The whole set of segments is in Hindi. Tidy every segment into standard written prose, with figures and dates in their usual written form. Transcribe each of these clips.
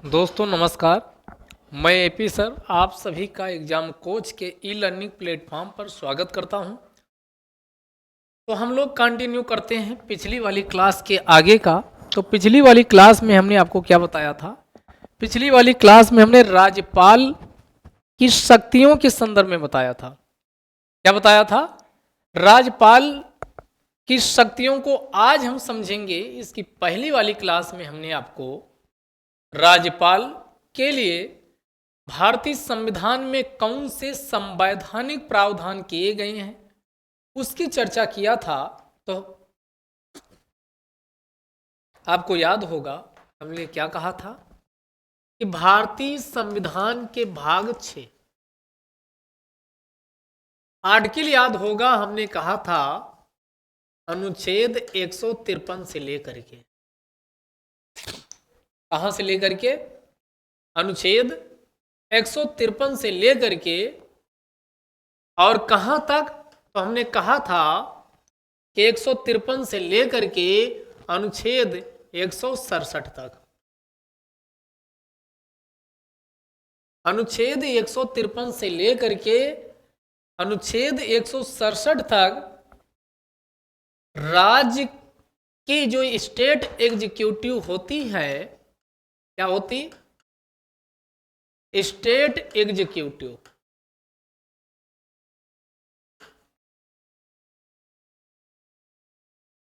दोस्तों नमस्कार। मैं एपी सर आप सभी का एग्जाम कोच के ई लर्निंग प्लेटफॉर्म पर स्वागत करता हूं। तो हम लोग कंटिन्यू करते हैं पिछली वाली क्लास के आगे का। तो पिछली वाली क्लास में हमने आपको क्या बताया था? पिछली वाली क्लास में हमने राज्यपाल की शक्तियों के संदर्भ में बताया था। क्या बताया था? राज्यपाल की शक्तियों को आज हम समझेंगे। इसकी पहली वाली क्लास में हमने आपको राज्यपाल के लिए भारतीय संविधान में कौन से संवैधानिक प्रावधान किए गए हैं उसकी चर्चा किया था। तो आपको याद होगा हमने क्या कहा था कि भारतीय संविधान के भाग 6 आर्टिकल याद होगा। हमने कहा था अनुच्छेद 153 से लेकर के, कहां से लेकर के? अनुच्छेद 153 से लेकर के और कहां तक? तो हमने कहा था कि 153 से लेकर के अनुच्छेद 167 तक। अनुच्छेद 153 से लेकर के अनुच्छेद 167 तक राज्य की जो स्टेट एग्जीक्यूटिव होती है, क्या होती? State executive.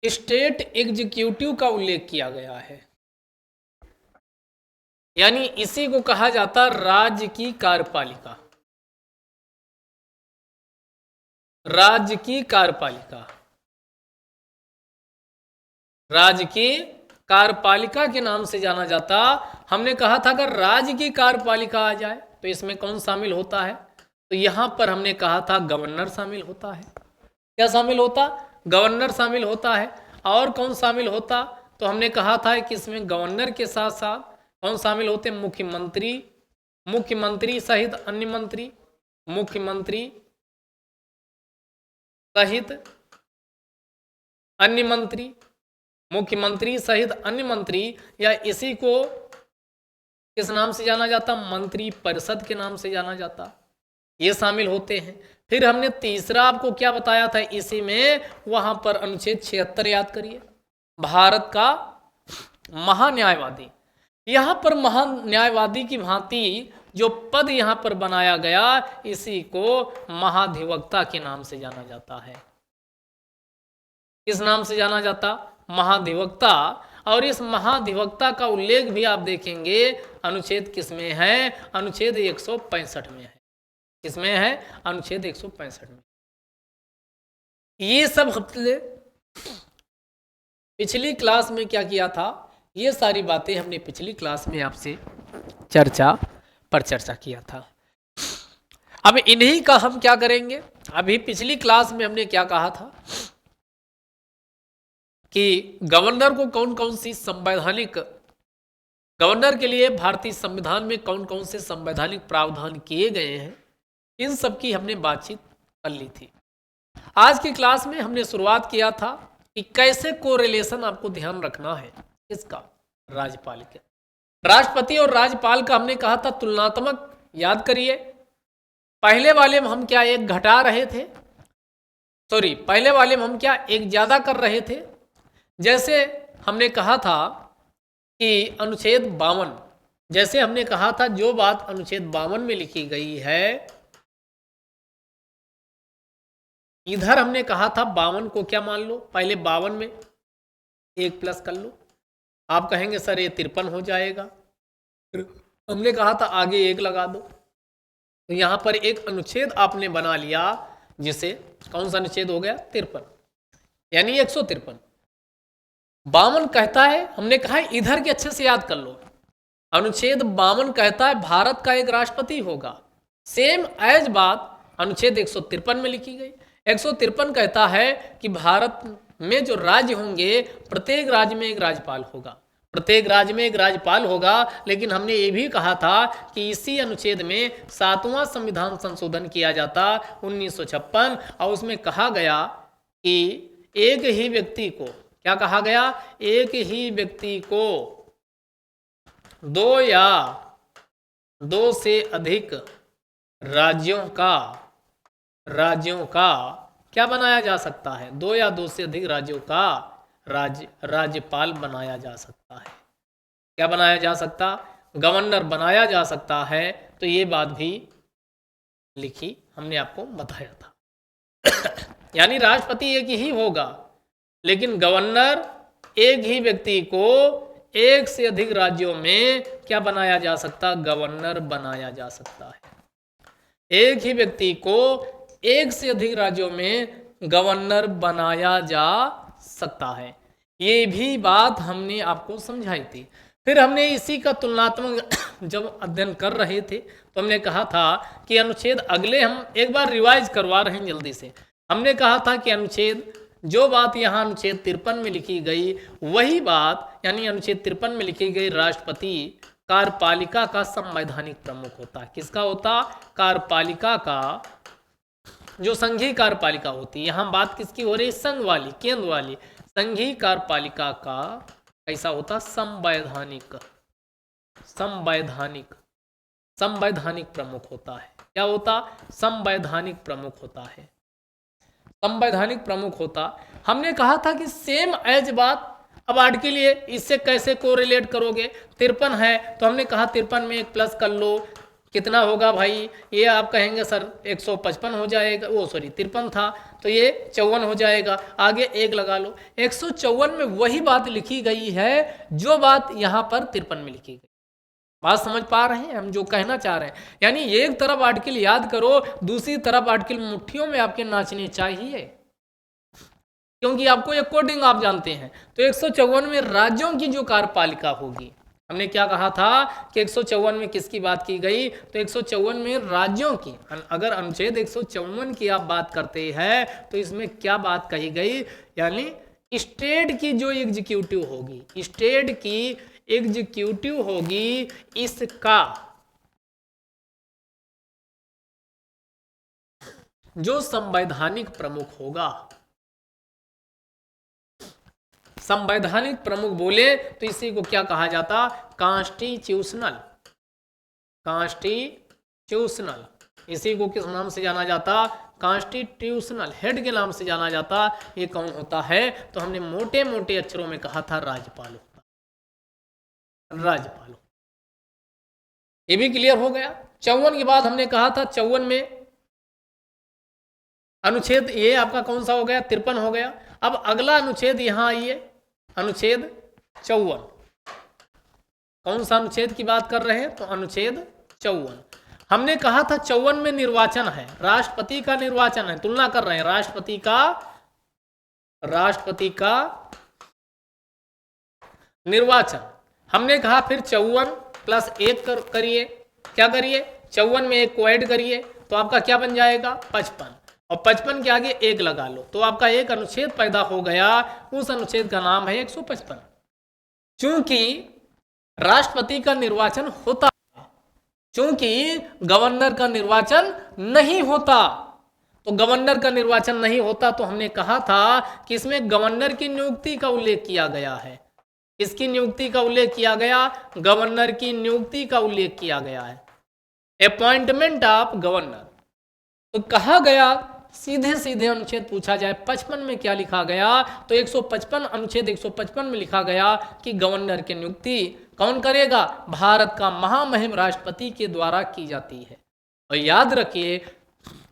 स्टेट एग्जीक्यूटिव का उल्लेख किया गया है, यानी इसी को कहा जाता राज्य की कार्यपालिका। राज्य की कार्यपालिका, राज्य की कार्यपालिका के नाम से जाना जाता। हमने कहा था अगर राज्य की कार्यपालिका आ जाए तो इसमें कौन शामिल होता है? तो यहां पर हमने कहा था गवर्नर शामिल होता है। क्या शामिल होता? गवर्नर शामिल होता है। और कौन शामिल होता? तो हमने कहा था कि इसमें गवर्नर के साथ साथ कौन शामिल होते? मुख्यमंत्री, मुख्यमंत्री सहित अन्य मंत्री, मुख्यमंत्री सहित अन्य मंत्री, मुख्यमंत्री सहित अन्य मंत्री, या इसी को किस नाम से जाना जाता? मंत्री परिषद के नाम से जाना जाता। ये शामिल होते हैं। फिर हमने तीसरा आपको क्या बताया था इसी में? वहां पर अनुच्छेद 76 याद करिए, भारत का महान्यायवादी। यहां पर महान्यायवादी की भांति जो पद यहां पर बनाया गया, इसी को महाधिवक्ता के नाम से जाना जाता है। किस नाम से जाना जाता? महाधिवक्ता। और इस महाधिवक्ता का उल्लेख भी आप देखेंगे अनुच्छेद किसमें है? अनुच्छेद 165 में है। किसमें है? अनुच्छेद 165 में। ये सब हमने पिछली क्लास में क्या किया था? ये सारी बातें हमने पिछली क्लास में आपसे चर्चा किया था। अब इन्हीं का हम क्या करेंगे? अभी पिछली क्लास में हमने क्या कहा था कि गवर्नर को कौन कौन सी संवैधानिक, गवर्नर के लिए भारतीय संविधान में कौन कौन से संवैधानिक प्रावधान किए गए हैं, इन सब की हमने बातचीत कर ली थी। आज की क्लास में हमने शुरुआत किया था कि कैसे कोरिलेशन आपको ध्यान रखना है इसका, राज्यपाल के, राष्ट्रपति और राज्यपाल का हमने कहा था तुलनात्मक। याद करिए पहले वाले में हम क्या एक घटा रहे थे, सॉरी पहले वाले में हम क्या एक ज्यादा कर रहे थे। जैसे हमने कहा था कि अनुच्छेद 52, जैसे हमने कहा था जो बात अनुच्छेद 52 में लिखी गई है, इधर हमने कहा था 52 को क्या मान लो, पहले 52 में एक प्लस कर लो। आप कहेंगे सर ये 53 हो जाएगा। फिर हमने कहा था आगे एक लगा दो। तो यहां पर एक अनुच्छेद आपने बना लिया, जिसे कौन सा अनुच्छेद हो गया? 53, यानी 153। 52 कहता है, हमने कहा इधर के अच्छे से याद कर लो, अनुच्छेद 52 कहता है भारत का एक राष्ट्रपति होगा। सेम एज बात अनुच्छेद 153 में लिखी गई। 153 कहता है कि भारत में जो राज्य होंगे प्रत्येक राज्य में एक राज्यपाल होगा, प्रत्येक राज्य में एक राज्यपाल होगा। लेकिन हमने ये भी कहा था कि इसी अनुच्छेद में 7वां संविधान संशोधन किया जाता 1956, और उसमें कहा गया कि एक ही व्यक्ति को, क्या कहा गया? एक ही व्यक्ति को दो या दो से अधिक राज्यों का क्या बनाया जा सकता है? दो या दो से अधिक राज्यों का राज्यपाल बनाया जा सकता है। क्या बनाया जा सकता? गवर्नर बनाया जा सकता है। तो ये बात भी लिखी, हमने आपको बताया था। यानी राष्ट्रपति एक ही होगा, लेकिन गवर्नर एक ही व्यक्ति को एक से अधिक राज्यों में क्या बनाया जा सकता? गवर्नर बनाया जा सकता है। एक ही व्यक्ति को एक से अधिक राज्यों में गवर्नर बनाया जा सकता है। ये भी बात हमने आपको समझाई थी। फिर हमने इसी का तुलनात्मक जब अध्ययन कर रहे थे तो हमने कहा था कि अनुच्छेद, अगले हम एक बार रिवाइज करवा रहे हैं जल्दी से। हमने कहा था कि अनुच्छेद, जो बात यहाँ अनुच्छेद 53 में लिखी गई वही बात, यानी अनुच्छेद 53 में लिखी गई राष्ट्रपति कार्यपालिका का संवैधानिक प्रमुख होता। किसका होता? कार्यपालिका का, जो संघीय कार्यपालिका होती है। यहाँ बात किसकी हो रही है? संघ वाली, केंद्र वाली। संघीय कार्यपालिका का कैसा होता? संवैधानिक प्रमुख होता है। क्या होता? संवैधानिक प्रमुख होता है। संवैधानिक प्रमुख होता। हमने कहा था कि सेम एज बात अब आर्टिकल लिए इससे कैसे कोरिलेट करोगे? 53 है तो हमने कहा 53 में एक प्लस कर लो, कितना होगा भाई? ये आप कहेंगे सर 155 हो जाएगा, वो सॉरी 53 था तो ये 54 हो जाएगा, आगे एक लगा लो। 154 में वही बात लिखी गई है जो बात यहाँ पर 53 में लिखी गई। बात समझ पा रहे हैं हम जो कहना चाह रहे हैं? यानी एक तरफ आर्टिकल याद करो, दूसरी तरफ आर्टिकल मुट्ठियों में आपके नाचने चाहिए, क्योंकि आपको अकॉर्डिंग आप जानते हैं। तो 154 में राज्यों की जो कार्यपालिका होगी, हमने क्या कहा था कि 154 में किसकी बात की गई? तो 154 में राज्यों की। अगर अनुच्छेद 154 की आप बात करते हैं तो इसमें क्या बात कही गई? यानी स्टेट की जो एग्जीक्यूटिव होगी, स्टेट की एग्जीक्यूटिव होगी, इसका जो संवैधानिक प्रमुख होगा, संवैधानिक प्रमुख बोले तो इसी को क्या कहा जाता? कॉन्स्टिट्यूशनल। इसी को किस नाम से जाना जाता? कॉन्स्टिट्यूशनल हेड के नाम से जाना जाता। ये कौन होता है? तो हमने मोटे मोटे अक्षरों में कहा था राज्यपाल होता। राज्यपाल। ये भी क्लियर हो गया। 54 के बाद हमने कहा था 54 में अनुच्छेद, ये आपका कौन सा हो गया? 53 हो गया। अब अगला अनुच्छेद यहाँ आइए, अनुच्छेद 54। कौन सा अनुच्छेद की बात कर रहे हैं? तो अनुच्छेद 54। हमने कहा था 54 में निर्वाचन है, राष्ट्रपति का निर्वाचन है। तुलना कर रहे हैं राष्ट्रपति का निर्वाचन। हमने कहा फिर 54 प्लस 1 करिए। क्या करिए? 54 में 1 को ऐड करिए तो आपका क्या बन जाएगा? 55। और 55 के आगे 1 लगा लो तो आपका एक अनुच्छेद पैदा हो गया। उस अनुच्छेद का नाम है 155। चूंकि राष्ट्रपति का निर्वाचन होता, चूंकि गवर्नर का निर्वाचन नहीं होता, तो गवर्नर का निर्वाचन नहीं होता तो हमने कहा था कि इसमें गवर्नर की नियुक्ति का उल्लेख किया गया है। किसकी नियुक्ति का उल्लेख किया गया? गवर्नर की नियुक्ति का उल्लेख किया गया है। Appointment of governor. तो कहा गया, सीधे सीधे अनुच्छेद पूछा जाए 55 में क्या लिखा गया? तो 155 अनुच्छेद 155 में लिखा गया कि गवर्नर की नियुक्ति कौन करेगा? भारत का महामहिम राष्ट्रपति के द्वारा की जाती है। और याद रखिए,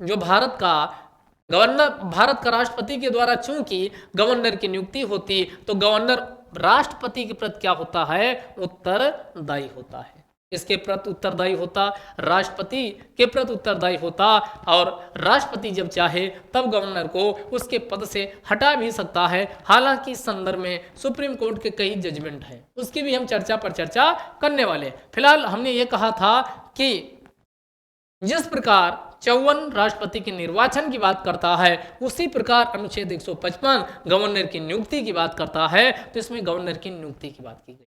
जो भारत का राष्ट्रपति के द्वारा चूंकि गवर्नर की नियुक्ति होती तो गवर्नर राष्ट्रपति के प्रति क्या होता है? उत्तरदायी होता है। इसके प्रति उत्तरदायी होता, राष्ट्रपति के प्रति उत्तरदायी होता। और राष्ट्रपति जब चाहे तब गवर्नर को उसके पद से हटा भी सकता है। हालांकि इस संदर्भ में सुप्रीम कोर्ट के कई जजमेंट हैं, उसकी भी हम चर्चा करने वाले। फिलहाल हमने ये कहा था कि जिस प्रकार 54 राष्ट्रपति के निर्वाचन की बात करता है, उसी प्रकार अनुच्छेद 155 गवर्नर की नियुक्ति की बात करता है। तो इसमें गवर्नर की नियुक्ति की बात की गई।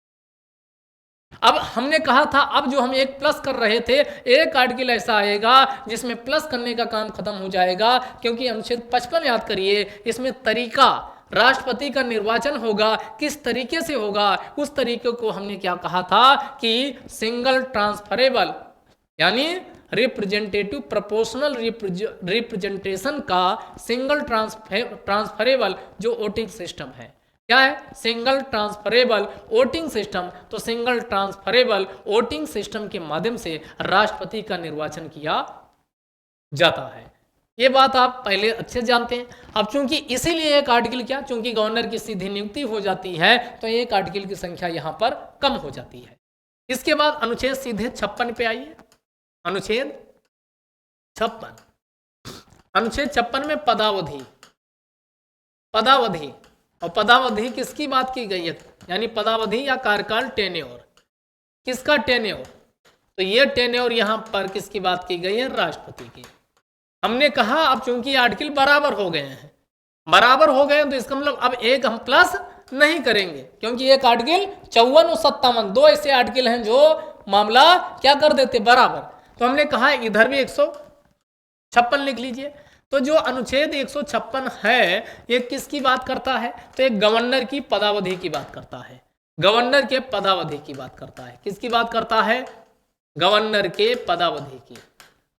अब हमने कहा था, अब जो हम एक प्लस कर रहे थे, एक आर्टिकल ऐसा आएगा जिसमें प्लस करने का काम खत्म हो जाएगा, क्योंकि अनुच्छेद 55 याद करिए, इसमें तरीका राष्ट्रपति का निर्वाचन होगा, किस तरीके से होगा, उस तरीके को हमने क्या कहा था कि सिंगल ट्रांसफरेबल यानी रिप्रेजेंटेटिव प्रोपोर्शनल रिप्रेजेंटेशन का सिंगल ट्रांसफरेबल जो वोटिंग सिस्टम है। क्या है? Single transferable voting system. तो सिंगल ट्रांसफरेबल वोटिंग सिस्टम के माध्यम से राष्ट्रपति का निर्वाचन किया जाता है। ये बात आप पहले अच्छे जानते हैं। अब चूंकि इसीलिए एक आर्टिकल क्या, चूंकि गवर्नर की सीधी नियुक्ति हो जाती है तो एक आर्टिकल की संख्या यहां पर कम हो जाती है। इसके बाद अनुच्छेद सीधे 56 पे आइए। अनुच्छेद 56, अनुच्छेद 56 में पदावधि, पदावधि और पदावधि किसकी बात की गई है, यानी पदावधि या कार्यकाल टेन्योर, किसका टेन्योर? तो ये टेन्योर यहां पर किसकी बात की गई है? राष्ट्रपति की। हमने कहा अब चूंकि आर्टिकल बराबर हो गए हैं, बराबर हो गए तो इसका मतलब अब एक हम प्लस नहीं करेंगे, क्योंकि एक आर्टिकल 54 और 57 दो ऐसे आर्टिकल हैं जो मामला क्या कर देते? बराबर। तो हमने कहा इधर भी 156 लिख लीजिए। तो जो अनुच्छेद 156 है ये किसकी बात करता है? तो एक गवर्नर की पदावधि की बात करता है, गवर्नर के पदावधि की बात करता है। किसकी बात करता है? गवर्नर के पदावधि की।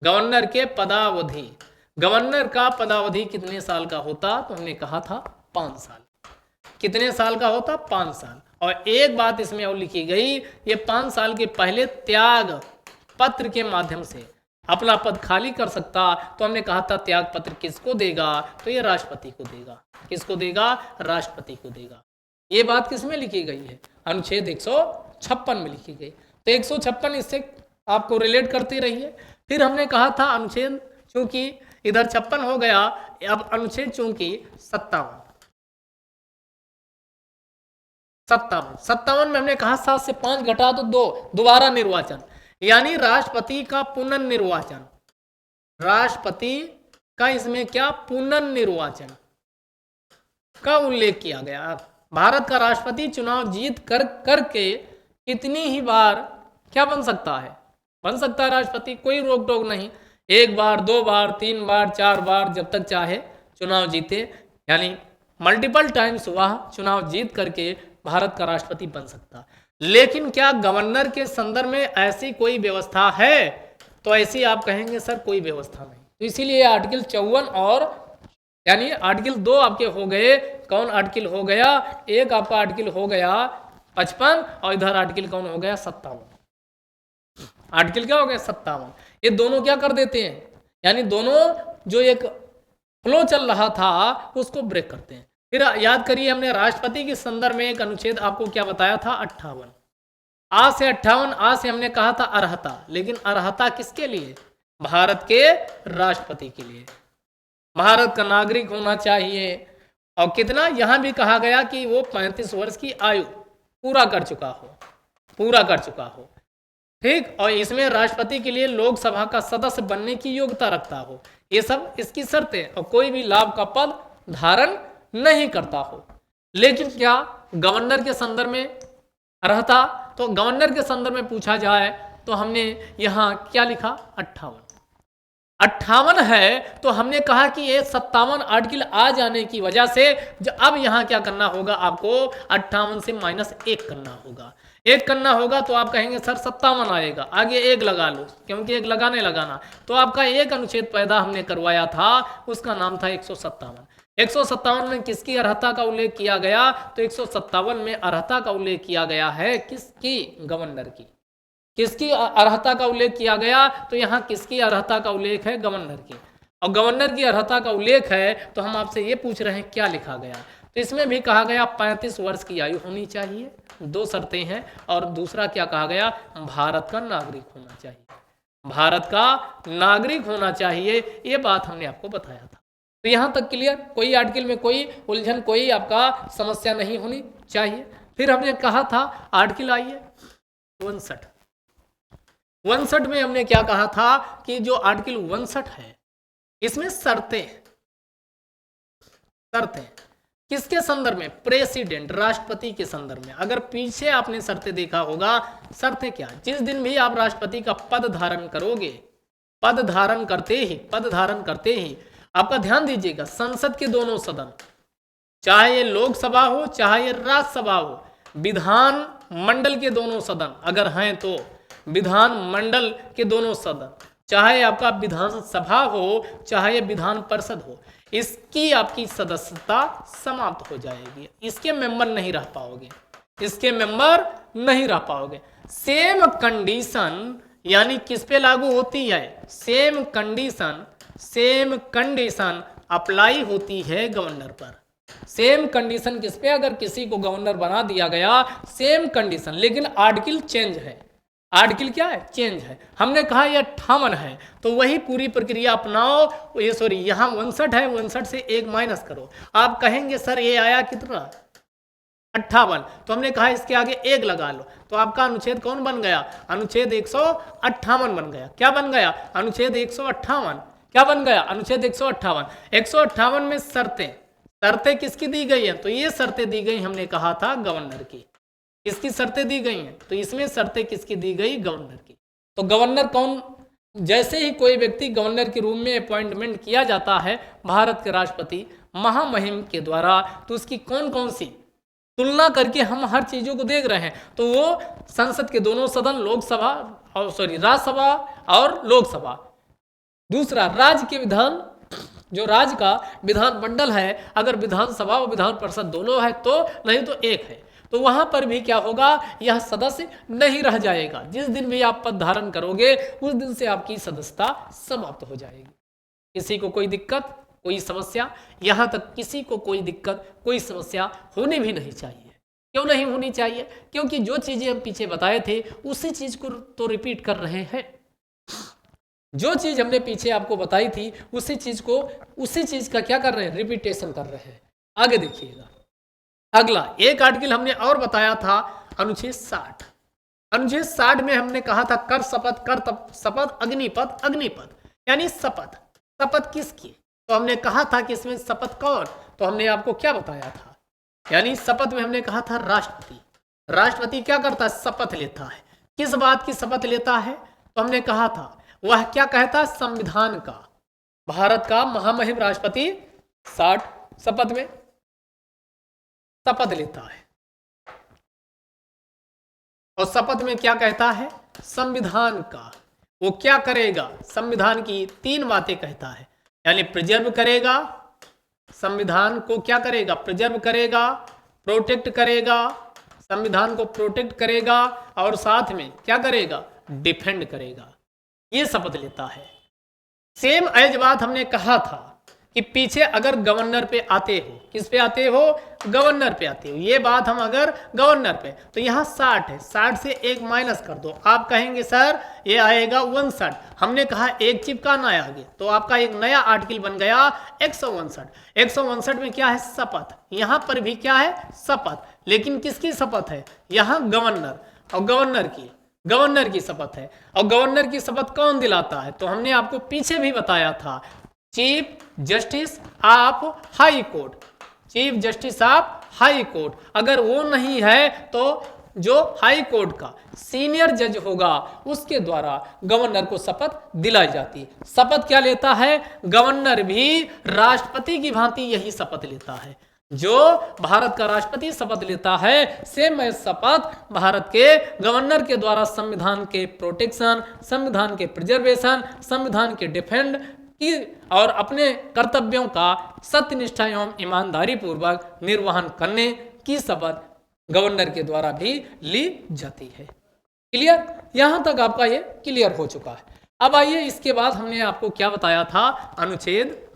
गवर्नर के पदावधि, गवर्नर का पदावधि कितने साल का होता? तो हमने कहा था 5 साल। कितने साल का होता? 5 साल। और एक बात इसमें और लिखी गई, ये 5 साल के पहले त्याग पत्र के माध्यम से अपना पद खाली कर सकता। तो हमने कहा था त्याग पत्र किसको देगा? तो ये राष्ट्रपति को देगा। किसको देगा? राष्ट्रपति को देगा। ये बात किसमें लिखी गई है? अनुच्छेद 156 में लिखी गई। तो 156 इससे आपको रिलेट करते रहिए। फिर हमने कहा था अनुच्छेद चूंकि इधर 56 हो गया, अब अनुच्छेद चूंकि 57, 57 में हमने कहा 7 से 5 घटा तो 2, दोबारा निर्वाचन, यानी राष्ट्रपति का पुनर्निर्वाचन। राष्ट्रपति का इसमें क्या? पुनर्निर्वाचन का उल्लेख किया गया। भारत का राष्ट्रपति चुनाव जीत करके कितनी ही बार क्या बन सकता है? बन सकता है राष्ट्रपति, कोई रोक टोक नहीं। 1 बार, 2 बार, 3 बार, 4 बार, जब तक चाहे चुनाव जीते, यानी मल्टीपल टाइम्स वह चुनाव जीत करके भारत का राष्ट्रपति बन सकता। लेकिन क्या गवर्नर के संदर्भ में ऐसी कोई व्यवस्था है? तो ऐसी आप कहेंगे सर कोई व्यवस्था नहीं। तो इसीलिए आर्टिकल 54 और यानी आर्टिकल 2 आपके हो गए। कौन आर्टिकल हो गया? एक आपका आर्टिकल हो गया 55 और इधर आर्टिकल कौन हो गया? 57। आर्टिकल क्या हो गया? 57। ये दोनों क्या कर देते हैं, यानी दोनों जो एक फ्लो चल रहा था उसको ब्रेक करते हैं। फिर याद करिए हमने राष्ट्रपति के संदर्भ में एक अनुच्छेद आपको क्या बताया था? 58। आ से 58, आ से हमने कहा था अर्हता, लेकिन अर्हता किसके लिए? भारत के राष्ट्रपति के लिए। भारत का नागरिक होना चाहिए। और कितना? यहां भी कहा गया कि वो 35 वर्ष की आयु पूरा कर चुका हो, पूरा कर चुका हो। ठीक। और इसमें राष्ट्रपति के लिए लोकसभा का सदस्य बनने की योग्यता रखता हो। ये सब इसकी शर्तें। और कोई भी लाभ का पद धारण नहीं करता हो। लेकिन क्या गवर्नर के संदर्भ में रहता? तो गवर्नर के संदर्भ में पूछा जाए तो हमने यहां क्या लिखा? 58। 58 है तो हमने कहा कि ये 57 आर्टिकल आ जाने की वजह से अब यहां क्या करना होगा? आपको 58 से -1 करना होगा। 1 करना होगा तो आप कहेंगे सर 57 आएगा, आगे 1 लगा लो, क्योंकि 1 लगाना। तो आपका एक अनुच्छेद पैदा हमने करवाया था, उसका नाम था 157। 157 में किसकी अर्हता का उल्लेख किया गया? तो 157 में अर्हता का उल्लेख किया गया है किसकी? गवर्नर की। किसकी अर्हता का उल्लेख किया गया? तो यहाँ किसकी अर्हता का उल्लेख है? गवर्नर की। और गवर्नर की अर्हता का उल्लेख है तो हम आपसे ये पूछ रहे हैं क्या लिखा गया? तो इसमें भी कहा गया 35 वर्ष की आयु होनी चाहिए, 2 शर्तें हैं। और दूसरा क्या कहा गया? भारत का नागरिक होना चाहिए, भारत का नागरिक होना चाहिए। ये बात हमने आपको बताया था। तो यहाँ तक क्लियर? कोई आर्टिकल में कोई उलझन, कोई आपका समस्या नहीं होनी चाहिए। फिर हमने कहा था आर्टिकल आइए 59 में हमने क्या कहा था कि जो आर्टिकल 59 है इसमें शर्तें किसके संदर्भ में? प्रेसिडेंट, राष्ट्रपति के संदर्भ में। अगर पीछे आपने शर्तें देखा होगा, शर्तें क्या? जिस दिन भी आप राष्ट्रपति का पद धारण करोगे, पद धारण करते ही आपका ध्यान दीजिएगा, संसद के दोनों सदन, चाहे ये लोकसभा हो चाहे ये राज्यसभा हो, विधान मंडल के दोनों सदन अगर हैं तो विधान मंडल के दोनों सदन, चाहे आपका विधानसभा हो चाहे ये विधान परिषद हो, इसकी आपकी सदस्यता समाप्त हो जाएगी। इसके मेंबर नहीं रह पाओगे, इसके मेंबर नहीं रह पाओगे। सेम कंडीशन यानी किस पे लागू होती है? सेम कंडीशन अप्लाई होती है गवर्नर पर। सेम कंडीशन किस पे? अगर किसी को गवर्नर बना दिया गया, सेम कंडीशन, लेकिन आर्टिकल चेंज है। आर्टिकल क्या है? चेंज है। हमने कहा ये 58 है तो वही पूरी प्रक्रिया अपनाओ। ये सॉरी यहाँ 59 है, 59 से 1 माइनस करो। आप कहेंगे सर ये आया कितना? 58। तो हमने कहा इसके आगे 1 लगा लो, तो आपका अनुच्छेद कौन बन गया? अनुच्छेद 158 बन गया। क्या बन गया? अनुच्छेद 158। क्या बन गया? अनुच्छेद 158। 158 में शर्तें किसकी दी गई है? तो ये शर्तें दी गई, हमने कहा था गवर्नर की। किसकी शर्तें दी गई हैं? तो इसमें शर्तें किसकी दी गई? गवर्नर की। तो गवर्नर कौन? जैसे ही कोई व्यक्ति गवर्नर के रूम में अपॉइंटमेंट किया जाता है भारत के राष्ट्रपति महामहिम के द्वारा, तो उसकी कौन कौन सी तुलना करके हम हर चीजों को देख रहे हैं। तो वो संसद के दोनों सदन, लोकसभा और राज्यसभा और लोकसभा। दूसरा, राज्य के विधान, जो राज्य का विधान मंडल है, अगर विधानसभा और विधान परिषद दोनों है तो, नहीं तो 1 है, तो वहां पर भी क्या होगा? यह सदस्य नहीं रह जाएगा। जिस दिन भी आप पद धारण करोगे उस दिन से आपकी सदस्यता समाप्त हो जाएगी। किसी को कोई दिक्कत, कोई समस्या? यहां तक किसी को कोई दिक्कत, कोई समस्या होनी भी नहीं चाहिए। क्यों नहीं होनी चाहिए? क्योंकि जो चीजें हम पीछे बताए थे उसी चीज को तो रिपीट कर रहे हैं। जो चीज हमने पीछे आपको बताई थी उसी चीज का क्या कर रहे हैं? रिपीटेशन कर रहे हैं। आगे देखिएगा, अगला एक आर्टिकल हमने और बताया था, अनुच्छेद 60। अनुच्छेद 60 में हमने कहा था कर शपथ अग्निपथ, यानी शपथ किसकी? तो हमने कहा था कि इसमें शपथ कौन? तो हमने आपको क्या बताया था? यानी शपथ में हमने कहा था राष्ट्रपति क्या करता है? शपथ लेता है। किस बात की शपथ लेता है? तो हमने कहा था वह क्या कहता है? संविधान का। भारत का महामहिम राष्ट्रपति 60 शपथ में शपथ लेता है, और शपथ में क्या कहता है? संविधान का। वो क्या करेगा? संविधान की 3 बातें कहता है, यानी प्रिजर्व करेगा, संविधान को क्या करेगा? प्रिजर्व करेगा, प्रोटेक्ट करेगा, संविधान को प्रोटेक्ट करेगा, और साथ में क्या करेगा? डिफेंड करेगा। ये शपथ लेता है। सेम एज बात हमने कहा था कि पीछे अगर गवर्नर पे आते हो, किस पे आते हो? गवर्नर पे आते हो। ये बात हम अगर गवर्नर पे, तो यहाँ 60 है, 60 से 1 माइनस कर दो। आप कहेंगे सर ये आएगा 59। हमने कहा 1 चिपकाना है आगे, तो आपका एक नया आर्टिकल बन गया 159। 159 में क्या है? शपथ। यहाँ पर भी क्या है? शपथ। लेकिन किसकी शपथ है? यहाँ गवर्नर, और गवर्नर की शपथ है। और गवर्नर की शपथ कौन दिलाता है? तो हमने आपको पीछे भी बताया था, chief justice of high court. Chief justice of high court अगर वो नहीं है तो जो हाई कोर्ट का सीनियर जज होगा उसके द्वारा गवर्नर को शपथ दिलाई जाती है। शपथ क्या लेता है? गवर्नर भी राष्ट्रपति की भांति यही शपथ लेता है। जो भारत का राष्ट्रपति शपथ लेता है, सेम शपथ भारत के गवर्नर के द्वारा संविधान के प्रोटेक्शन, संविधान के प्रिजर्वेशन, संविधान के डिफेंड की और अपने कर्तव्यों का सत्यनिष्ठा एवं ईमानदारी पूर्वक निर्वहन करने की शपथ गवर्नर के द्वारा भी ली जाती है। क्लियर? यहां तक आपका ये क्लियर हो चुका है। अब आइए इसके बाद हमने आपको क्या बताया था? अनुच्छेद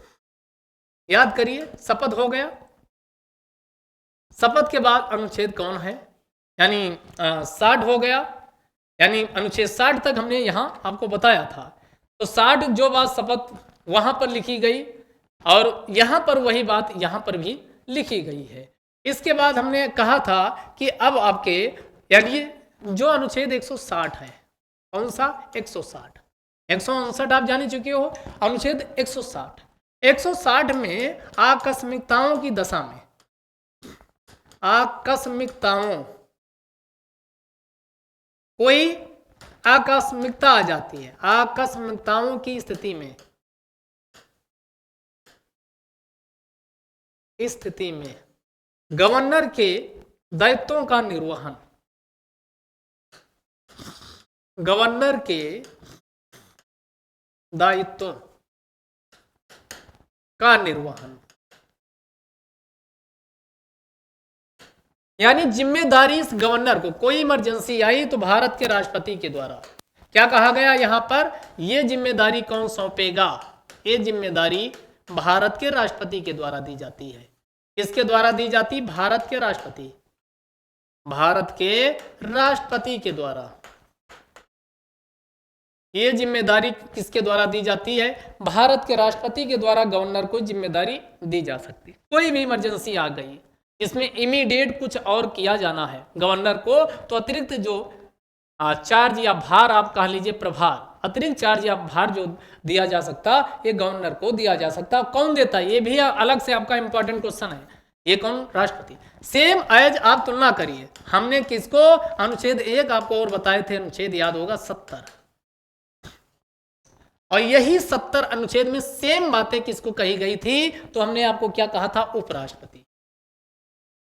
याद करिए। शपथ हो गया। शपथ के बाद अनुच्छेद कौन है? यानी 60 हो गया, यानी अनुच्छेद 60 तक हमने यहां आपको बताया था। तो 60 जो बात शपथ वहां पर लिखी गई और यहां पर वही बात यहां पर भी लिखी गई है। इसके बाद हमने कहा था कि अब आपके यानी जो अनुच्छेद 160 है, कौन सा? 160 159 आप जान चुके हो। अनुच्छेद 160 में आकस्मिकताओं की दशा में, आकस्मिकताओं, कोई आकस्मिकता आ जाती है, आकस्मिकताओं की स्थिति में गवर्नर के दायित्वों का निर्वहन, गवर्नर के दायित्वों का निर्वहन, यानी जिम्मेदारी इस गवर्नर को, कोई इमरजेंसी आई तो भारत के राष्ट्रपति के द्वारा, क्या कहा गया यहां पर, यह जिम्मेदारी कौन सौंपेगा, ये जिम्मेदारी भारत के राष्ट्रपति के द्वारा दी जाती है। किसके द्वारा दी जाती, भारत के राष्ट्रपति, भारत के राष्ट्रपति के द्वारा। ये जिम्मेदारी किसके द्वारा दी जाती है, भारत के राष्ट्रपति के द्वारा गवर्नर को जिम्मेदारी दी जा सकती है। कोई भी इमरजेंसी आ गई, इसमें इमीडिएट कुछ और किया जाना है गवर्नर को, तो अतिरिक्त जो चार्ज या भार आप कह लीजिए, प्रभार, अतिरिक्त चार्ज या भार जो दिया जा सकता, ये गवर्नर को दिया जा सकता। कौन देता है, ये भी अलग से आपका इंपॉर्टेंट क्वेश्चन है। ये कौन, राष्ट्रपति। सेम एज आप तुलना करिए, हमने किसको, अनुच्छेद 1 आपको और बताए थे, अनुच्छेद याद होगा 70, और यही 70 अनुच्छेद में सेम बातें किसको कही गई थी, तो हमने आपको क्या कहा था, उपराष्ट्रपति।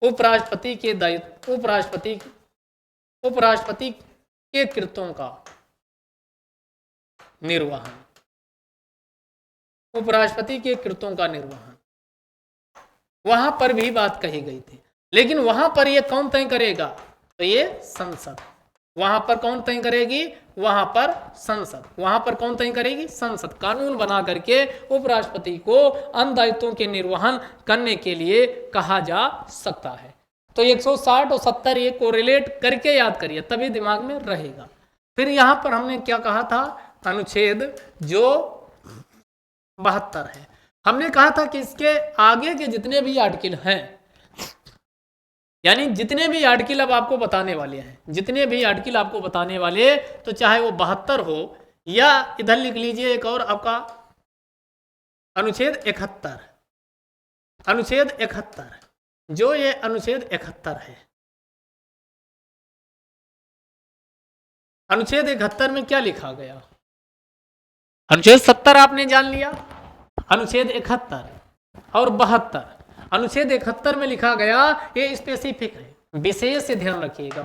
उपराष्ट्रपति के दायित्व, उपराष्ट्रपति के कृत्यों का निर्वहन, उपराष्ट्रपति के कृत्यों का निर्वहन, वहां पर भी बात कही गई थी। लेकिन वहां पर ये कौन तय करेगा, तो ये संसद। वहां पर कौन तय करेगी, वहां पर संसद। वहां पर कौन तय करेगी, संसद। कानून बना करके उपराष्ट्रपति को अन्य दायित्वों के निर्वहन करने के लिए कहा जा सकता है। तो 160 और 70 ये कोरिलेट करके याद करिए, तभी दिमाग में रहेगा। फिर यहां पर हमने क्या कहा था, अनुच्छेद जो 72 है, हमने कहा था कि इसके आगे के जितने भी आर्टिकल हैं, यानी जितने भी आर्टिकल अब आपको बताने वाले हैं, जितने भी आर्टिकल आपको बताने वाले, तो चाहे वो 72 हो या इधर लिख लीजिए एक और आपका अनुच्छेद 71, अनुच्छेद 71, जो ये अनुच्छेद 71 है, अनुच्छेद 71 में क्या लिखा गया, अनुच्छेद 70 आपने जान लिया, अनुच्छेद 71 और 72। अनुच्छेद 71 में लिखा गया, ये स्पेसिफिक है, विशेष ध्यान रखिएगा,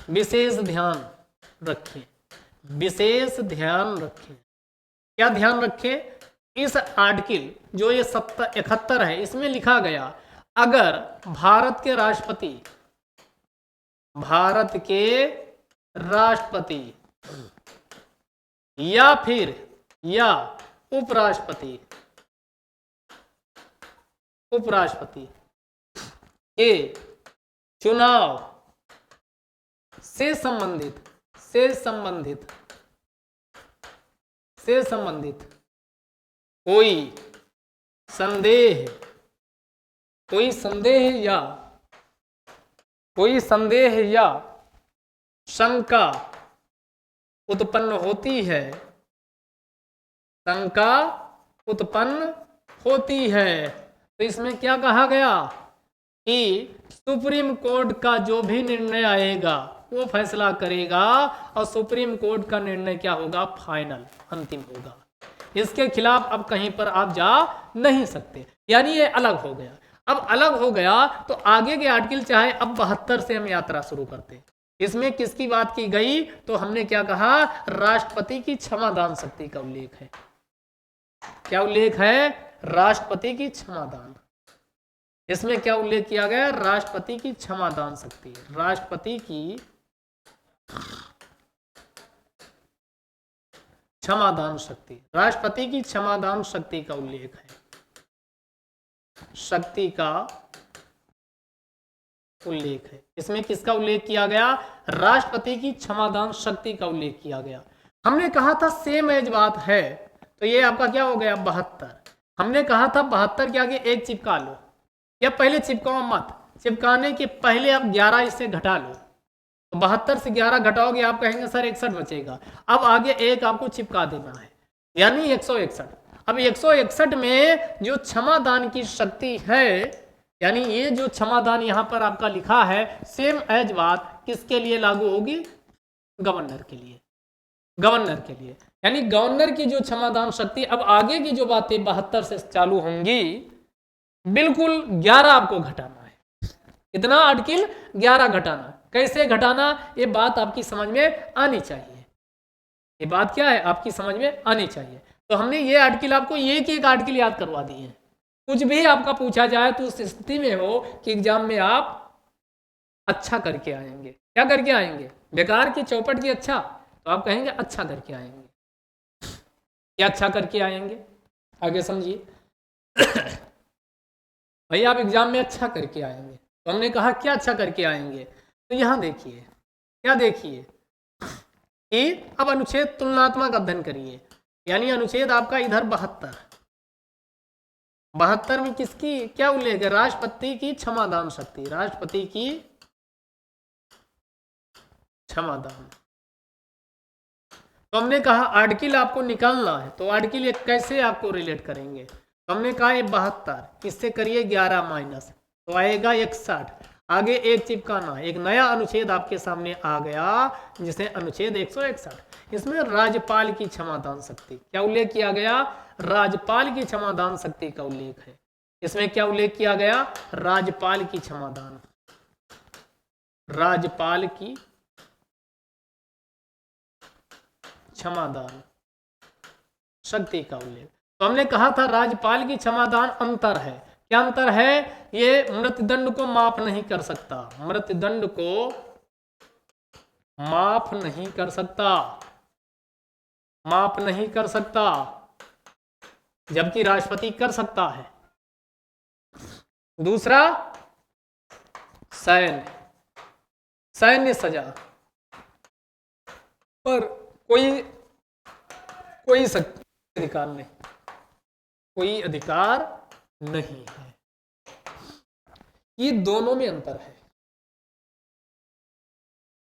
विशेष ध्यान रखें, विशेष ध्यान रखें। क्या ध्यान रखें, इस आर्टिकल जो ये 71 है, इसमें लिखा गया, अगर भारत के राष्ट्रपति, भारत के राष्ट्रपति या फिर या उपराष्ट्रपति, उपराष्ट्रपति के चुनाव से संबंधित कोई संदेह या शंका उत्पन्न होती है, तो इसमें क्या कहा गया कि सुप्रीम कोर्ट का जो भी निर्णय आएगा वो फैसला करेगा, और सुप्रीम कोर्ट का निर्णय क्या होगा, फाइनल, अंतिम होगा। इसके खिलाफ अब कहीं पर आप जा नहीं सकते। यानी ये अलग हो गया। अब अलग हो गया तो आगे के आर्टिकल, चाहे अब 72 से हम यात्रा शुरू करते, इसमें किसकी बात की गई, तो हमने क्या कहा, राष्ट्रपति की क्षमादान शक्ति का उल्लेख है। क्या उल्लेख है, राष्ट्रपति की क्षमादान। इसमें क्या उल्लेख किया गया, राष्ट्रपति की क्षमादान शक्ति, राष्ट्रपति की क्षमादान शक्ति, राष्ट्रपति की क्षमादान शक्ति का उल्लेख है, शक्ति का उल्लेख है। इसमें किसका उल्लेख किया गया, राष्ट्रपति की क्षमादान शक्ति का उल्लेख किया गया। हमने कहा था सेम एज बात है, तो ये आपका क्या हो गया, 72। हमने कहा था 72 के आगे एक चिपका लो, या पहले चिपकाओ मत, चिपकाने के पहले आप 11 इससे घटा लो, तो 72 से 11 घटाओगे आप कहेंगे सर 61 बचेगा। अब आगे एक आपको चिपका देना है, यानी 161। अब 161 में जो क्षमादान की शक्ति है, यानी ये जो क्षमादान यहां पर आपका लिखा है, सेम एज बात किसके लिए लागू होगी, गवर्नर के लिए, गवर्नर के लिए। यानी गवर्नर की जो क्षमादान शक्ति, अब आगे की जो बातें 72 से चालू होंगी, बिल्कुल 11 आपको घटाना है। कितना आर्टिकल? 11 घटाना। कैसे घटाना, ये बात आपकी समझ में आनी चाहिए। ये बात क्या है, आपकी समझ में आनी चाहिए। तो हमने ये आर्टिकल आपको एक एक आर्टिकल याद करवा दिए हैं। कुछ भी आपका पूछा जाए तो उस स्थिति में हो कि एग्जाम में आप अच्छा करके आएंगे। क्या करके आएंगे? बेकार की चौपट की अच्छा, तो आप कहेंगे अच्छा करके आएंगे। क्या अच्छा करके आएंगे, आगे समझिए। भाई आप एग्जाम में अच्छा करके आएंगे, तो हमने कहा क्या अच्छा करके आएंगे, तो यहां देखिए, क्या देखिए कि अब अनुच्छेद तुलनात्मक अध्ययन करिए। यानी अनुच्छेद आपका इधर 72, 72 में किसकी क्या उल्लेख है? राष्ट्रपति की क्षमादान शक्ति, राष्ट्रपति की क्षमादान। तो हमने कहा आर्टिकल आपको निकालना है, तो आर्टिकल ये कैसे आपको रिलेट करेंगे? तो हमने कहा ये 72, इससे करिए 11 माइनस, तो आएगा 61। आगे एक चिपकाना, एक नया अनुच्छेद आपके सामने आ गया, जिसे अनुच्छेद 161। इसमें राज्यपाल की क्षमादान शक्ति, क्या उल्लेख किया गया? राज्यपाल की क्षमादान शक्ति का उल्लेख है। इसमें क्या उल्लेख किया गया? राज्यपाल की क्षमादान, राज्यपाल की क्षमादान शक्ति का उल्लेख। तो हमने कहा था राज्यपाल की क्षमादान अंतर है। क्या अंतर है? ये मृत्युदंड को माफ नहीं कर सकता, मृत्युदंड को माफ नहीं कर सकता, माफ नहीं कर सकता, जबकि राष्ट्रपति कर सकता है। दूसरा, सैन्य सजा पर कोई अधिकार नहीं, कोई अधिकार नहीं है। ये दोनों में अंतर है।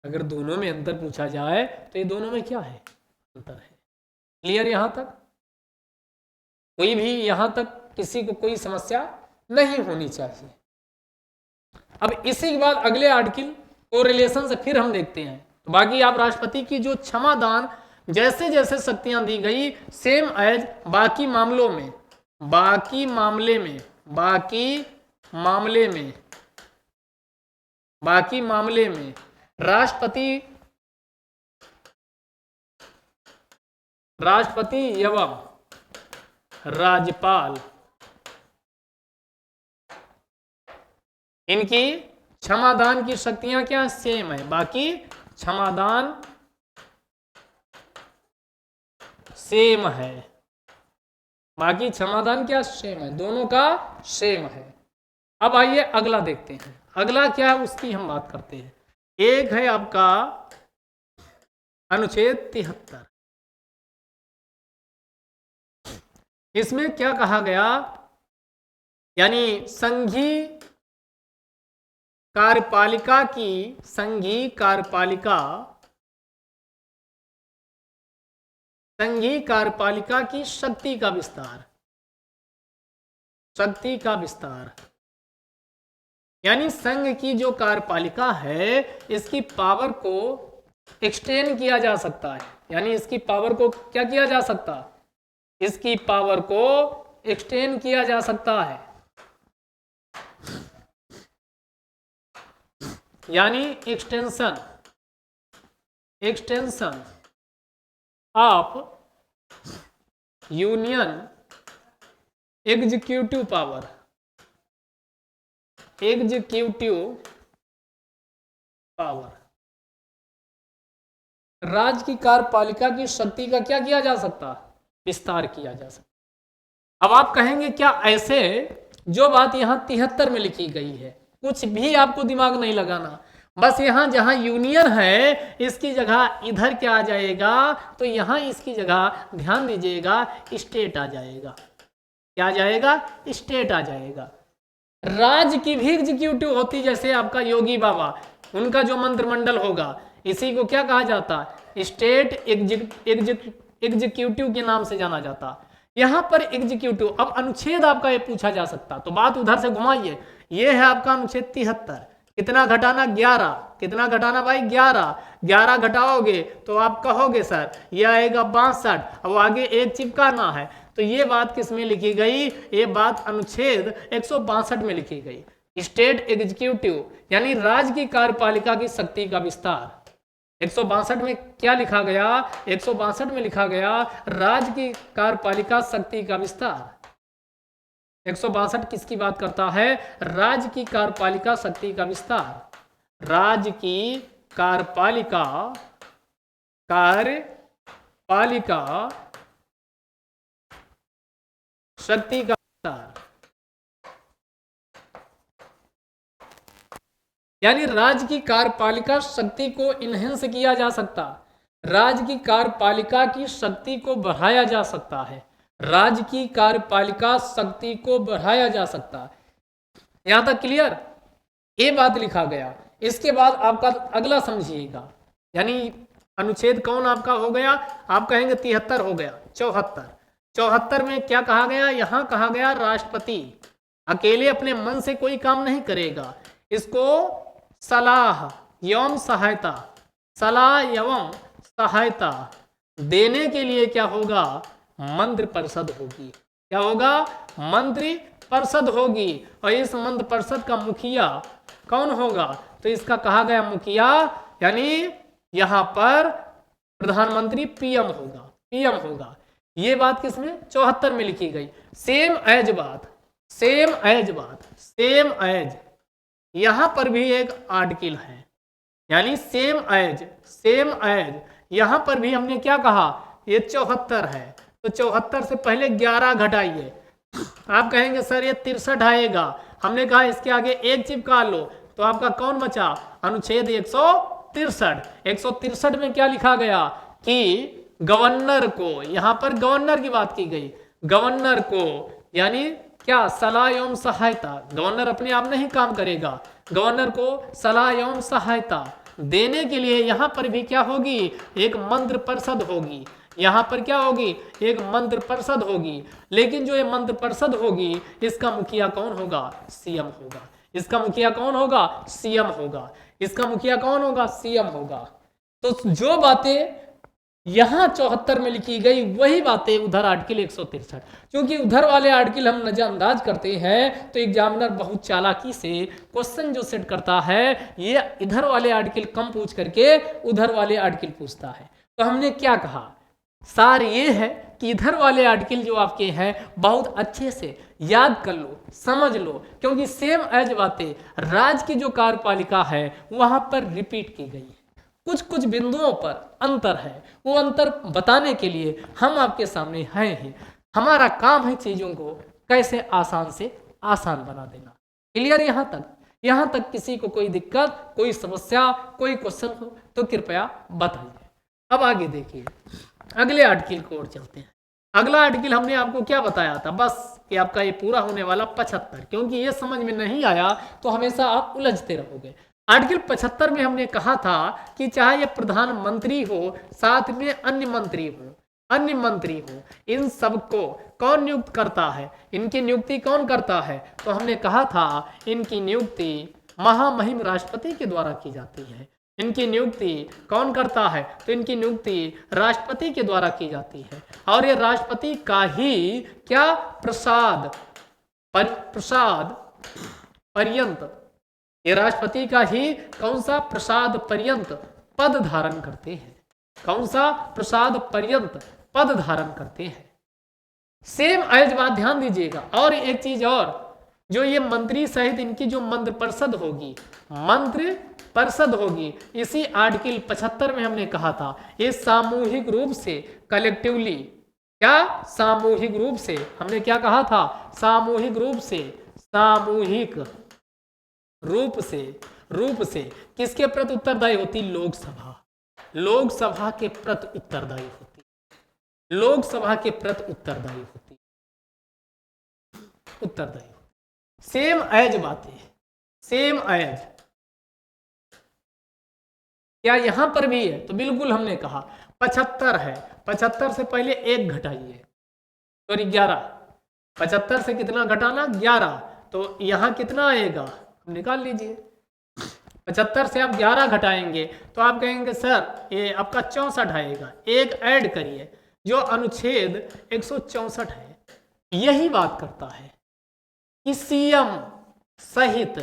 अगर दोनों में अंतर पूछा जाए तो ये दोनों में क्या है? अंतर है। क्लियर यहां तक? कोई भी यहां तक किसी को कोई समस्या नहीं होनी चाहिए। अब इसी के बाद अगले आर्टिकल को रिलेशन से फिर हम देखते हैं। तो बाकी आप राष्ट्रपति की जो क्षमादान जैसे जैसे शक्तियां दी गई, सेम एज बाकी मामलों में, बाकी मामले में, बाकी मामले में राष्ट्रपति एवं राज्यपाल इनकी क्षमादान की शक्तियां क्या सेम है, बाकी क्षमादान सेम है, बाकी क्षमादान क्या सेम है, दोनों का सेम है। अब आइए अगला देखते हैं। अगला क्या है उसकी हम बात करते हैं। एक है आपका अनुच्छेद 73। इसमें क्या कहा गया? यानी संघीय कार्यपालिका की शक्ति का विस्तार, यानी संघ की जो कार्यपालिका है इसकी पावर को एक्सटेंड किया जा सकता है। यानी इसकी पावर को क्या किया जा सकता है? इसकी पावर को एक्सटेंड किया जा सकता है। यानी extension of union executive power, राज्य की कार्यपालिका की शक्ति का क्या किया जा सकता? विस्तार किया जा सकता। अब आप कहेंगे क्या ऐसे जो बात यहां 73 में लिखी गई है, कुछ भी आपको दिमाग नहीं लगाना, बस यहां जहां यूनियन है इसकी जगह इधर क्या आ जाएगा? तो यहां इसकी जगह ध्यान दीजिएगा स्टेट आ जाएगा। क्या आ जाएगा? स्टेट आ जाएगा। राज्य की भी एग्जीक्यूटिव होती, जैसे आपका योगी बाबा, उनका जो मंत्रिमंडल होगा इसी को क्या कहा जाता? स्टेट एग्जीक्यूटिव के नाम से जाना जाता। यहां पर एग्जीक्यूटिव, अब अनुच्छेद आपका ये पूछा जा सकता, तो बात उधर से घुमाइए। ये है आपका अनुच्छेद 73। कितना घटाना? 11। कितना घटाना भाई? 11। 11 घटाओगे तो आप कहोगे सर ये आएगा 62। अब आगे एक चिपकाना है, तो ये बात किस में लिखी गई? ये बात अनुच्छेद 162 में लिखी गई। स्टेट एग्जीक्यूटिव यानी राज्य की कार्यपालिका की शक्ति का विस्तार। 162 में क्या लिखा गया? 162 में लिखा गया राज्य की कार्यपालिका शक्ति का विस्तार। 162 किसकी बात करता है? राज्य की कार्यपालिका शक्ति का विस्तार। राज्य की कार्यपालिका शक्ति का विस्तार, यानी राज्य की कार्यपालिका शक्ति को इनहेंस किया जा सकता, राज्य की कार्यपालिका की शक्ति को बढ़ाया जा सकता है, राज्य की कार्यपालिका शक्ति को बढ़ाया जा सकता है। यहां तक क्लियर? ये बात लिखा गया। इसके बाद आपका अगला समझिएगा, यानी अनुच्छेद कौन आपका हो गया? आप कहेंगे 73 हो गया। 74 में क्या कहा गया? यहां कहा गया राष्ट्रपति अकेले अपने मन से कोई काम नहीं करेगा, इसको सलाह एवं सहायता देने के लिए क्या होगा? मंत्रिपरिषद होगी। क्या होगा? मंत्रिपरिषद होगी। और इस मंत्रिपरिषद का मुखिया कौन होगा? तो इसका कहा गया मुखिया, यानी यहां पर प्रधानमंत्री पीएम होगा। ये बात किसमें? 74 में लिखी गई। सेम एज यहां पर भी एक आर्टिकल है, यानी सेम एज यहां पर भी हमने क्या कहा? ये 74 है, तो 74 से पहले 11 घटाइए। आप कहेंगे सर ये 63 आएगा। हमने कहा इसके आगे एक चिपका लो, तो आपका कौन बचा? अनुच्छेद 163। 163 में क्या लिखा गया कि गवर्नर को, यहां पर गवर्नर की बात की गई, गवर्नर को यानी क्या? सलाह एवं सहायता। गवर्नर अपने आप नहीं काम करेगा, गवर्नर को सलाह एवं सहायता देने के लिए यहां पर भी क्या होगी? एक मंत्रिपरिषद होगी। यहां पर क्या होगी? एक मंत्रिपरिषद होगी। लेकिन जो ये मंत्रिपरिषद होगी, इसका मुखिया कौन होगा? सीएम होगा। इसका मुखिया कौन होगा? सीएम होगा। इसका मुखिया कौन होगा? सीएम होगा। तो जो बातें यहां 74 में लिखी गई, वही बातें उधर आर्टिकल 163। क्योंकि उधर वाले आर्टिकल हम नजरअंदाज करते हैं, तो एग्जामिनर बहुत चालाकी से क्वेश्चन जो सेट करता है, ये इधर वाले आर्टिकल कम पूछ करके उधर वाले आर्टिकल पूछता है। तो हमने क्या कहा? सार ये है कि इधर वाले आर्टिकल जो आपके हैं बहुत अच्छे से याद कर लो, समझ लो, क्योंकि सेम एज बातें राज्य की जो कार्यपालिका है वहां पर रिपीट की गई है। कुछ बिंदुओं पर अंतर है, वो अंतर बताने के लिए हम आपके सामने हैं। हमारा काम है चीजों को कैसे आसान से आसान बना देना। क्लियर? यहां तक किसी को कोई दिक्कत, कोई समस्या, कोई क्वेश्चन हो तो कृपया बताइए। अब आगे देखिए, अगले आर्टिकल को और चलते हैं। अगला आर्टिकल हमने आपको क्या बताया था? बस कि आपका ये पूरा होने वाला 75, क्योंकि ये समझ में नहीं आया तो हमेशा आप उलझते रहोगे। आर्टिकल 75 में हमने कहा था कि चाहे ये प्रधानमंत्री हो, साथ में अन्य मंत्री हो, इन सबको कौन नियुक्त करता है? इनकी नियुक्ति कौन करता है? तो हमने कहा था इनकी नियुक्ति महामहिम राष्ट्रपति के द्वारा की जाती है। इनकी नियुक्ति कौन करता है? तो इनकी नियुक्ति राष्ट्रपति के द्वारा की जाती है। और ये राष्ट्रपति का ही क्या? प्रसाद पर्यंत, ये राष्ट्रपति का ही कौन सा? प्रसाद पर्यंत पद धारण करते हैं। कौन सा? प्रसाद पर्यंत पद धारण करते हैं। सेम एज बात ध्यान दीजिएगा। और एक चीज और, जो ये मंत्री सहित इनकी जो मंत्रिपरिषद होगी, इसी आर्टिकल 75 में हमने कहा था ये सामूहिक रूप से, कलेक्टिवली, क्या? सामूहिक रूप से, हमने क्या कहा था? सामूहिक रूप से किसके प्रति उत्तरदायी होती? लोकसभा के प्रति उत्तरदायी होती। सेम एज बातें, क्या यहां पर भी है? तो बिल्कुल हमने कहा 75 है, 75 से पहले 1 घटाइए, सॉरी 11। 75 से कितना घटाना? 11। तो यहां कितना आएगा? निकाल लीजिए। 75 से आप 11 घटाएंगे तो आप कहेंगे सर ये आपका 64 आएगा। 1 ऐड करिए, जो अनुच्छेद 164 है, यही बात करता है कि सीएम सहित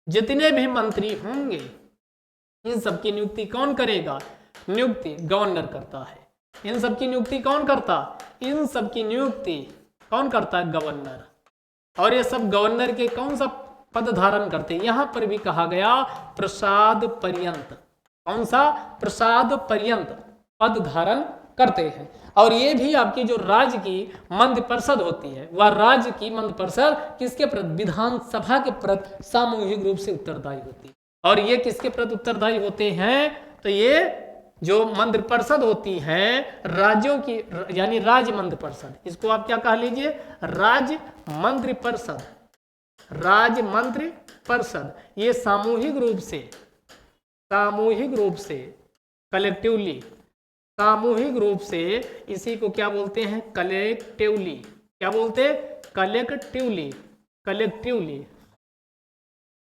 जितने भी मंत्री होंगे इन सबकी नियुक्ति कौन करेगा? नियुक्ति गवर्नर करता है। इन सबकी नियुक्ति कौन करता? इन सबकी नियुक्ति कौन करता है? गवर्नर। और ये सब गवर्नर के कौन सा पद धारण करते हैं? यहां पर भी कहा गया प्रसाद पर्यंत। कौन सा? प्रसाद पर्यंत पद धारण करते हैं। और ये भी आपकी जो राज्य की मंत्रि परिषद होती है वह राज्य की मंत्रि परिषद किसके प्रति? विधानसभा के प्रति सामूहिक रूप से उत्तरदायी होती है। और ये किसके प्रति उत्तरदायी होते हैं? तो ये जो मंत्रि परिषद होती है राज्यों की, यानी राज्य मंत्रि परिषद, इसको आप क्या कह लीजिए? राज्य मंत्रि परिषद। राज्य मंत्रि परिषद ये सामूहिक रूप से कलेक्टिवली, सामूहिक रूप से इसी को क्या बोलते हैं? कलेक्टिवली। क्या बोलते हैं? कलेक्टिवली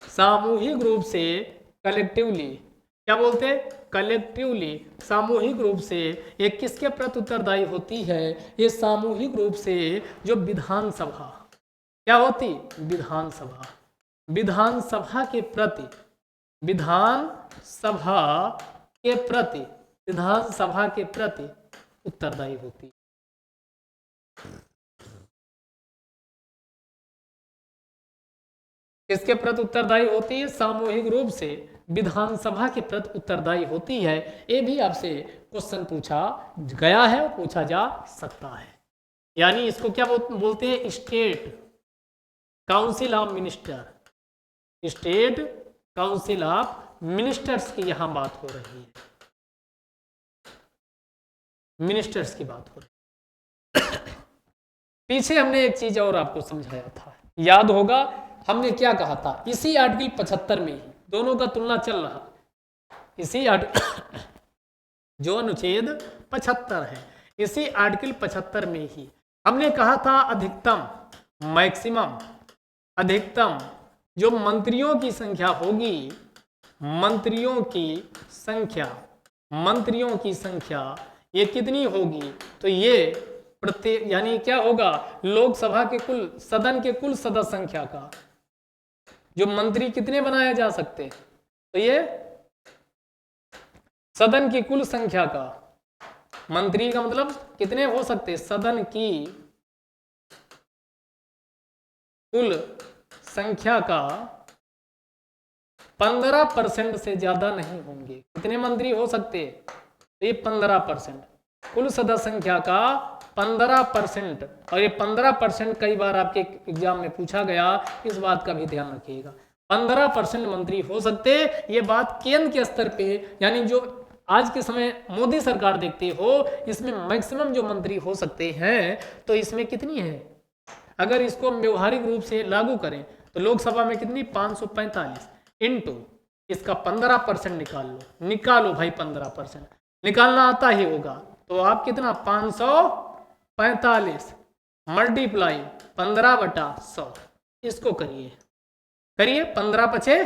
सामूहिक रूप से, कलेक्टिवली क्या बोलते हैं? कलेक्टिवली सामूहिक रूप से ये किसके प्रति उत्तरदायी होती है? ये सामूहिक रूप से जो विधानसभा क्या होती? विधानसभा। विधानसभा के प्रति उत्तरदायी होती। किसके प्रति उत्तरदायी होती है? सामूहिक रूप से विधानसभा के प्रति उत्तरदायी होती है। ये भी आपसे क्वेश्चन पूछा गया है और पूछा जा सकता है। यानी इसको क्या बोलते हैं? State council of minister. State council of ministers की यहां बात हो रही है। मिनिस्टर्स की बात हो रही है। पीछे हमने एक चीज और आपको समझाया था, याद होगा हमने क्या कहा था? इसी आर्टिकल 75 में ही दोनों का तुलना चल रहा। इसी जो अनुच्छेद 75 है, इसी आर्टिकल 75 में ही हमने कहा था अधिकतम, मैक्सिमम, अधिकतम जो मंत्रियों की संख्या होगी, मंत्रियों की संख्या ये कितनी होगी? तो ये प्रत्येक, यानी क्या होगा? लोकसभा के कुल, सदन के कुल सदस्य संख्या का, जो मंत्री कितने बनाए जा सकते हैं? तो ये सदन की कुल संख्या का, मंत्री का मतलब कितने हो सकते हैं? सदन की कुल संख्या का 15% से ज्यादा नहीं होंगे। कितने मंत्री हो सकते हैं? तो ये 15%, कुल सदस्य संख्या का 15%। और ये 15% कई बार आपके एग्जाम में पूछा गया, इस बात का भी ध्यान रखिएगा। 15% मंत्री हो सकते। ये बात केंद्र के स्तर पे, यानी जो आज के समय मोदी सरकार देखते हो, इसमें मैक्सिमम जो मंत्री हो सकते हैं, तो इसमें कितनी है? अगर इसको हम व्यवहारिक रूप से लागू करें तो लोकसभा में कितनी? 545 इंटू इसका 15% निकालो भाई। 15% निकालना आता ही होगा, तो आप कितना? 545 मल्टीप्लाई 15/100। इसको करिए 15×5,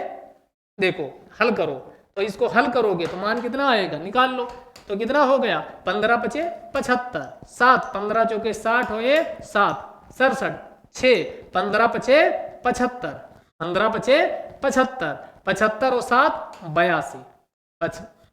देखो हल करो तो इसको हल करोगे तो मान कितना आएगा? निकाल लो। तो कितना हो गया? 15×5 75, 7 15 चौके 60 होए 7 67, 6 15×5 75, 15×5 75, 75 और 7 82,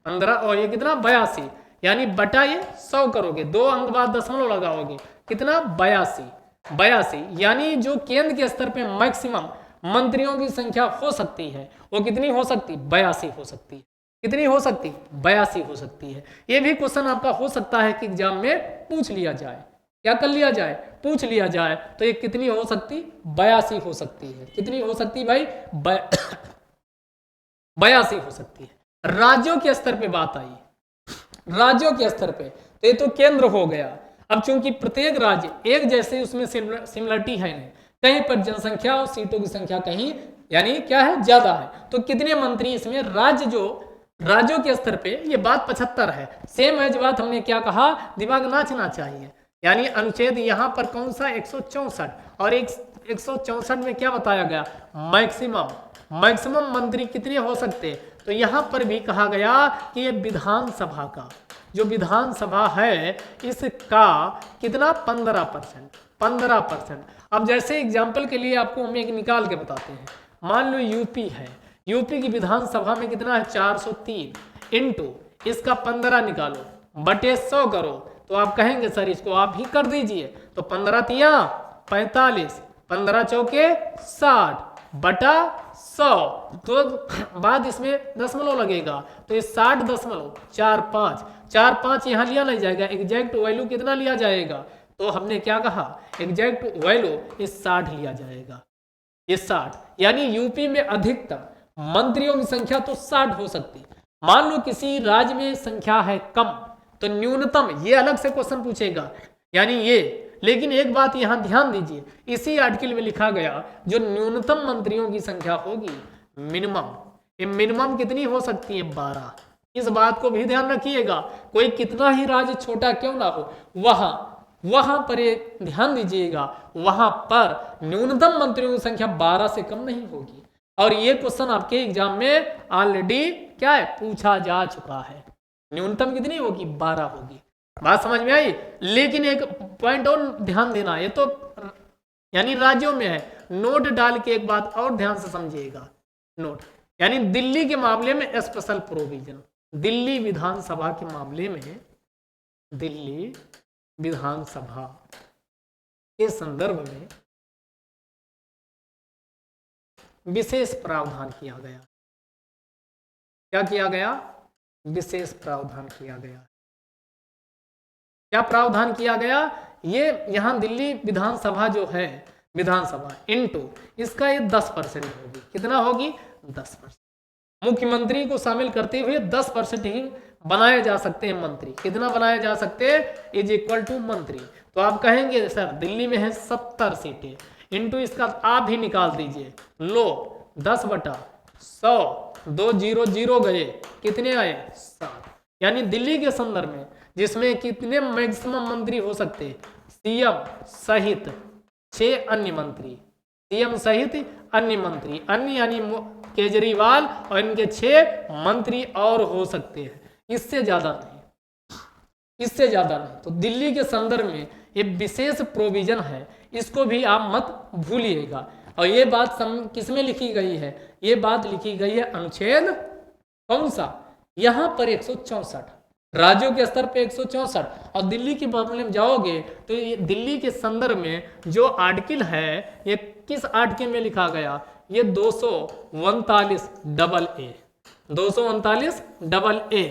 15 और ये कितना? 82, यानी बटा ये 100 करोगे, 2 अंक बाद दशमलव लगाओगे, कितना? 82। यानी जो केंद्र के स्तर पे मैक्सिमम मंत्रियों की संख्या हो सकती है वो कितनी हो सकती? 82 हो सकती है। कितनी हो सकती? 82 हो सकती है। ये भी क्वेश्चन आपका हो सकता है कि एग्जाम में पूछ लिया जाए। क्या कर लिया जाए? पूछ लिया जाए। तो ये कितनी हो सकती? 82 हो सकती है। कितनी हो सकती भाई? 82 हो सकती है। राज्यों के स्तर पे बात आई, राज्यों के स्तर पे तो ये तो केंद्र हो गया। अब चूंकि प्रत्येक राज्य एक जैसे, उसमें सिमिलरिटी है नहीं, कहीं पर जनसंख्या और सीटों की संख्या कहीं यानी क्या है? ज्यादा है। तो कितने मंत्री इसमें? राज्य जो राज्यों के स्तर पे ये बात 75 है। सेम एज बात हमने क्या कहा? दिमाग नाचना चाहिए। यानी अनुच्छेद यहाँ पर कौन सा? 164, और 164 में क्या बताया गया? मैक्सिमम मंत्री कितने हो सकते? तो यहाँ पर भी कहा गया कि ये विधानसभा का, जो विधानसभा है इसका कितना? 15%। 15%। अब जैसे एग्जाम्पल के लिए आपको हम एक निकाल के बताते हैं। मान लो यूपी है, यूपी की विधानसभा में कितना है 403 इंटू इसका 15 निकालो बटे 100 करो, तो आप कहेंगे सर इसको आप ही कर दीजिए, तो 15 तिया 45, 15 चौके 60 बटा 100, तो बाद इसमें दशमलव लगेगा, तो ये 60.45, 45 यहाँ लिया नहीं जाएगा, एग्जैक्ट वैल्यू कितना लिया जाएगा, तो हमने क्या कहा एग्जैक्ट वैल्यू ये 60 लिया जाएगा, ये 60, यानी यूपी में अधिकतम मंत्रियों की संख्या तो 60 हो सकती। मान लो किसी राज्य में संख्या है कम, तो न्यूनतम, ये अलग से क्वेश्चन पूछेगा, यानी ये। लेकिन एक बात यहां ध्यान दीजिए, इसी आर्टिकल में लिखा गया जो न्यूनतम मंत्रियों की संख्या होगी मिनिमम, ये मिनिमम कितनी हो सकती है 12। इस बात को भी ध्यान रखिएगा, कोई कितना ही राज्य छोटा क्यों ना हो, वहां पर ये ध्यान दीजिएगा, वहां पर न्यूनतम मंत्रियों की संख्या 12 से कम नहीं होगी। और ये क्वेश्चन आपके एग्जाम में ऑलरेडी क्या है पूछा जा चुका है, न्यूनतम कितनी होगी 12 होगी। बात समझ में आई। लेकिन एक पॉइंट और ध्यान देना, ये तो यानी राज्यों में है, नोट डाल के एक बात और ध्यान से समझिएगा, नोट यानी दिल्ली के मामले में स्पेशल प्रोविजन, दिल्ली विधानसभा के मामले में, दिल्ली विधानसभा के संदर्भ में विशेष प्रावधान किया गया। क्या किया गया? विशेष प्रावधान किया गया। क्या प्रावधान किया गया? ये यहां दिल्ली विधानसभा जो है, विधानसभा इनटू इसका ये 10% होगी। कितना होगी? 10%। मुख्यमंत्री को शामिल करते हुए 10% ही बनाए जा सकते हैं मंत्री। कितना बनाए जा सकते हैं? इज इक्वल टू मंत्री। तो आप कहेंगे सर दिल्ली में है 70 सीटें, इनटू इसका आप ही निकाल दीजिए, लो 10/100, 2 0 0 गए, कितने आए? 7। यानी दिल्ली के संदर्भ में जिसमें कितने मैक्सिमम मंत्री हो सकते हैं? सीएम सहित 6 अन्य मंत्री, सीएम सहित अन्य मंत्री, अन्य यानी केजरीवाल और इनके 6 मंत्री और हो सकते हैं, इससे ज्यादा नहीं, इससे ज्यादा नहीं। तो दिल्ली के संदर्भ में ये विशेष प्रोविजन है, इसको भी आप मत भूलिएगा। और ये बात किसमें लिखी गई है? ये बात लिखी गई है अनुच्छेद कौन सा? यहां पर 164, राज्यों के स्तर पे 164। और दिल्ली के मामले में जाओगे तो ये दिल्ली के संदर्भ में जो आर्टिकल है, ये किस आर्टिकल में लिखा गया? ये 239AA, 239AA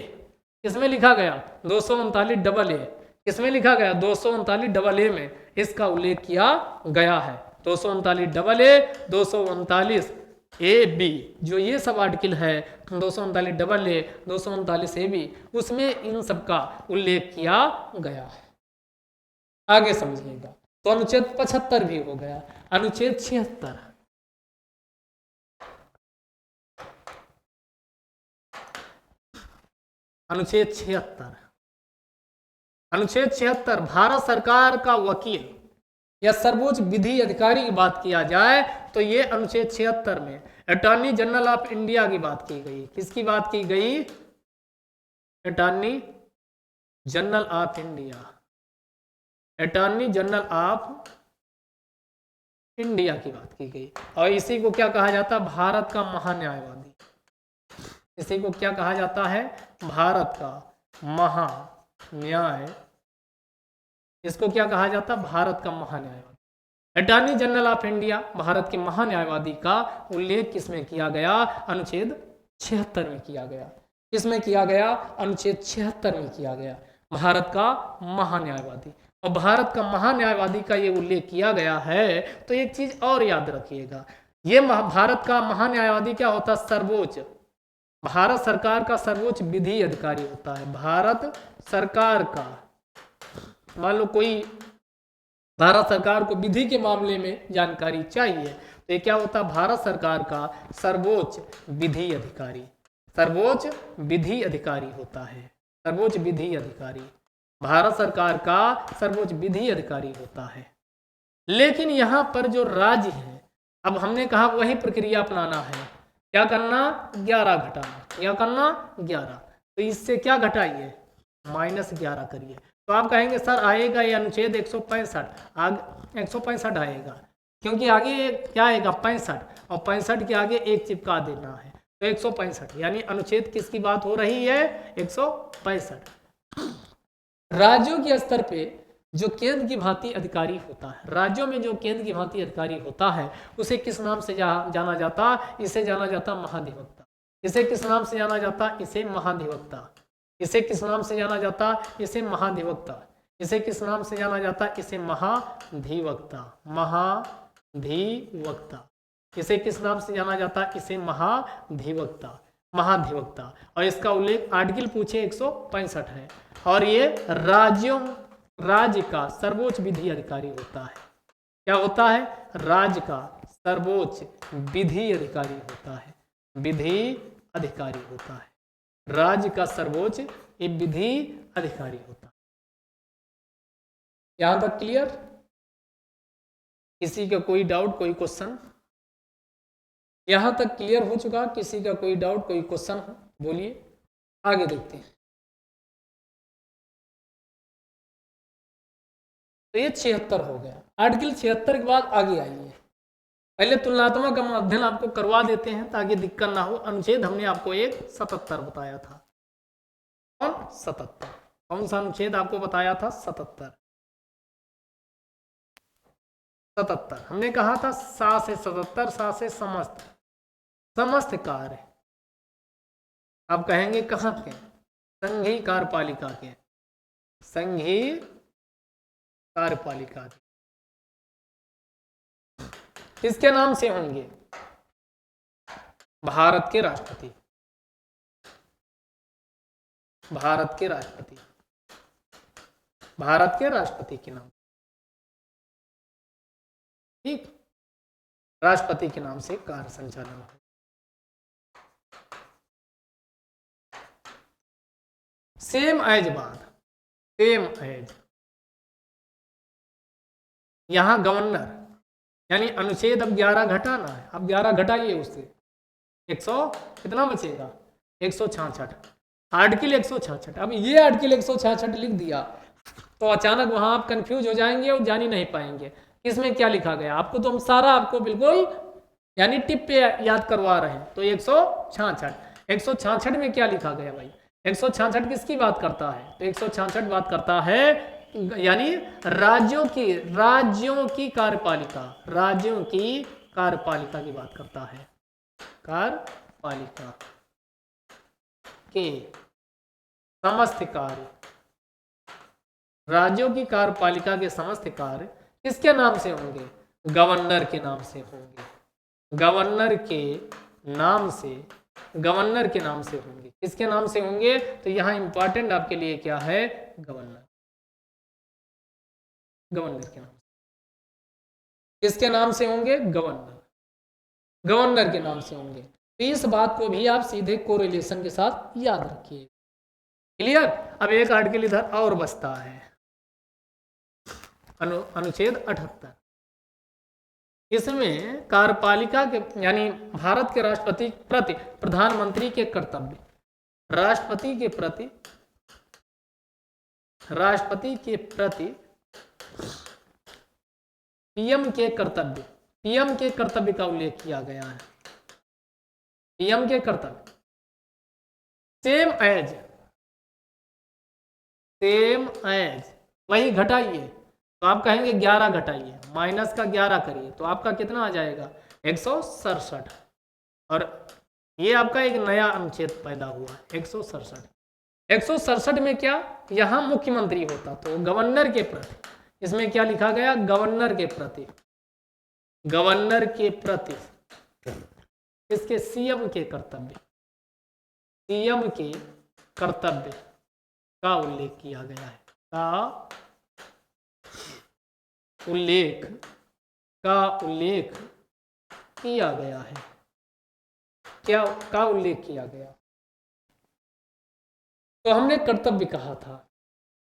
किसमें लिखा गया? 239AA किसमें लिखा गया? 239AA में इसका उल्लेख किया गया है। 239AA, 239AB, जो ये सब आर्टिकल है 239AA, 239AB, उसमें इन सब का उल्लेख किया गया है। आगे समझिएगा। तो अनुच्छेद 75 भी हो गया। अनुच्छेद 76, अनुच्छेद 76, अनुच्छेद 76 भारत सरकार का वकील या सर्वोच्च विधि अधिकारी की बात किया जाए तो ये अनुच्छेद 76 में अटॉर्नी जनरल ऑफ इंडिया की बात की गई। किसकी बात की गई? Attorney general of India, attorney general of India की बात की गई। और इसी को क्या कहा जाता है? भारत का महान्यायवादी। इसी को क्या कहा जाता है? भारत का महान्याय, इसको क्या कहा जाता है? भारत का महान्यायवादी। Attorney general of India, Bharat के महान्यायवादी का उल्लेख किसमें किया गया? अनुच्छेद 76 में किया गया। किसमें किया गया? अनुच्छेद 76 में किया गया, भारत का महान्यायवादी। और भारत का महान्यायवादी का ये उल्लेख किया गया है। तो एक चीज और याद रखिएगा, ये भारत का महान्यायवादी क्या होता है? सर्वोच्च, भारत सरकार का सर्वोच्च विधि अधिकारी होता है। भारत सरकार का, मान लो कोई भारत सरकार को विधि के मामले में जानकारी चाहिए तो ये क्या होता है? भारत सरकार का सर्वोच्च विधि अधिकारी, सर्वोच्च विधि अधिकारी होता है। सर्वोच्च विधि अधिकारी भारत सरकार का सर्वोच्च विधि अधिकारी होता है। लेकिन यहाँ पर जो राज्य है, अब हमने कहा वही प्रक्रिया अपनाना है। क्या करना? 11 घटाना। क्या करना? 11। तो इससे क्या घटाइए? -11 करिए। तो आप कहेंगे सर आएगा ये अनुच्छेद 165, 165 आएगा, क्योंककि आगे क्या आएगा 65, और 65 के आगे एक चिपका देना है, तो 165, यानी अनुच्छेद किसकी बात हो रही है, 165। राज्यों के स्तर पे जो केंद्र की भांति अधिकारी होता है, राज्यों में जो केंद्र की भांति अधिकारी होता है, उसे किस नाम से जाना जाता, इसे जाना जाता महाधिवक्ता। इसे किस नाम से जाना जाता, इसे महाधिवक्ता। इसे किस नाम से जाना जाता, इसे महाधिवक्ता। इसे किस नाम से जाना जाता, इसे महाधिवक्ता, महाधिवक्ता। इसे किस नाम से जाना जाता, इसे महाधिवक्ता, महाधिवक्ता। और इसका उल्लेख आर्टिकल पूछे 165 है। और ये राज्य का सर्वोच्च विधि अधिकारी होता है। क्या होता है, राज्य का सर्वोच्च विधि अधिकारी होता है, विधि अधिकारी होता है, राज्य का सर्वोच्च विधि अधिकारी होता है। यहां तक क्लियर? किसी का कोई डाउट, कोई क्वेश्चन? यहां तक क्लियर हो चुका? किसी का कोई डाउट, कोई क्वेश्चन हो, बोलिए, आगे देखते हैं। तो ये 76 हो गया। आर्टिकल 76 के बाद आगे आइए, पहले तुलनात्मक अध्ययन आपको करवा देते हैं ताकि दिक्कत ना हो। अनुच्छेद हमने आपको एक 77 बताया था। कौन? 77। कौन सा अनुच्छेद आपको बताया था? 77। हमने कहा था सा से 77, सा से समस्त, समस्त कार्य। आप कहेंगे कहाँ के? संघीय कार्यपालिका के, संघीय कार्यपालिका के। किसके नाम से होंगे? भारत के राष्ट्रपति, भारत के राष्ट्रपति, भारत के राष्ट्रपति के नाम, ठीक, राष्ट्रपति के नाम से कार्य संचालन हो। सेम एज बाद, सेम एज, यहां गवर्नर, यानी अनुच्छेद अब 11 घटाना है। अब 11 घटाइए उससे 100 कितना बचेगा? 166। आर्टिकल 166। अब ये आर्टिकल 166 लिख दिया तो अचानक वहां आप कंफ्यूज हो जाएंगे और जान ही नहीं पाएंगे इसमें क्या लिखा गया। आपको तो हम सारा आपको बिल्कुल यानी टिप पे याद करवा रहे हैं। तो 166 में क्या लिखा गया भाई? 166 किसकी बात करता है? तो 166 बात करता है यानी राज्यों की कार्यपालिका, राज्यों की कार्यपालिका की बात करता है। कार्यपालिका के समस्त कार्य, राज्यों की कार्यपालिका के समस्त कार्य किसके नाम से होंगे? गवर्नर के नाम से होंगे, गवर्नर के नाम से, गवर्नर के नाम से होंगे। किसके नाम से होंगे? तो यहां इंपॉर्टेंट आपके लिए क्या है? गवर्नर, गवर्नर के नाम। किसके नाम से होंगे? गवर्नर, गवर्नर के नाम से होंगे। तो इस बात को भी आप सीधे कोरिलेशन के साथ याद रखिए। क्लियर? अब एक आर्टिकल इधर और बचता है, अनुच्छेद 78। इसमें कार्यपालिका के यानी भारत के राष्ट्रपति प्रति प्रधानमंत्री के कर्तव्य, राष्ट्रपति के प्रति, राष्ट्रपति के प्रति पीएम के कर्तव्य, पीएम के कर्तव्य का उल्लेख किया गया है। पीएम के कर्तव्य सेम एज, सेम एज, वही घटाइए तो आप कहेंगे 11 घटाइए, माइनस का 11 करिए तो आपका कितना आ जाएगा? 167। और ये आपका एक नया अनुच्छेद पैदा हुआ, 167। 167 में क्या? यहां मुख्यमंत्री होता तो गवर्नर के प्रति, इसमें क्या लिखा गया? गवर्नर के प्रति, गवर्नर के प्रति इसके सीएम के कर्तव्य, सीएम के कर्तव्य का उल्लेख किया गया है, का उल्लेख किया गया है। क्या का उल्लेख किया गया? तो हमने कर्तव्य कहा था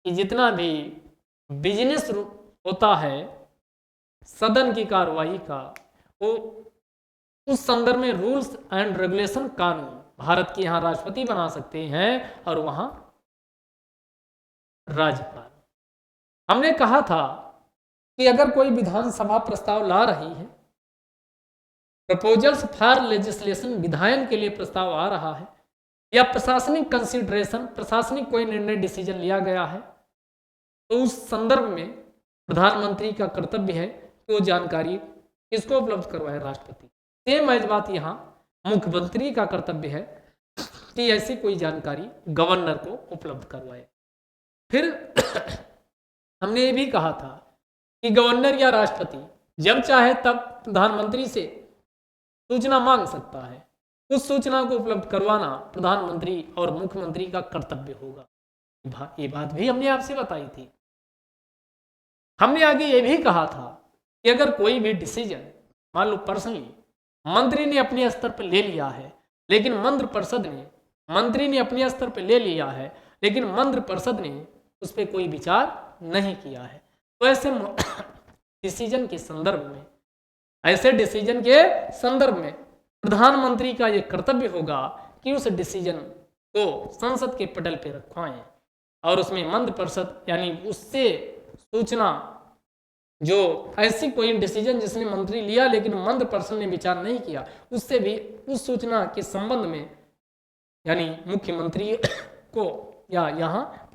कि जितना भी बिजनेस होता है सदन की कार्रवाई का, वो उस संदर्भ में रूल्स एंड रेगुलेशन कानून भारत के यहाँ राष्ट्रपति बना सकते हैं और वहां राज्यपाल। हमने कहा था कि अगर कोई विधानसभा प्रस्ताव ला रही है, प्रपोजल्स फॉर लेजिस्लेशन, विधायन के लिए प्रस्ताव आ रहा है, या प्रशासनिक कंसिडरेशन, प्रशासनिक कोई निर्णय डिसीजन लिया गया है, तो उस संदर्भ में प्रधानमंत्री का कर्तव्य है कि वो जानकारी किसको उपलब्ध करवाए, राष्ट्रपति। सेम एज बात यहाँ मुख्यमंत्री का कर्तव्य है कि ऐसी कोई जानकारी गवर्नर को उपलब्ध करवाए। फिर हमने ये भी कहा था कि गवर्नर या राष्ट्रपति जब चाहे तब प्रधानमंत्री से सूचना मांग सकता है, उस सूचना को उपलब्ध करवाना प्रधानमंत्री और मुख्यमंत्री का कर्तव्य होगा। ये बात भी हमने आपसे बताई थी। हमने आगे ये भी कहा था कि अगर कोई भी डिसीजन मान लो पर्सनली मंत्री ने अपने स्तर पर ले लिया है, लेकिन मंत्री ने अपने स्तर पर ले लिया है, लेकिन मंत्रिपरिषद ने उस पर कोई विचार नहीं किया है, तो ऐसे डिसीजन के संदर्भ में प्रधानमंत्री का यह कर्तव्य होगा कि उस डिसीजन को संसद के पटल पर रखवाएं और उसमें मंत्रिपरिषद यानी उससे सूचना, जो ऐसी कोई डिसीजन जिसने मंत्री लिया लेकिन मंत्रिपरिषद ने विचार नहीं किया, उससे भी उस सूचना के संबंध में यानी मुख्यमंत्री को या यहाँ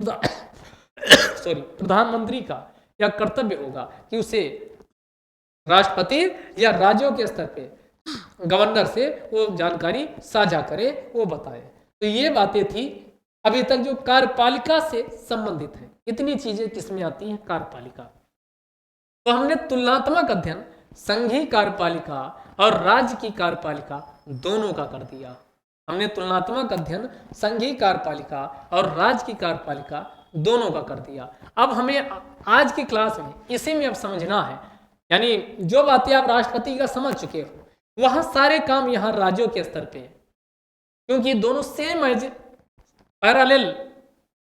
प्रधानमंत्री का यह कर्तव्य होगा कि उसे राष्ट्रपति या राज्यों के स्तर पे गवर्नर से वो जानकारी साझा करे, वो बताए। तो ये बातें थी अभी तक जो कार्यपालिका से संबंधित है। इतनी चीजें किसमें आती हैं, कार्यपालिका। तो हमने तुलनात्मक अध्ययन संघीय कार्यपालिका और राज्य की कार्यपालिका दोनों का कर दिया। हमने तुलनात्मक अध्ययन संघीय कार्यपालिका और राज्य की कार्यपालिका दोनों का कर दिया। अब हमें आज की क्लास में इसी में अब समझना है, यानी जो बातें आप राष्ट्रपति का समझ चुके हो, वहां सारे काम यहाँ राज्यों के स्तर पे है, क्योंकि दोनों सेम एज पैरेलल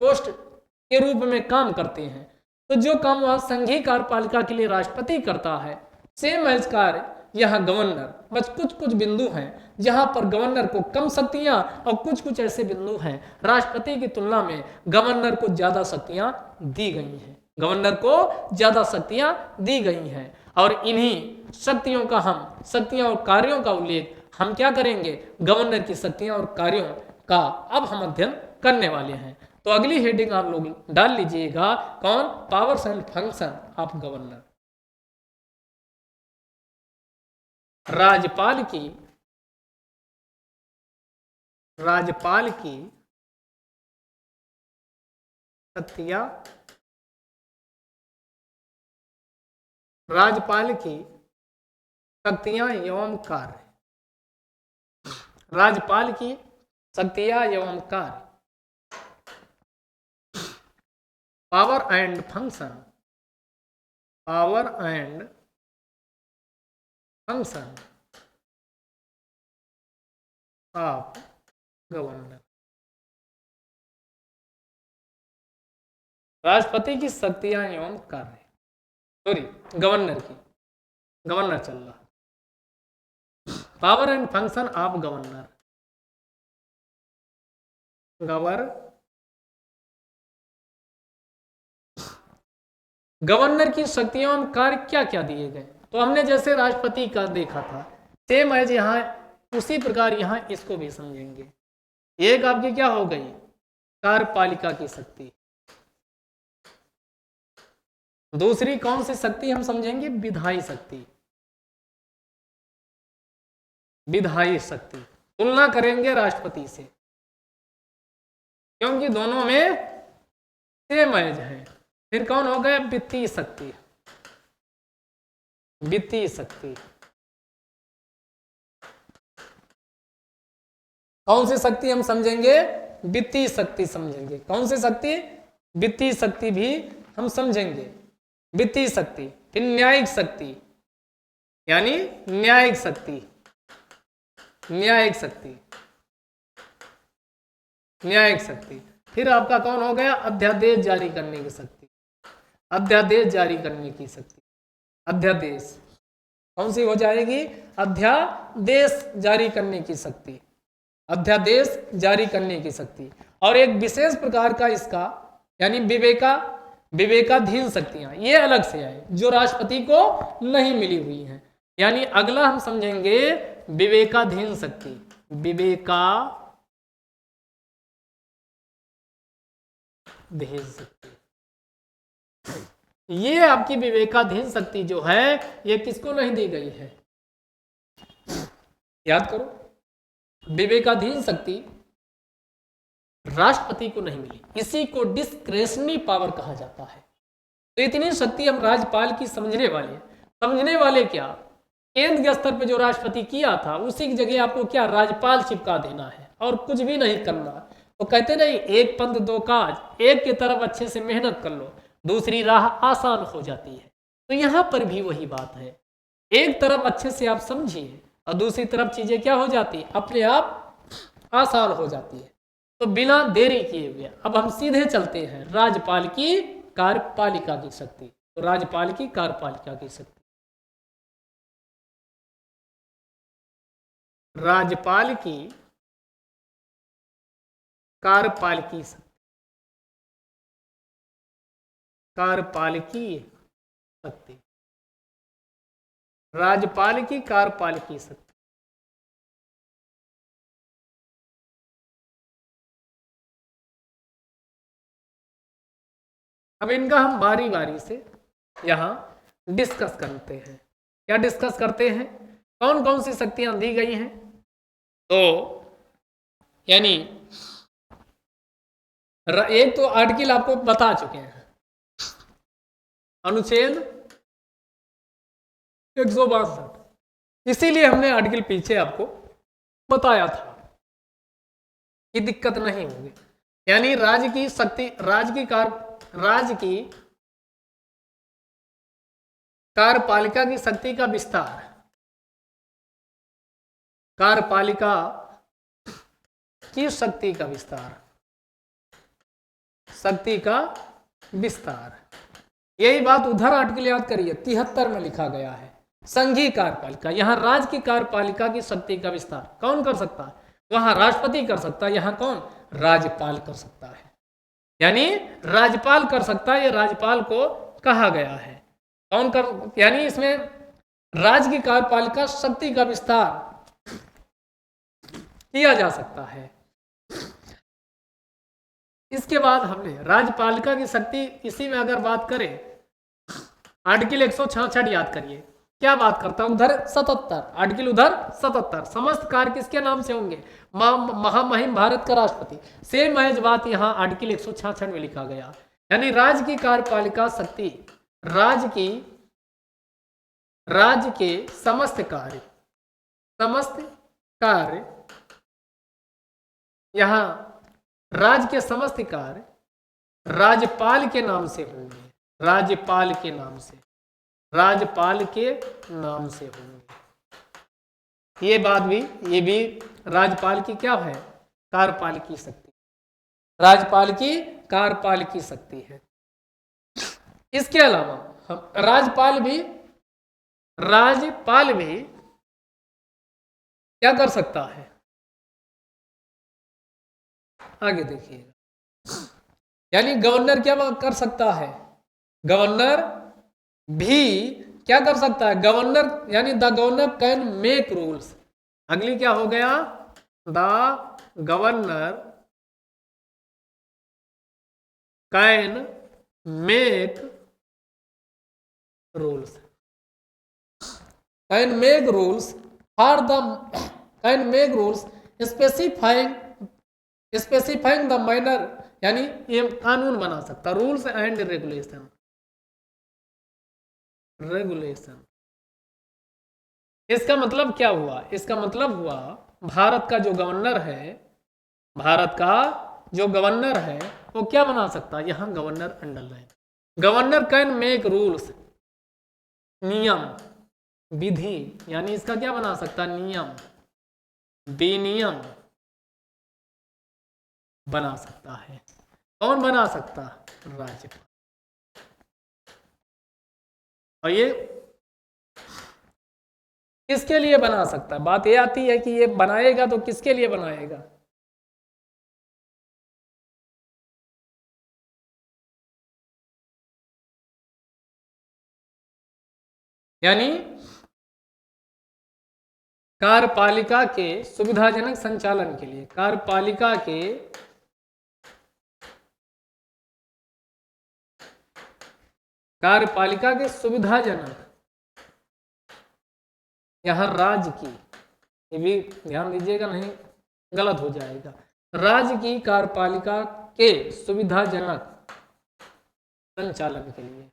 पोस्ट के रूप में काम करते हैं। तो जो काम वह संघीय कार्यपालिका के लिए राष्ट्रपति करता है, सेम एज कार्य यहाँ गवर्नर, बस कुछ कुछ बिंदु हैं जहां पर गवर्नर को कम शक्तियां और कुछ कुछ ऐसे बिंदु हैं राष्ट्रपति की तुलना में गवर्नर को ज्यादा शक्तियां दी गई हैं, गवर्नर को ज्यादा शक्तियां दी गई हैं। और इन्हीं शक्तियों और कार्यों का उल्लेख हम क्या करेंगे, गवर्नर की शक्तियां और कार्यों का अब हम अध्ययन करने वाले हैं। तो अगली हेडिंग आप लोग डाल लीजिएगा, कौन, powers and function of governor. राज्यपाल की शक्तियां, राज्यपाल की शक्तियां एवं कार्य, राज्यपाल की शक्तियां एवं कार्य, power and function of governor. राष्ट्रपति की शक्तियां एवं कार्य, गवर्नर चल रहा, power and function of governor की शक्तियां एवं कार्य क्या क्या दिए गए। तो हमने जैसे राष्ट्रपति का देखा था, सेम एज यहाँ उसी प्रकार यहाँ इसको भी समझेंगे। एक आपकी क्या हो गई, कार्यपालिका की शक्ति। दूसरी कौन सी शक्ति हम समझेंगे, विधायी शक्ति। तुलना करेंगे राष्ट्रपति से, क्योंकि दोनों में सेम एज है। फिर कौन हो गया, वित्तीय शक्ति। कौन सी शक्ति हम समझेंगे, वित्तीय शक्ति समझेंगे। कौन सी शक्ति, वित्तीय शक्ति भी हम समझेंगे, वित्तीय शक्ति। फिर न्यायिक शक्ति, यानी न्यायिक शक्ति। फिर आपका कौन हो गया, अध्यादेश जारी करने की शक्ति। अध्यादेश कौन सी हो जाएगी, अध्यादेश जारी करने की शक्ति। और एक विशेष प्रकार का इसका यानी विवेकाधीन शक्तियां ये अलग से आए जो राष्ट्रपति को नहीं मिली हुई हैं। यानी अगला हम समझेंगे विवेकाधीन शक्ति, विवेकाधीन शक्ति। ये आपकी विवेकाधीन शक्ति जो है ये किसको नहीं दी गई है, याद करो, विवेकाधीन शक्ति राष्ट्रपति को नहीं मिली, इसी को डिस्क्रेशनरी पावर कहा जाता है। तो इतनी शक्ति हम राज्यपाल की समझने वाले क्या, केंद्र के स्तर पे जो राष्ट्रपति किया था उसी की जगह आपको क्या राज्यपाल चिपका देना है और कुछ भी नहीं करना। तो कहते नहीं एक पंथ दो काज, एक की तरफ अच्छे से मेहनत कर लो दूसरी राह आसान हो जाती है। तो यहाँ पर भी वही बात है, एक तरफ अच्छे से आप समझिए और दूसरी तरफ चीजें क्या हो जाती है, अपने आप आसान हो जाती है। तो बिना देरी किए हुए अब हम सीधे चलते हैं राज्यपाल की कार्यपालिका की शक्ति। तो राज्यपाल की कार्यपालिका की शक्ति, राज्यपाल की कार्यपालिकी शक्ति, कार्यपालिकी शक्ति, राज्यपाल की कार्यपालिकी शक्ति। अब इनका हम बारी बारी से यहां डिस्कस करते हैं। क्या डिस्कस करते हैं, कौन कौन सी शक्तियां दी गई हैं। तो यानी एक तो आर्टिकल आपको बता चुके हैं, अनुच्छेद 162, इसीलिए हमने आर्टिकल पीछे आपको बताया था कि दिक्कत नहीं होगी। यानी राज्य की शक्ति, राज्य की कार्यपालिका की शक्ति का विस्तार, कार्यपालिका की शक्ति का विस्तार, शक्ति का विस्तार। यही बात उधर आर्टिकल याद करिए 73 में लिखा गया है, संघीय कार्यपालिका। यहां राज्य की कार्यपालिका की शक्ति का विस्तार कौन कर सकता है, वहां राष्ट्रपति कर सकता है, यहां कौन, राज्यपाल कर सकता है। यानी राज्यपाल कर सकता है, ये राज्यपाल को कहा गया है। कौन कर, यानी इसमें राज्य की कार्यपालिका शक्ति का विस्तार किया जा सकता है। इसके बाद हमने राज्यपालिका की शक्ति, इसी में अगर बात करें आर्टिकल 166 याद करिए, क्या बात करता है उधर 77, आर्टिकल उधर 77, समस्त कार्य किसके नाम से होंगे, महामहिम भारत का राष्ट्रपति। सेम एज बात यहाँ आर्टिकल 166 में लिखा गया। यानी राज्य की कार्यपालिका शक्ति, राज्य के समस्त कार्य यहाँ राज्य के समस्त कार्य राज्यपाल के नाम से होंगे, राज्यपाल के नाम से होंगे। ये भी राज्यपाल की क्या है, कार्यपालिकी शक्ति, राज्यपाल की कार्यपालिकी शक्ति है। इसके अलावा हम राज्यपाल भी क्या कर सकता है, आगे देखिएगा। यानी गवर्नर क्या कर सकता है, गवर्नर भी क्या कर सकता है, गवर्नर यानी the governor can make rules. अगली क्या हो गया, the governor can make rules, can make rules specifying the manner, यानी ये कानून बना सकता, रूल्स एंड रेगुलेशन। इसका मतलब क्या हुआ, इसका मतलब हुआ भारत का जो गवर्नर है वो क्या बना सकता है, यहां governor underline, governor can make rules, नियम विधि, यानी इसका क्या बना सकता, नियम विनियम बना सकता है। कौन बना सकता, राज्यपाल। और ये किसके लिए बना सकता है, बात ये आती है कि ये बनाएगा तो किसके लिए बनाएगा, यानी कार्यपालिका के सुविधाजनक संचालन के लिए, कार्यपालिका के सुविधाजनक, यहां राज्य की, ये भी ध्यान दीजिएगा नहीं गलत हो जाएगा, राज्य की कार्यपालिका के सुविधाजनक संचालन के लिए,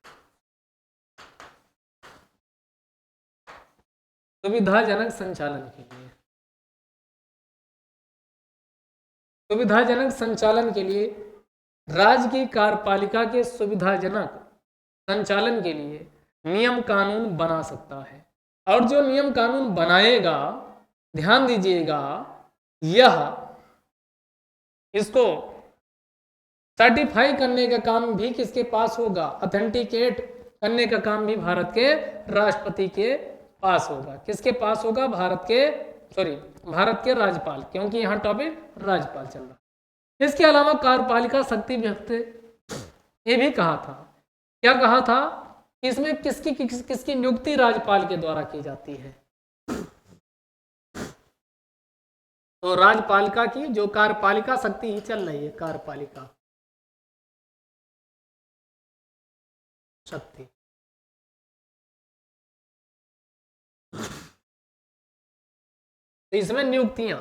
सुविधाजनक संचालन के लिए, सुविधाजनक संचालन के लिए राज्य की कार्यपालिका के सुविधाजनक संचालन के लिए नियम कानून बना सकता है। और जो नियम कानून बनाएगा, ध्यान दीजिएगा, यह इसको सर्टिफाई करने का काम भी किसके पास होगा, ऑथेंटिकेट करने का काम भी भारत के राष्ट्रपति के पास होगा। किसके पास होगा, भारत के राज्यपाल, क्योंकि यहाँ टॉपिक राज्यपाल चल रहा है। इसके अलावा कार्यपालिका शक्ति व्यक्त ये भी कहा था, क्या कहा था, इसमें किसकी नियुक्ति राज्यपाल के द्वारा की जाती है। तो राज्यपालिका की जो कार्यपालिका शक्ति ही चल रही है, कार्यपालिका शक्ति, तो इसमें नियुक्तियां,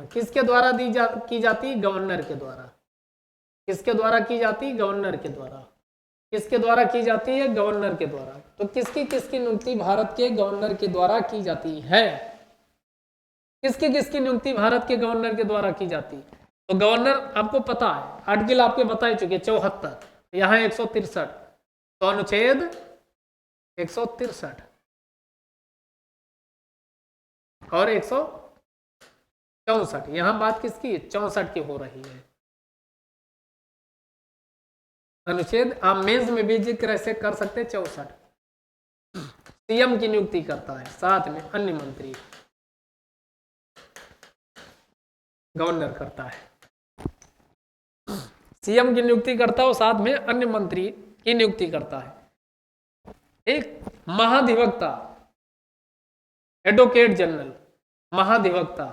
किसके द्वारा की जाती, गवर्नर के द्वारा। किसके द्वारा की जाती, गवर्नर के द्वारा। किसके द्वारा की जाती है, गवर्नर के द्वारा। तो किसकी नियुक्ति भारत के गवर्नर के द्वारा की जाती है, किसकी नियुक्ति भारत के गवर्नर के द्वारा की जाती है। तो गवर्नर आपको पता है, आर्टिकल आपके बता चुके 74, यहाँ 163, तो अनुच्छेद 163 और 164, यहां बात किसकी, 64 की हो रही है। अनुच्छेद आप मेंस में भी जिक्र ऐसे कर सकते, 64 सीएम की नियुक्ति करता है, साथ में अन्य मंत्री, गवर्नर करता है, सीएम की नियुक्ति करता है और साथ में अन्य मंत्री की नियुक्ति करता है। एक महाधिवक्ता, एडवोकेट जनरल, महाधिवक्ता,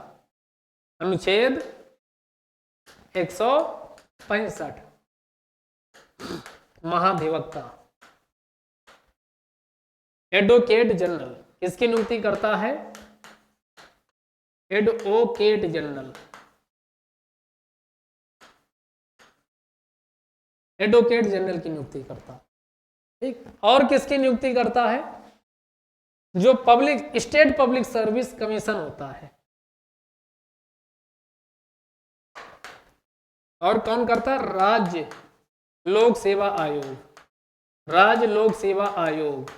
अनुच्छेद 165, महाधिवक्ता, एडवोकेट जनरल किसकी नियुक्ति करता है, एडवोकेट जनरल, एडवोकेट जनरल की नियुक्ति करता है। ठीक, और किसकी नियुक्ति करता है, जो स्टेट पब्लिक सर्विस कमीशन होता है, और कौन करता है, राज्य लोक सेवा आयोग, राज्य लोक सेवा आयोग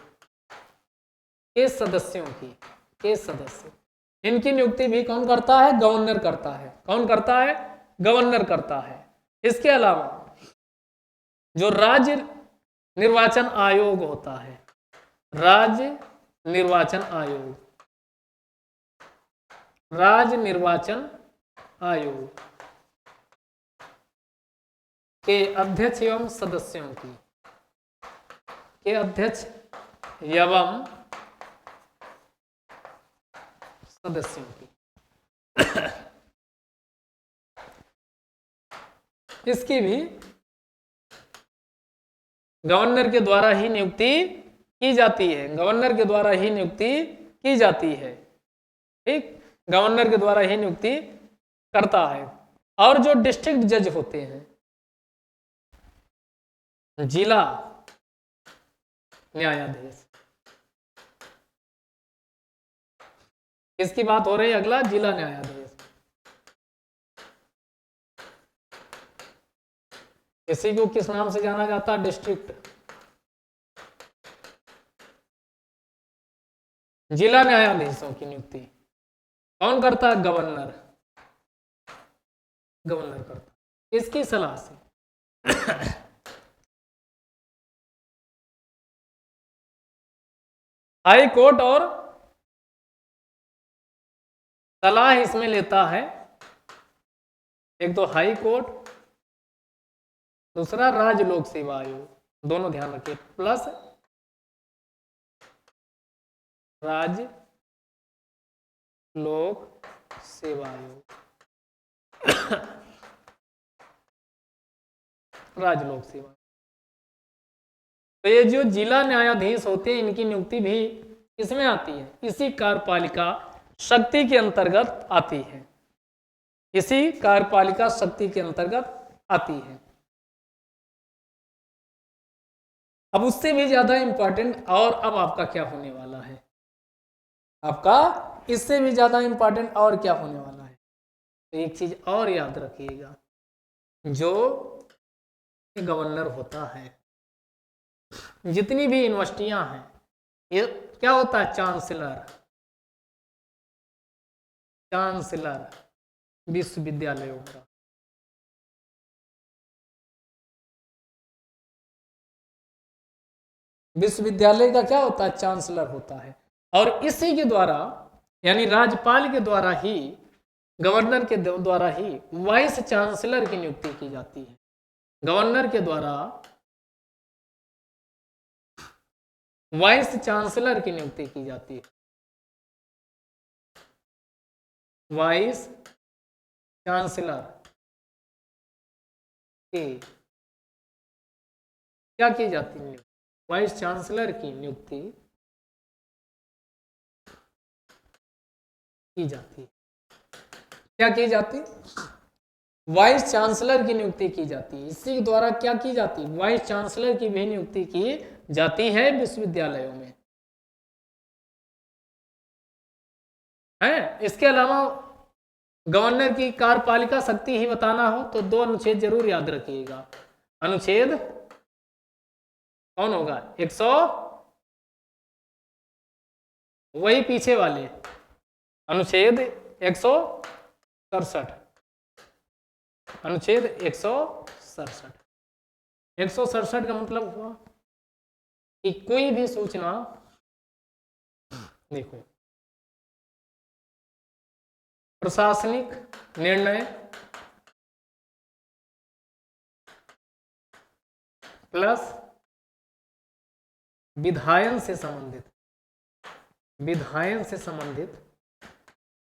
के सदस्यों के सदस्य, इनकी नियुक्ति भी कौन करता है, गवर्नर करता है। कौन करता है, गवर्नर करता है। इसके अलावा जो राज्य निर्वाचन आयोग होता है, राज्य निर्वाचन आयोग, राज्य निर्वाचन आयोग के अध्यक्ष एवं सदस्यों की, के अध्यक्ष एवं सदस्यों की इसकी भी गवर्नर के द्वारा ही नियुक्ति की जाती है, गवर्नर के द्वारा ही नियुक्ति की जाती है। ठीक, गवर्नर के द्वारा ही नियुक्ति करता है। और जो डिस्ट्रिक्ट जज होते हैं, जिला न्यायाधीश, किसकी बात हो रही है, अगला जिला न्यायाधीश। इसी को किस नाम से जाना जाता है, डिस्ट्रिक्ट। जिला न्यायाधीशों की नियुक्ति कौन करता है, गवर्नर, गवर्नर करता, इसकी सलाह से। हाई कोर्ट और सलाह इसमें लेता है, एक तो हाई कोर्ट दूसरा राज्य लोक सेवा आयोग, दोनों ध्यान रखिए, प्लस राज्य लोक सेवा आयोग। राज्य लोक सेवा, तो ये जो जिला न्यायाधीश होते हैं इनकी नियुक्ति भी किसमें आती है, इसी कार्यपालिका शक्ति के अंतर्गत आती है, इसी कार्यपालिका शक्ति के अंतर्गत आती है। अब उससे भी ज्यादा इंपॉर्टेंट और अब आपका क्या होने वाला है, आपका इससे भी ज्यादा इंपॉर्टेंट और क्या होने वाला है, तो एक चीज और याद रखिएगा, जो गवर्नर होता है, जितनी भी यूनिवर्सिटियां हैं, ये क्या होता है, चांसलर, चांसलर विश्वविद्यालयों का। विश्वविद्यालय का क्या होता है, चांसलर होता है, और इसी के द्वारा यानी राज्यपाल के द्वारा ही, गवर्नर के द्वारा ही वाइस चांसलर की नियुक्ति की जाती है। गवर्नर के द्वारा वाइस चांसलर की नियुक्ति की जाती है, वाइस चांसलर की क्या की जाती है, वाइस चांसलर की नियुक्ति की जाती है। क्या की जाती, वाइस चांसलर की नियुक्ति की जाती है, इसी के द्वारा क्या की जाती है, वाइस चांसलर की भी नियुक्ति की जाती है विश्वविद्यालयों में है। इसके अलावा गवर्नर की कार्यपालिका शक्ति ही बताना हो तो 2 अनुच्छेद जरूर याद रखिएगा। अनुच्छेद कौन होगा, 100, वही पीछे वाले, अनुच्छेद 167, अनुच्छेद 167। 167 का मतलब हुआ कि कोई भी सूचना, देखो, प्रशासनिक निर्णय प्लस विधायन से संबंधित, विधायन से संबंधित,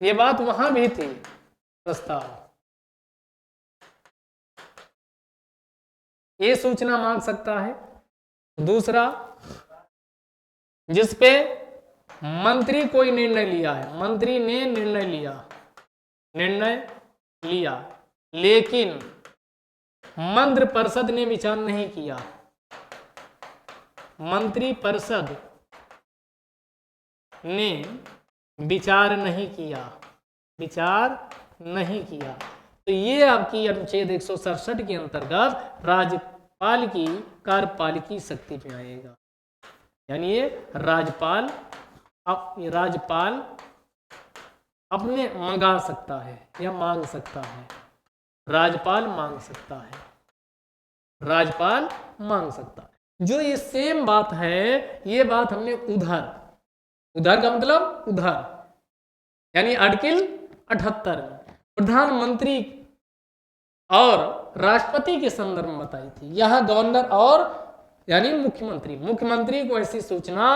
ये बात वहां भी थी प्रस्ताव, ये सूचना मांग सकता है। दूसरा, जिसपे मंत्री कोई निर्णय लिया है, मंत्री ने निर्णय लिया लेकिन मंत्रि परिषद ने विचार नहीं किया, मंत्री परिषद ने विचार नहीं किया, तो ये आपकी अनुच्छेद 167 के अंतर्गत राज्यपाल की कार्यपालिकी शक्ति में आएगा। यानी ये राज्यपाल अपने मंगा सकता है या मांग सकता है, राज्यपाल मांग सकता है, राज्यपाल मांग सकता है। जो ये सेम बात है, ये बात हमने उधर का मतलब उधर, यानी आर्टिकल 78 में प्रधानमंत्री और राष्ट्रपति के संदर्भ में बताई थी। यहां गवर्नर और यानी मुख्यमंत्री को ऐसी सूचना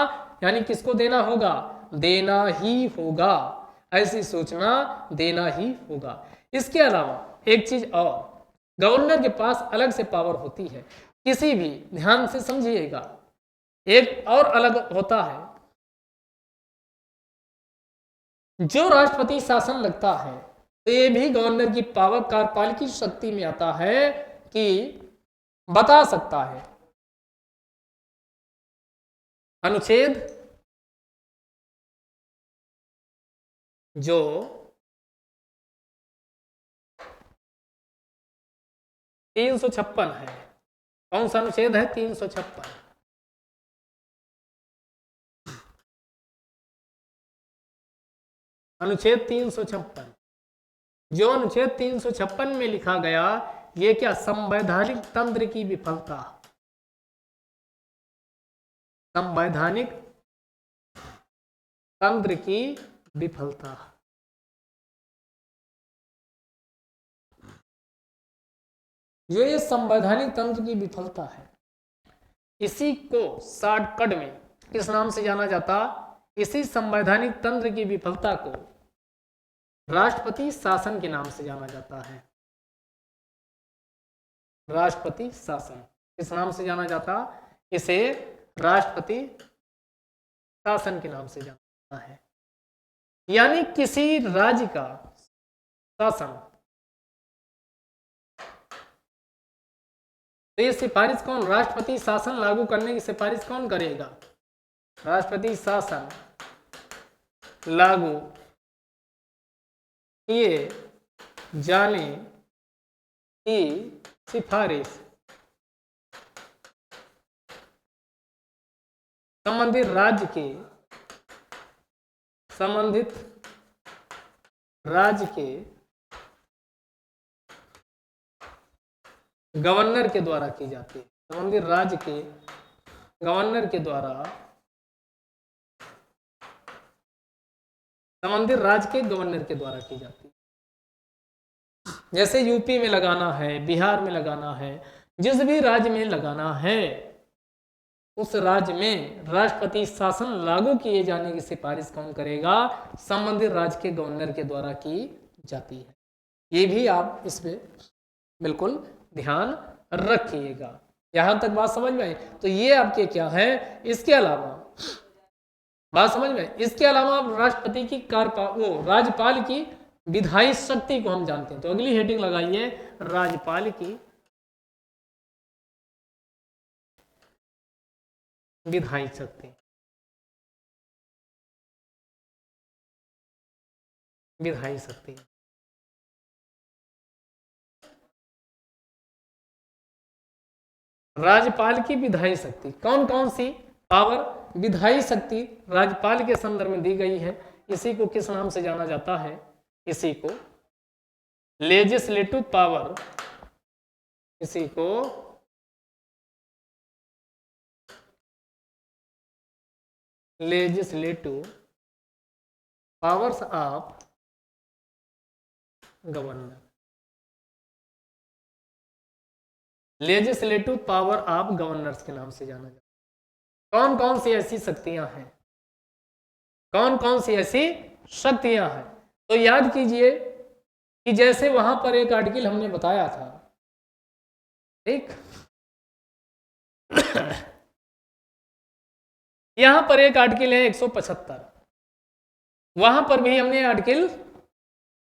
यानी किसको देना होगा, देना ही होगा, ऐसी सूचना देना ही होगा। इसके अलावा एक चीज और, गवर्नर के पास अलग से पावर होती है, किसी भी, ध्यान से समझिएगा, एक और अलग होता है, जो राष्ट्रपति शासन लगता है तो ये भी गवर्नर की पावर कार्यपालिकी शक्ति में आता है कि बता सकता है। अनुच्छेद जो 356 है, कौन सा अनुच्छेद है, 356, अनुच्छेद 356, जो अनुच्छेद 356 में लिखा गया, ये क्या, संवैधानिक तंत्र की विफलता, संवैधानिक तंत्र की विफलता, जो ये संवैधानिक तंत्र की विफलता है, इसी को शॉर्टकट में किस नाम से जाना जाता? इसी संवैधानिक तंत्र की विफलता को राष्ट्रपति शासन के नाम से जाना जाता है। राष्ट्रपति शासन किस नाम से जाना जाता? इसे राष्ट्रपति शासन के नाम से जाना जाता है। यानी किसी राज्य का शासन, तो ये सिफारिश कौन? राष्ट्रपति शासन लागू करने की सिफारिश कौन करेगा? राष्ट्रपति शासन लागू किए जाने की सिफारिश संबंधित राज्य के गवर्नर के द्वारा की जाती है। संबंधित राज्य के गवर्नर के द्वारा, संबंधित राज्य के गवर्नर के द्वारा की जाती है। जैसे यूपी में लगाना है, बिहार में लगाना है, जिस भी राज्य में लगाना है, उस राज्य में राष्ट्रपति शासन लागू किए जाने की सिफारिश कौन करेगा? संबंधित राज्य के गवर्नर के द्वारा की जाती है। ये भी आप इसमें बिल्कुल ध्यान रखिएगा। यहां तक बात समझ में आई? तो ये आपके क्या है? इसके अलावा बात समझ में, इसके अलावा आप राष्ट्रपति की राज्यपाल की विधायी शक्ति को हम जानते हैं। तो अगली हेडिंग लगाइए, राज्यपाल की विधायी शक्ति। विधायी शक्ति, राज्यपाल की विधायी शक्ति, कौन कौन सी पावर विधायी शक्ति राज्यपाल के संदर्भ में दी गई है, इसी को किस नाम से जाना जाता है? इसी को लेजिस्लेटिव पावर, इसी को legislative powers of governor, legislative power of governors के नाम से जाना जाता है। कौन कौन सी ऐसी शक्तियां हैं? कौन कौन सी ऐसी शक्तियां हैं? तो याद कीजिए कि जैसे वहां पर एक आर्टिकल हमने बताया था, ठीक, यहां पर एक आर्टिकल है 175, वहां पर भी हमने आर्टिकल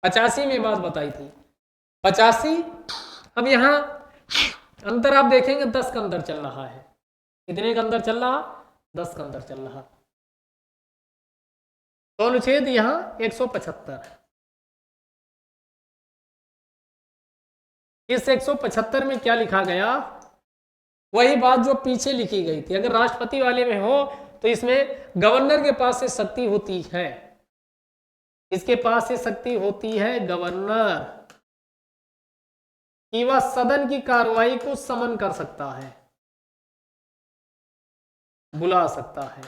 85 में बात बताई थी। 85, अब यहां अंतर आप देखेंगे 10 का अंतर चल रहा है। कितने का अंतर चल रहा? 10 का अंतर चल रहा। तो अनुच्छेद यहां 175, इस 175 में क्या लिखा गया? वही बात जो पीछे लिखी गई थी। अगर राष्ट्रपति वाले में हो तो इसमें गवर्नर के पास से शक्ति होती है, इसके पास से शक्ति होती है गवर्नर कि वह सदन की कार्रवाई को समन कर सकता है, बुला सकता है।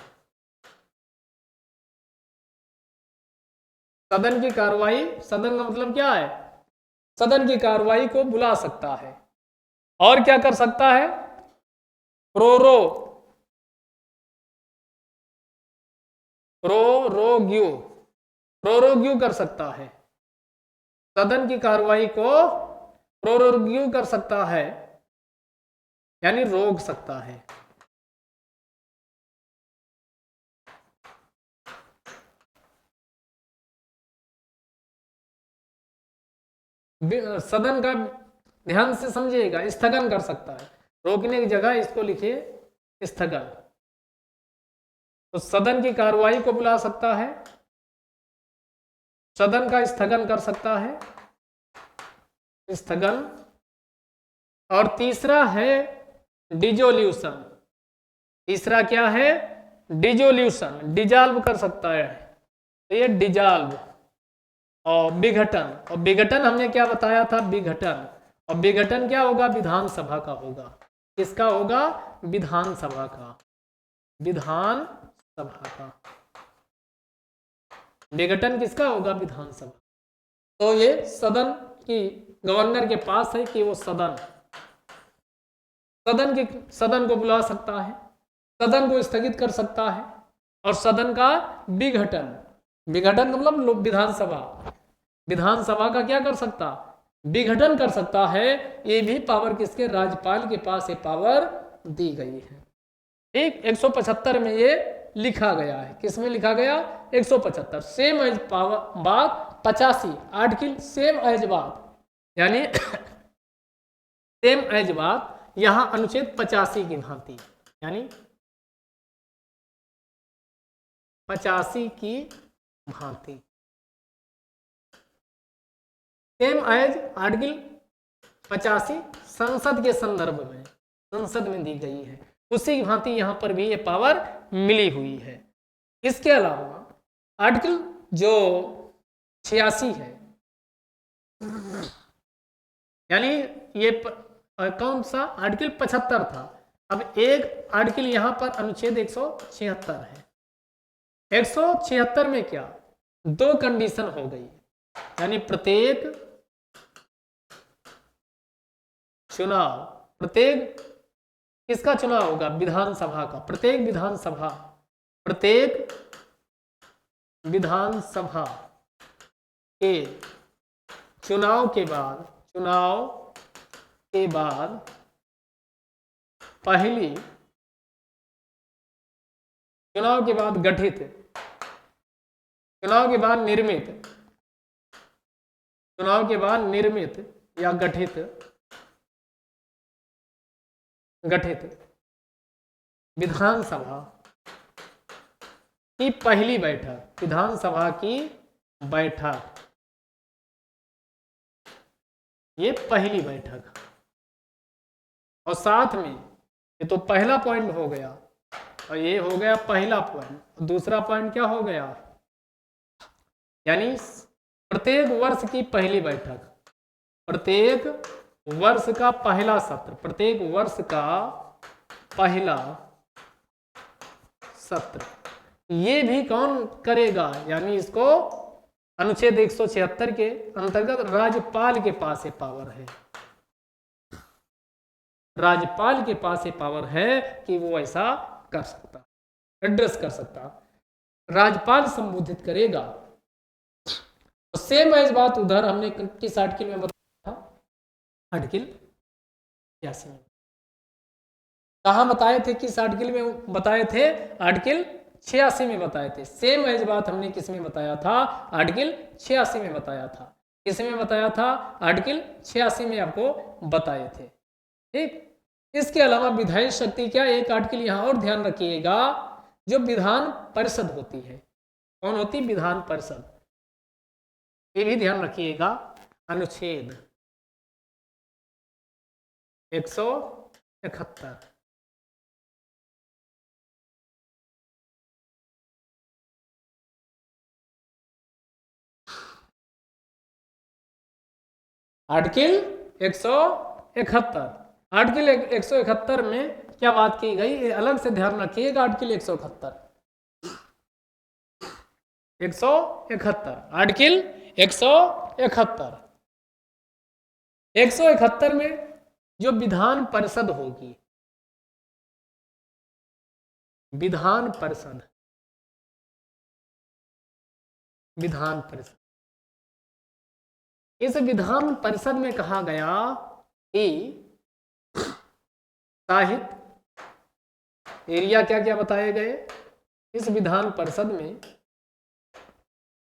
सदन की कार्रवाई, सदन का मतलब क्या है? सदन की कार्रवाई को बुला सकता है। और क्या कर सकता है? प्रोरोग्यू कर सकता है। सदन की कार्रवाई को प्रोरोग्यू कर सकता है, यानी रोक सकता है। सदन का ध्यान से समझिएगा, स्थगन कर सकता है। रोकने की जगह इसको लिखिए स्थगन। तो सदन की कार्रवाई को बुला सकता है, सदन का स्थगन कर सकता है, स्थगन। और तीसरा है डिजोल्यूशन। तीसरा क्या है? डिजोल्यूशन, डिजॉल्व कर सकता है। तो ये डिजॉल्व और विघटन। और विघटन हमने क्या बताया था? विघटन। और विघटन क्या होगा? विधानसभा का होगा। किसका होगा? विधानसभा का। विधानसभा का विघटन किसका होगा? विधानसभा। तो ये सदन की गवर्नर के पास है कि वो सदन सदन को बुला सकता है, सदन को स्थगित कर सकता है, और सदन का विघटन, विघटन मतलब विधानसभा का क्या कर सकता, विघटन कर सकता है। ये भी पावर किसके, राज्यपाल के पास ये पावर दी गई है। ठीक, 175 में ये लिखा गया है। किसमें लिखा गया, 175। सेम एज पावर बात 85 आर्टिकल सेम एज बात, यानी सेम एज बात यहां अनुच्छेद 85 की भांति, यानी 85 की भांति सेम एज आर्टिकल 85 संसद के संदर्भ में, संसद में दी गई है, उसी की भांति यहां पर भी ये पावर मिली हुई है। इसके अलावा आर्टिकल जो 86 है, यानी ये कौन सा आर्टिकल 75 था, अब एक आर्टिकल यहां पर अनुच्छेद 176 है। 176 में क्या, दो कंडीशन हो गई, यानी प्रत्येक चुनाव, प्रत्येक किसका चुनाव होगा, विधानसभा का, प्रत्येक विधानसभा के चुनाव के बाद पहली, चुनाव के बाद गठित, चुनाव के बाद निर्मित या गठित विधानसभा की पहली बैठक, विधानसभा की बैठक, ये पहली बैठक, और साथ में ये तो पहला पॉइंट हो गया, और ये हो गया पहला पॉइंट। दूसरा पॉइंट क्या हो गया, यानी प्रत्येक वर्ष की पहली बैठक, प्रत्येक वर्ष का पहला सत्र, प्रत्येक वर्ष का पहला सत्र, ये भी कौन करेगा, यानी इसको अनुच्छेद 176 के अंतर्गत राज्यपाल के पास ये पावर है, राज्यपाल के पास ये पावर है कि वो ऐसा कर सकता, एड्रेस कर सकता, राज्यपाल संबोधित करेगा। तो सेम एज बात उधर हमने किस आर्टिकल में बताया था, आर्टिकल 86 में। कहाँ बताए थे, किस आर्टिकल में बताए थे, आर्टिकल 86 में बताए थे। सेम एज बात हमने किस में बताया था, आर्टिकल 86 में बताया था। किस में बताया था, आर्टिकल 86 में आपको बताए थे। ठीक, इसके अलावा विधायी शक्ति क्या, एक आर्टिकल यहाँ और ध्यान रखिएगा, जो विधान परिषद होती है, कौन होती, विधान परिषद, ये भी ध्यान रखिएगा, अनुच्छेद 171, आर्टिकल 171, आर्टिकल 171 में क्या बात की गई, ये अलग से ध्यान रखिएगा। आर्टिकल 171, आर्टिकल 171, 171 में जो विधान परिषद होगी, विधान परिषद, इस विधान परिषद में कहा गया कि साहित्य एरिया क्या क्या बताए गए, इस विधान परिषद में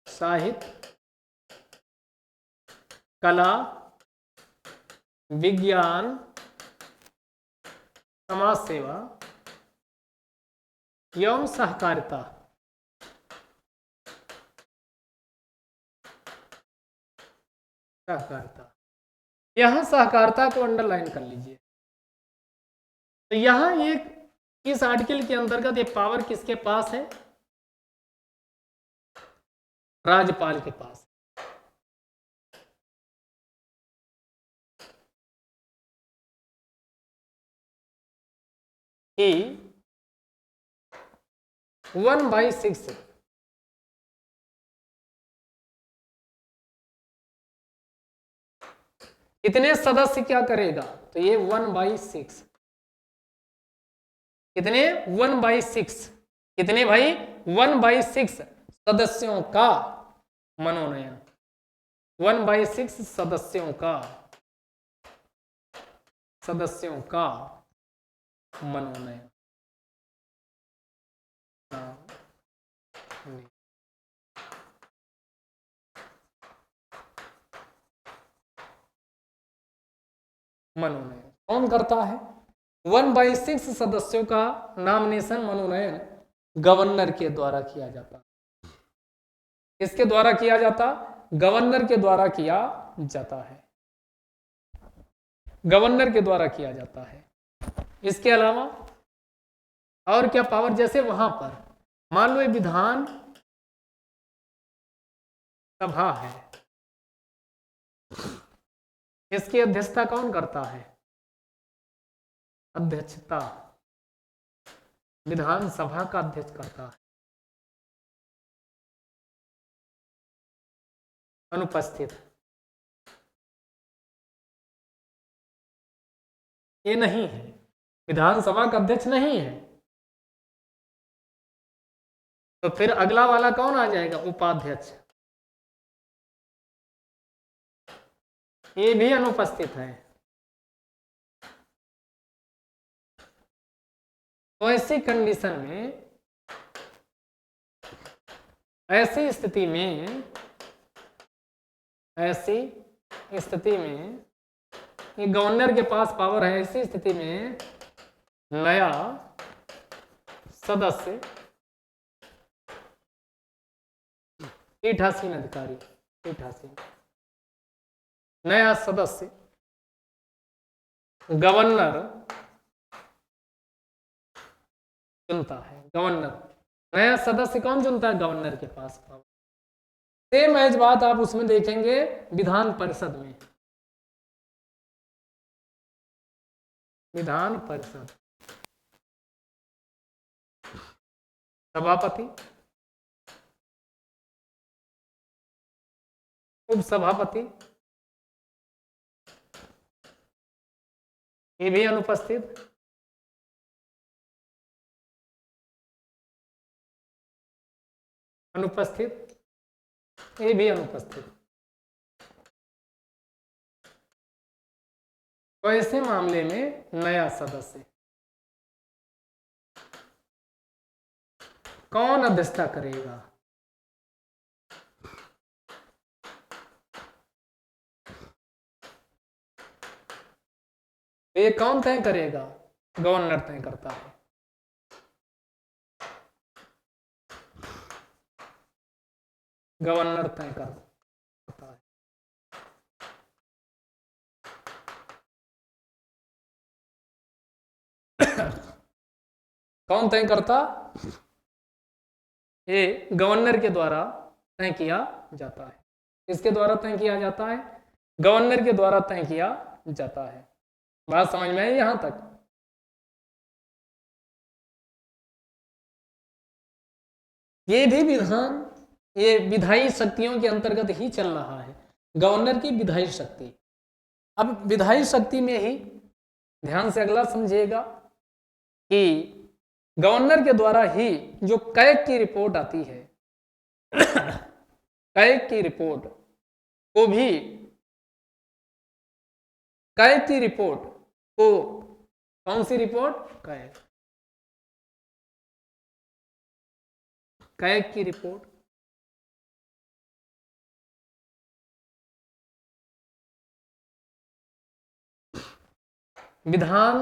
साहित्य, कला, विज्ञान, समाज सेवा एवं सहकारिता, यहां सहकारिता को अंडरलाइन कर लीजिए। तो यहां एक इस आर्टिकल के अंतर्गत ये पावर किसके पास है, राज्यपाल के पास। कि 1/6 कितने सदस्य क्या करेगा, तो ये 1/6 कितने 1/6, कितने भाई 1/6 सदस्यों का मनोनयन, 1/6 सदस्यों का मनोनयन। मनोनयन कौन करता है? 1/6 सदस्यों का नॉमिनेशन मनोनयन गवर्नर के द्वारा किया जाता। किसके द्वारा किया जाता? गवर्नर के द्वारा किया जाता है, गवर्नर के द्वारा किया जाता है। इसके अलावा और क्या पावर? जैसे वहां पर मान लो विधान सभा है, इसकी अध्यक्षता कौन करता है? अध्यक्षता विधानसभा का अध्यक्ष करता है। अनुपस्थित, ये नहीं है, विधानसभा का अध्यक्ष नहीं है, तो फिर अगला वाला कौन आ जाएगा? उपाध्यक्ष, ये भी अनुपस्थित है। तो ऐसी कंडीशन में, ऐसी स्थिति में ये गवर्नर के पास पावर है। ऐसी स्थिति में नया सदस्य पीठासीन अधिकारी, पीठासीन नया सदस्य गवर्नर चुनता है। गवर्नर, नया सदस्य कौन चुनता है? गवर्नर के पास पावर। सेम एज बात आप उसमें देखेंगे विधान परिषद में। विधान परिषद सभापति, उपसभापति, ये भी अनुपस्थित। अनुपस्थित, ये भी अनुपस्थित। तो ऐसे मामले में नया सदस्य कौन अध्यक्षता करेगा? ये कौन तय करेगा? गवर्नर तय करता है। गवर्नर तय करता है। कौन तय करता? ये गवर्नर के द्वारा तय किया जाता है। किसके द्वारा तय किया जाता है? गवर्नर के द्वारा तय किया जाता है। बात समझ में आई यहां तक? ये भी विधान, ये विधायी शक्तियों के अंतर्गत ही चल रहा है। गवर्नर की विधायी शक्ति। अब विधायी शक्ति में ही ध्यान से अगला समझिएगा कि गवर्नर के द्वारा ही जो कैग की रिपोर्ट आती है, कैग की रिपोर्ट को भी, कैग की रिपोर्ट को, कौन सी रिपोर्ट? कैग, कैग की रिपोर्ट विधान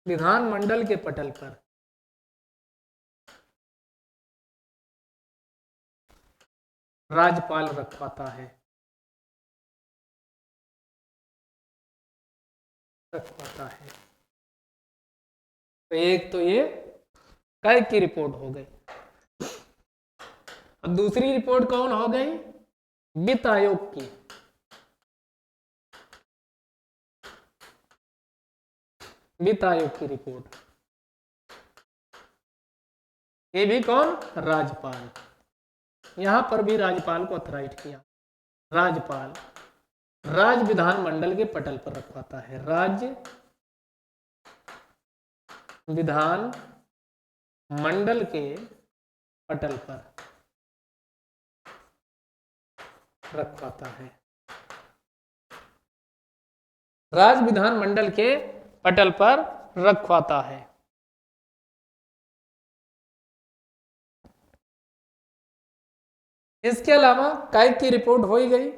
विधानमंडल के पटल पर राज्यपाल रख पाता है, रख पाता है। तो एक तो ये कैग की रिपोर्ट हो गई। अब दूसरी रिपोर्ट कौन हो गई? वित्त आयोग की। वित्त आयोग की रिपोर्ट, ये भी कौन? राज्यपाल। यहां पर भी राज्यपाल को ऑथराइज किया। राज्यपाल राज्य विधानमंडल के पटल पर रखवाता है, राज्य विधान मंडल के पटल पर रखवाता है, राज्य विधानमंडल के पटल पर रखवाता है। इसके अलावा काइक की रिपोर्ट हो ही गई।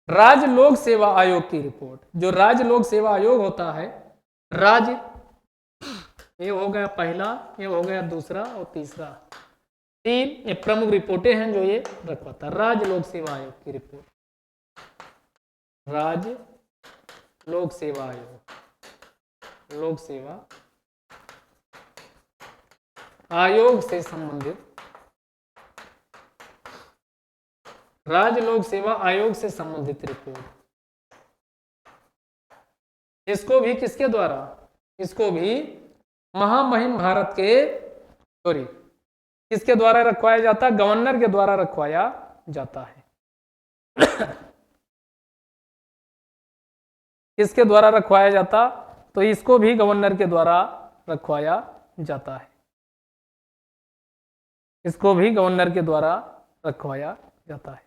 राज्य लोक सेवा आयोग की रिपोर्ट, जो राज्य लोक सेवा आयोग होता है, राज्य, ये हो गया पहला, ये हो गया दूसरा और तीसरा, तीन ये प्रमुख रिपोर्टें हैं जो ये रखवाता। राज्य लोक सेवा आयोग की रिपोर्ट, राज्य लोक सेवा आयोग, लोक सेवा आयोग से संबंधित, राज्य लोक सेवा आयोग से संबंधित रिपोर्ट। इसको भी किसके द्वारा, इसको भी महामहिम भारत के, सॉरी, किसके द्वारा रखवाया जाता है, गवर्नर के द्वारा रखवाया जाता है। किसके द्वारा रखवाया जाता, तो इसको भी गवर्नर के द्वारा रखवाया जाता है, इसको भी गवर्नर के द्वारा रखवाया जाता है।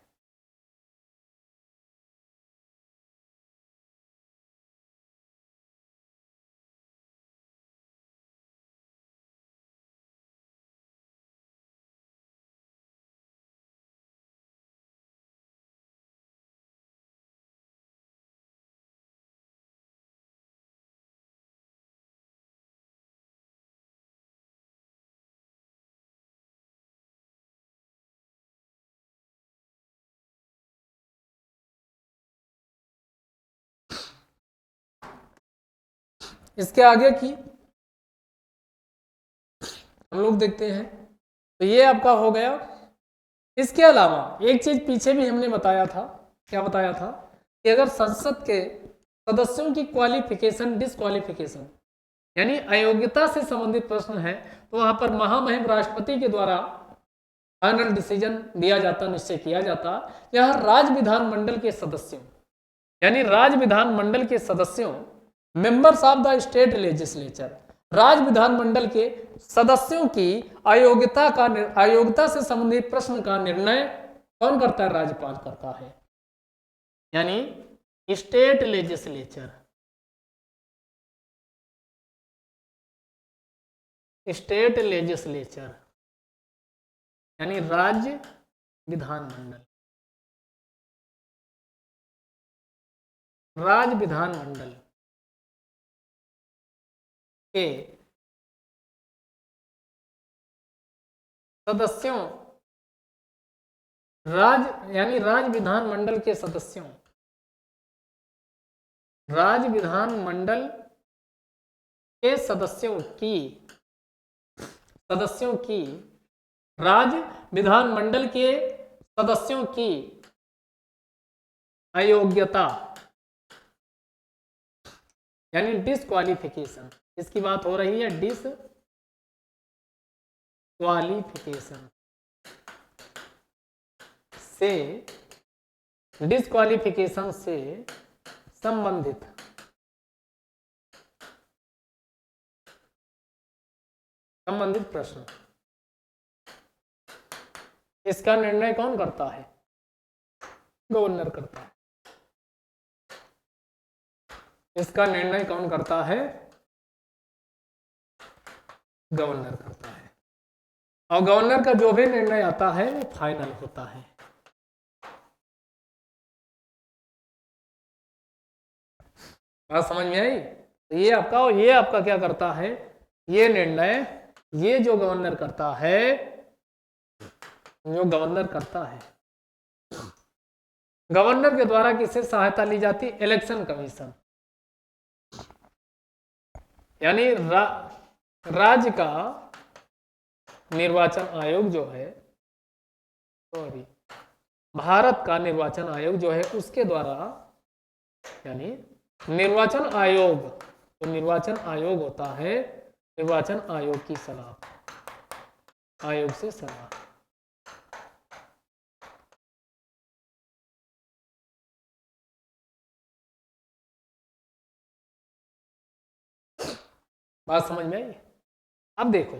इसके आगे की हम लोग देखते हैं, तो ये आपका हो गया। इसके अलावा एक चीज पीछे भी हमने बताया था, क्या बताया था, कि अगर संसद के सदस्यों की क्वालिफिकेशन डिसक्वालिफिकेशन यानी अयोग्यता से संबंधित प्रश्न है, तो वहां पर महामहिम राष्ट्रपति के द्वारा फाइनल डिसीजन दिया जाता, निश्चय किया जाता। यह राज्य विधानमंडल के सदस्यों, यानी राज्य विधानमंडल के सदस्यों, members of the state legislature, राज्य विधानमंडल के सदस्यों की अयोग्यता से संबंधित प्रश्न का निर्णय कौन करता है, राज्यपाल करता है। यानी स्टेट लेजिस्लेचर, स्टेट लेजिस्लेचर यानी राज्य विधानमंडल, राज्य विधानमंडल के सदस्यों, यानी राज्य विधानमंडल के सदस्यों, राज्य विधानमंडल के सदस्यों की राज्य विधानमंडल के सदस्यों की अयोग्यता यानी डिसक्वालिफिकेशन, इसकी बात हो रही है, डिसक्वालिफिकेशन से संबंधित प्रश्न, इसका निर्णय कौन करता है, गवर्नर करता है। इसका निर्णय कौन करता है, गवर्नर करता है। और गवर्नर का जो भी निर्णय आता है वो फाइनल होता है। बात समझ में आई? तो ये आपका क्या करता है, ये निर्णय, ये जो गवर्नर करता है, गवर्नर के द्वारा किससे सहायता ली जाती, इलेक्शन कमीशन, यानी राज्य का निर्वाचन आयोग जो है, सॉरी, भारत का निर्वाचन आयोग जो है, उसके द्वारा, यानी निर्वाचन आयोग, जो निर्वाचन आयोग होता है निर्वाचन आयोग की सलाह, आयोग से सलाह। बात समझ में आई? अब देखो,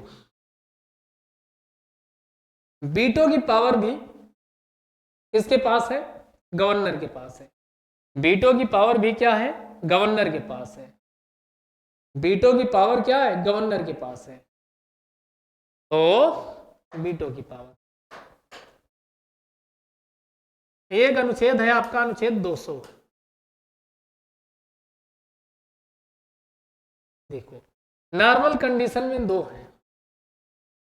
वीटो की पावर भी किसके पास है? गवर्नर के पास है। वीटो की पावर भी क्या है? गवर्नर के पास है। वीटो की पावर क्या है? गवर्नर के पास है। तो वीटो की पावर, एक अनुच्छेद है आपका, अनुच्छेद 200। देखो, नॉर्मल कंडीशन में दो है,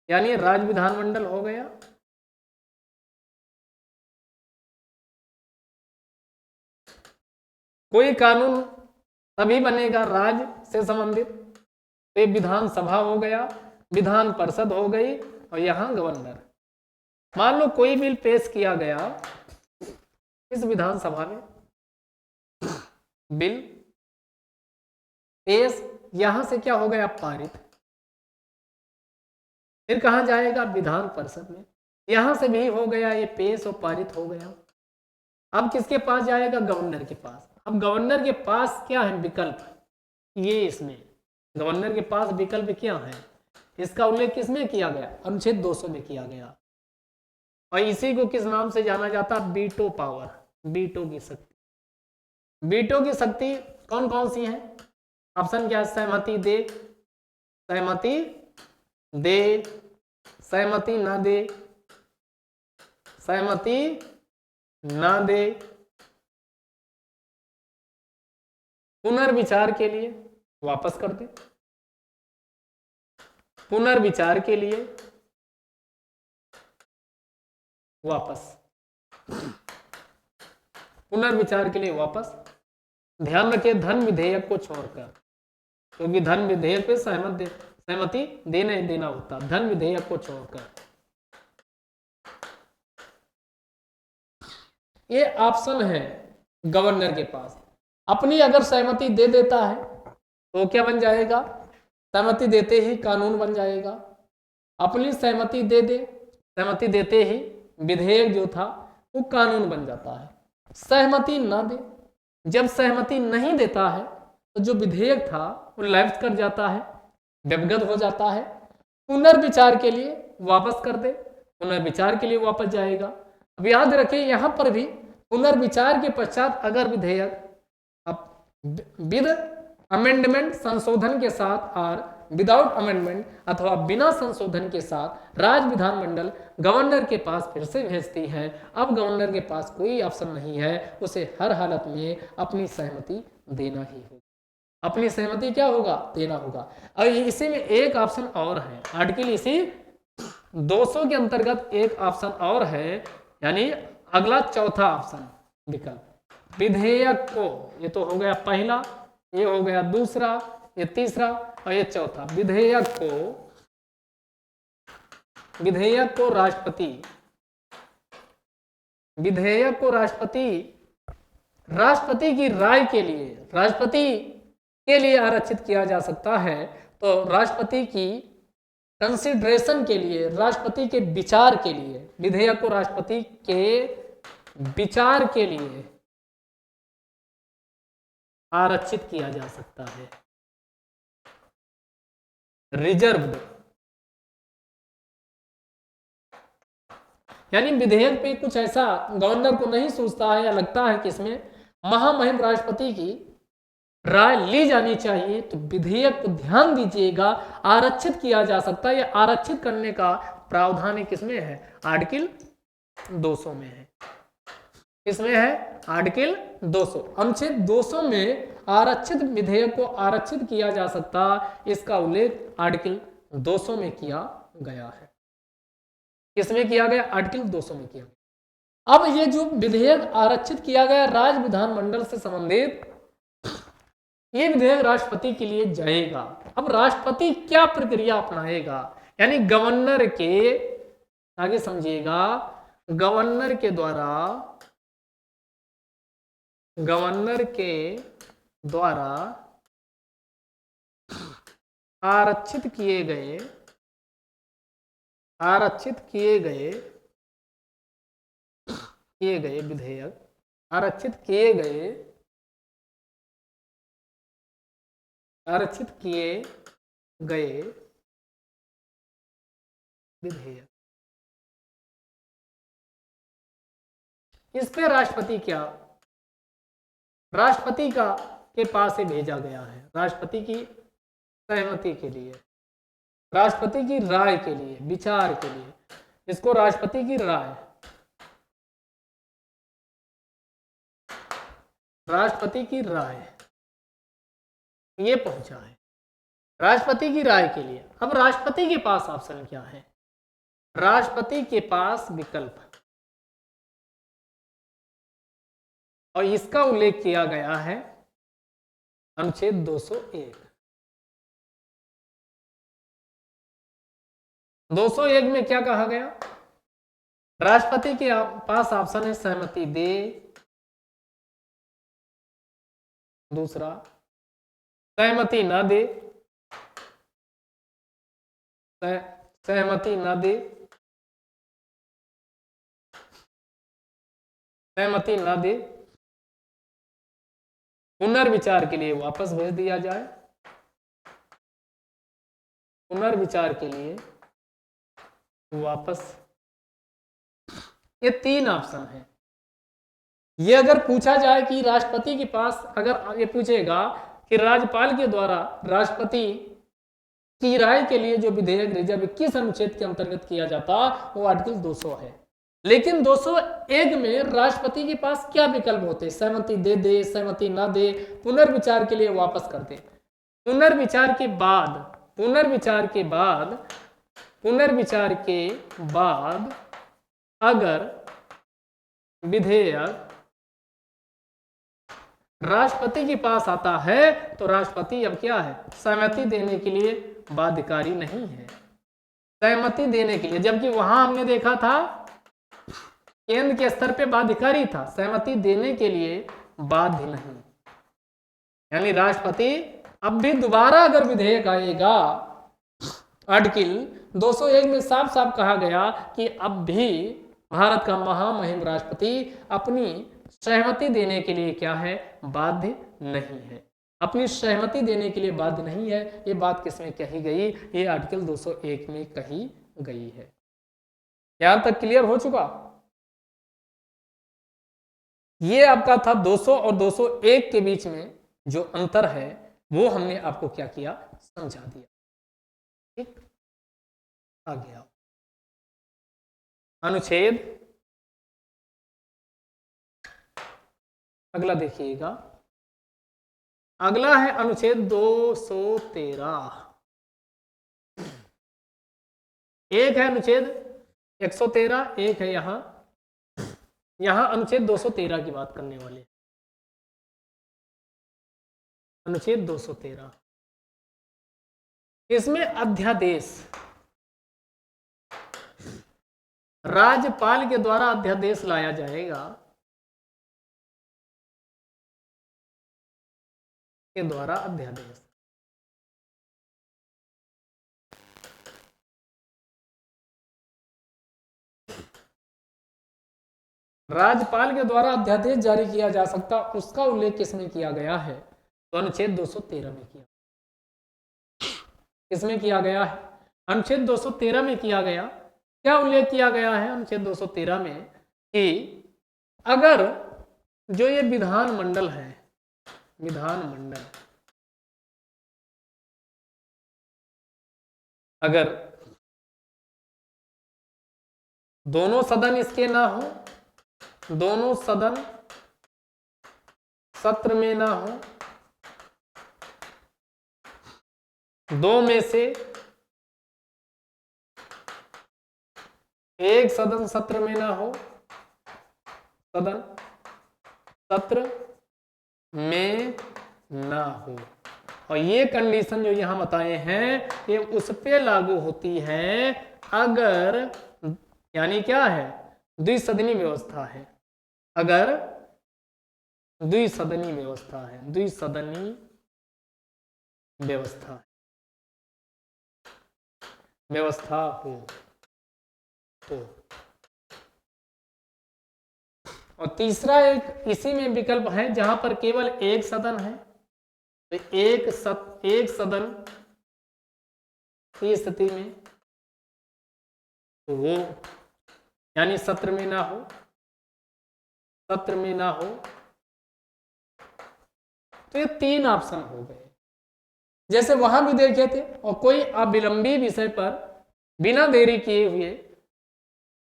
यानी राज्य विधानमंडल हो गया, कोई कानून तभी बनेगा राज्य से संबंधित, तो विधानसभा हो गया, विधान परिषद हो गई, और यहां गवर्नर। मान लो कोई बिल पेश किया गया इस विधानसभा में, बिल पेश, यहां से क्या हो गया? पारित। फिर कहां जाएगा? विधान परिषद में, यहां से भी हो गया ये पेश और पारित हो गया। अब किसके पास जाएगा? गवर्नर के पास। अब गवर्नर के पास क्या है? विकल्प, ये इसमें गवर्नर के पास विकल्प क्या है? इसका उल्लेख किसमें किया गया? अनुच्छेद 200 में किया गया, और इसी को किस नाम से जाना जाता? वीटो पावर, वीटो की शक्ति। वीटो की शक्ति कौन कौन सी है? ऑप्शन क्या है? सहमति दे, सहमति दे, सहमति ना दे, सहमति ना दे, पुनर्विचार के लिए वापस कर दे, पुनर्विचार के लिए वापस, पुनर्विचार के लिए वापस। ध्यान रखिए, धन विधेयक को छोड़कर, क्योंकि धन विधेयक पे सहमति देना देना होता, धन विधेयक को छोड़कर। ये ऑप्शन है गवर्नर के पास। अपनी अगर सहमति दे देता है तो क्या बन जाएगा? सहमति देते ही कानून बन जाएगा। अपनी सहमति दे दे, सहमति देते ही विधेयक जो था वो कानून बन जाता है। सहमति ना दे, जब सहमति नहीं देता है तो जो विधेयक था वो लैप्स कर जाता है, व्यवगत हो जाता है। पुनर्विचार के लिए वापस कर दे, पुनर्विचार के लिए वापस जाएगा। अब याद रखें, यहां पर भी पुनर्विचार के पश्चात अगर विधेयक विद अमेंडमेंट, संशोधन के साथ, और विदाउट अमेंडमेंट अथवा बिना संशोधन के साथ राज्य विधानमंडल गवर्नर के पास फिर से भेजती है। अब गवर्नर के पास कोई ऑप्शन नहीं है, उसे हर हालत में अपनी सहमति देना ही होगा। अपनी सहमति क्या होगा? देना होगा। और इसी में एक ऑप्शन और है, आर्टिकल इसी 200 के अंतर्गत एक ऑप्शन और है, यानी अगला चौथा ऑप्शन विकल्प, विधेयक को, ये तो हो गया पहला, ये हो गया दूसरा, ये तीसरा, और ये चौथा। विधेयक को राष्ट्रपति, विधेयक को राष्ट्रपति की राय के लिए, राष्ट्रपति के लिए आरक्षित किया जा सकता है। तो राष्ट्रपति की कंसिडरेशन के लिए, राष्ट्रपति के विचार के लिए, विधेयक को राष्ट्रपति के विचार के लिए आरक्षित किया जा सकता है। रिजर्व्ड, यानी विधेयक पे कुछ ऐसा गवर्नर को नहीं सोचता है या लगता है कि इसमें महामहिम राष्ट्रपति की राय ली जानी चाहिए, तो विधेयक को ध्यान दीजिएगा आरक्षित किया जा सकता है। या आरक्षित करने का प्रावधान किसमें है? आर्टिकल 200 में है। किसमें है? आर्टिकल 200, अनुच्छेद 200 में आरक्षित विधेयक को आरक्षित किया जा सकता, इसका उल्लेख आर्टिकल 200 में किया गया है। किसमें किया गया? आर्टिकल 200 में किया गया। अब ये जो विधेयक आरक्षित किया गया राज्य विधानमंडल से संबंधित, ये विधेयक राष्ट्रपति के लिए जाएगा। अब राष्ट्रपति क्या प्रक्रिया अपनाएगा? यानी गवर्नर के, आगे समझिएगा, गवर्नर के द्वारा आरक्षित किए गए विधेयक, आरक्षित किए गए विधेयक, इस पे राष्ट्रपति के पास ही भेजा गया है, राष्ट्रपति की सहमति के लिए, राष्ट्रपति की राय के लिए, विचार के लिए, इसको राष्ट्रपति की राय, ये पहुंचा है राष्ट्रपति की राय के लिए। अब राष्ट्रपति के पास ऑप्शन क्या है? राष्ट्रपति के पास विकल्प, और इसका उल्लेख किया गया है अनुच्छेद 201। 201 में क्या कहा गया? राष्ट्रपति के पास ऑप्शन है सहमति दे, दूसरा सहमति न दे, सहमति न दे, सहमति न दे, पुनर्विचार के लिए वापस भेज दिया जाए, पुनर्विचार के लिए वापस। ये 3 ऑप्शन है। ये अगर पूछा जाए कि राष्ट्रपति के पास, अगर ये पूछेगा कि राज्यपाल के द्वारा राष्ट्रपति की राय के लिए जो विधेयक रिजर्व किस अनुच्छेद के अंतर्गत किया जाता, वो आर्टिकल 200 है। लेकिन 201 में राष्ट्रपति के पास क्या विकल्प होते? सहमति दे, सहमति ना दे, पुनर्विचार के लिए वापस कर दे। पुनर्विचार के बाद अगर विधेयक राष्ट्रपति के पास आता है तो राष्ट्रपति अब क्या है? सहमति देने के लिए बाध्यकारी नहीं है, सहमति देने के लिए। जबकि वहां हमने देखा था केंद्र के स्तर पे बाध्यकारी था, सहमति देने के लिए बाध्य नहीं। यानी राष्ट्रपति अब भी दोबारा अगर विधेयक आएगा, आर्टिकल 201 में साफ साफ कहा गया कि अब भी भारत का महामहिम राष्ट्रपति अपनी सहमति देने के लिए क्या है? बाध्य नहीं है, अपनी सहमति देने के लिए बाध्य नहीं है। ये बात किसमें कही गई? ये आर्टिकल 201 में कही गई है। यहां तक क्लियर हो चुका? ये आपका था 200 और 201 के बीच में जो अंतर है वो हमने आपको क्या किया? समझा दिया। ठीक, आ गया अनुच्छेद, अगला देखिएगा, अगला है अनुच्छेद 213। एक है अनुच्छेद 113, एक है यहां अनुच्छेद 213 की बात करने वाले। अनुच्छेद 213, इसमें अध्यादेश, राज्यपाल के द्वारा अध्यादेश लाया जाएगा, के द्वारा अध्यादेश। राज्यपाल के द्वारा अध्यादेश जारी किया जा सकता, उसका उल्लेख किसमें किया गया है? तो अनुच्छेद 213 में किया। किसमें किया गया है? अनुच्छेद 213 में किया गया। क्या उल्लेख किया गया है अनुच्छेद 213 में? कि अगर जो ये विधानमंडल है, विधानमंडल, अगर दोनों सदन इसके ना हो, दोनों सदन सत्र में ना हो, दो में से एक सदन सत्र में ना हो, सदन सत्र में ना हो, और ये कंडीशन जो यहां बताए हैं ये उस पे लागू होती है अगर, यानी क्या है? द्विसदनी व्यवस्था है। अगर द्विसदनी व्यवस्था है, द्विसदनी व्यवस्था है। व्यवस्था हो। तो और तीसरा एक इसी में विकल्प है जहां पर केवल एक सदन है, तो एक सदन की स्थिति में तो वो यानी सत्र में ना हो, सत्र में ना हो, तो ये 3 ऑप्शन हो गए। जैसे वहां भी देखे थे, और कोई अविलंबी विषय पर बिना देरी किए हुए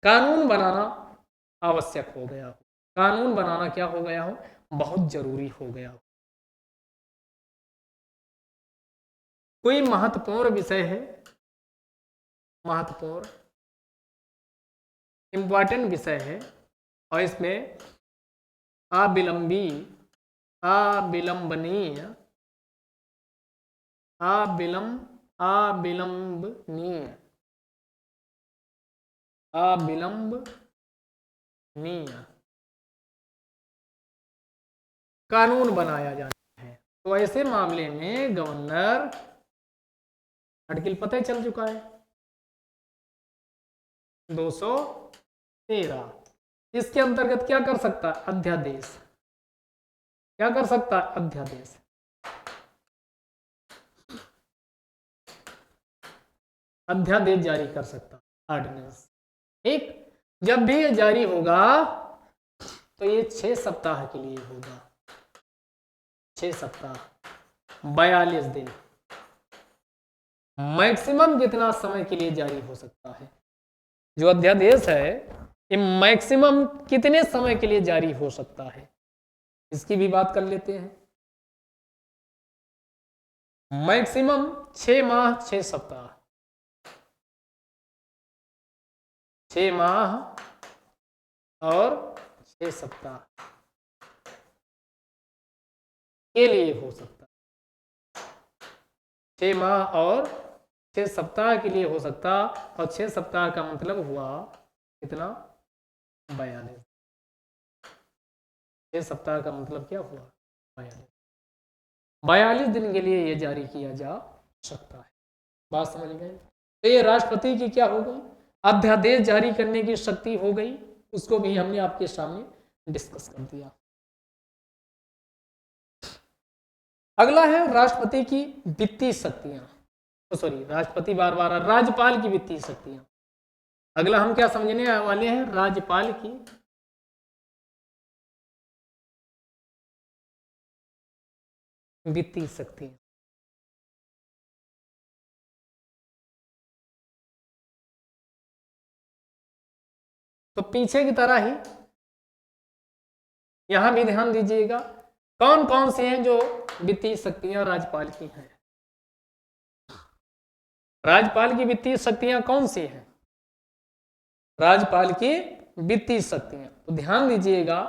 कानून बनाना आवश्यक हो गया हो, कानून बनाना क्या हो गया हो, बहुत जरूरी हो गया हो। कोई महत्वपूर्ण विषय है, महत्वपूर्ण इंपॉर्टेंट विषय है, और इसमें अविलंबनीय कानून बनाया जाना है, तो ऐसे मामले में गवर्नर, आर्टिकल पता ही चल चुका है 213, इसके अंतर्गत क्या कर सकता है, अध्यादेश, क्या कर सकता है, अध्यादेश। अध्यादेश जारी कर सकता, ऑर्डिनेंस। ठीक, जब भी ये जारी होगा तो ये 6 सप्ताह के लिए होगा, 6 सप्ताह, 42 दिन। मैक्सिमम कितना समय के लिए जारी हो सकता है, जो अध्यादेश है ये मैक्सिमम कितने समय के लिए जारी हो सकता है, इसकी भी बात कर लेते हैं। मैक्सिमम 6 माह 6 सप्ताह, 6 माह और 6 सप्ताह के लिए हो सकता है, 6 माह और 6 सप्ताह के लिए हो सकता, और 6 सप्ताह का मतलब हुआ कितना, 42। 6 सप्ताह का मतलब क्या हुआ, 42 दिन के लिए ये जारी किया जा सकता है। बात समझ गए। तो ये राष्ट्रपति की क्या हो गई, अध्यादेश जारी करने की शक्ति हो गई, उसको भी हमने आपके सामने डिस्कस कर दिया। अगला है राष्ट्रपति की वित्तीय शक्तियां, सॉरी राष्ट्रपति बार बार, राज्यपाल की वित्तीय शक्तियां। अगला हम क्या समझने वाले हैं, राज्यपाल की वित्तीय शक्तियां। तो पीछे की तरह ही यहां भी ध्यान दीजिएगा, कौन कौन से हैं जो वित्तीय शक्तियां राज्यपाल की हैं। राज्यपाल की वित्तीय शक्तियां कौन सी हैं, राज्यपाल की वित्तीय शक्तियां, तो ध्यान दीजिएगा,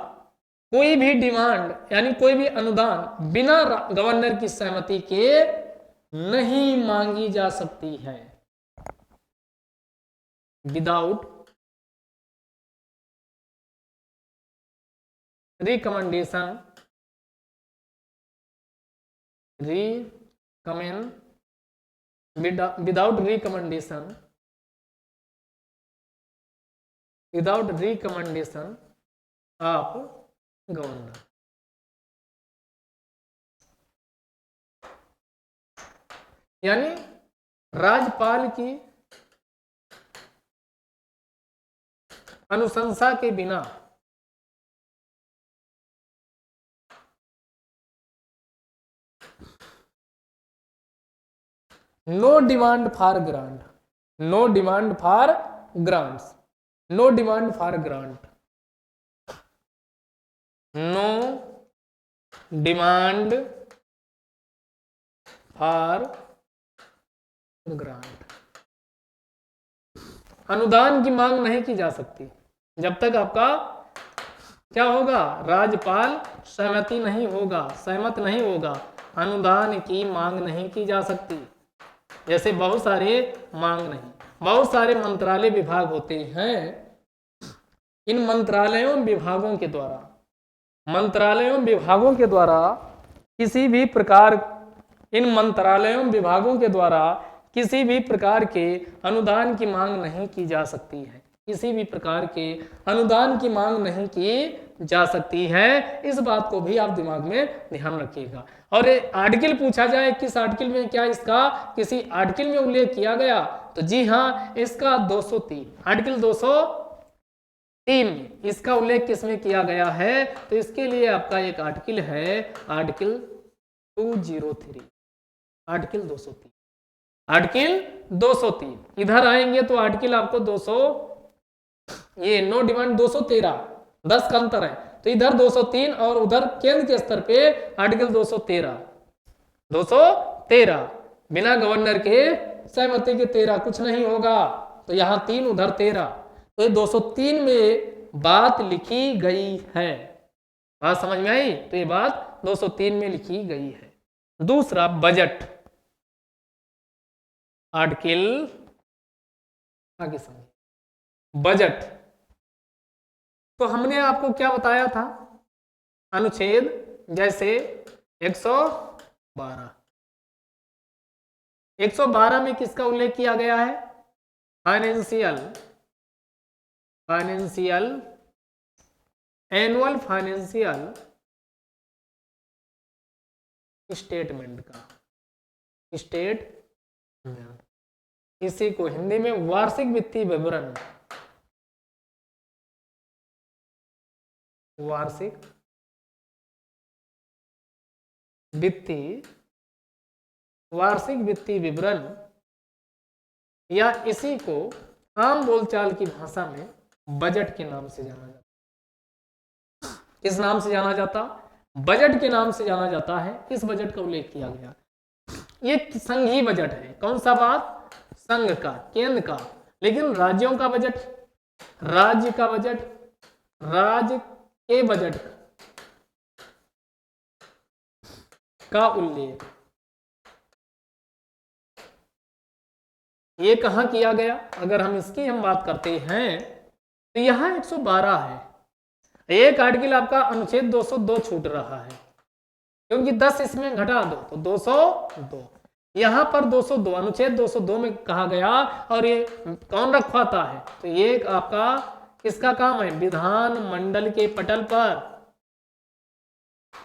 कोई भी डिमांड यानी कोई भी अनुदान बिना गवर्नर की सहमति के नहीं मांगी जा सकती है, without recommendation, without recommendation of governor. यानी राज्यपाल की अनुशंसा के बिना no demand for grant, no demand for grants, no demand for grant, no demand for grant, अनुदान की मांग नहीं की जा सकती जब तक आपका क्या होगा, राज्यपाल सहमत नहीं होगा, अनुदान की मांग नहीं की जा सकती। जैसे बहुत सारे मांग नहीं, बहुत सारे मंत्रालय विभाग होते हैं, इन मंत्रालयों विभागों के द्वारा किसी भी प्रकार, इन मंत्रालयों विभागों के द्वारा किसी भी प्रकार के अनुदान की मांग नहीं की जा सकती है, किसी भी प्रकार के अनुदान की मांग नहीं की जा सकती है। इस बात को भी आप दिमाग में ध्यान रखिएगा। और आर्टिकल पूछा जाए किस आर्टिकल में, क्या इसका किसी आर्टिकल में उल्लेख किया गया, तो जी हाँ, इसका 203 आर्टिकल 203 में इसका उल्लेख किसमें किया गया है, तो इसके लिए आपका एक आर्टिकल है आर्टिकल 203, आर्टिकल 203, आर्टिकल 203। इधर आएंगे तो आर्टिकल आपको 200, ये नो डिमांड 213, 10 का अंतर है, तो इधर 203 और उधर केंद्र के स्तर पे आर्टिकल 213 बिना गवर्नर के सहमति के 13 कुछ नहीं होगा, तो यहां 3 उधर 13, तो ये 203 में बात लिखी गई है। बात समझ में आई? तो ये बात 203 में लिखी गई है। दूसरा बजट, आर्टिकल आगे समझिए बजट। तो हमने आपको क्या बताया था, अनुच्छेद जैसे 112 में किसका उल्लेख किया गया है, फाइनेंशियल एनुअल फाइनेंशियल स्टेटमेंट का, इसी को हिंदी में वार्षिक वित्तीय विवरण, वार्षिक वित्तीय विवरण, या इसी को आम बोलचाल की भाषा में बजट के नाम से जाना जाता। किस नाम से जाना जाता? बजट के नाम से जाना जाता है। इस बजट का उल्लेख किया गया। ये संघीय बजट है। कौन सा बात? संघ का, केंद्र का। लेकिन राज्यों का बजट, राज्य का बजट, राज्य के बजट का उल्लेख ये कहां किया गया? अगर हम इसकी बात करते हैं तो यहां 112 है। एक आर्टिकल आपका अनुच्छेद 202 छूट रहा है, क्योंकि 10 इसमें घटा दो तो 202, यहां पर 202 अनुच्छेद 202 में कहा गया। और ये कौन रखवाता है? तो ये आपका किसका काम है? विधान मंडल के पटल पर,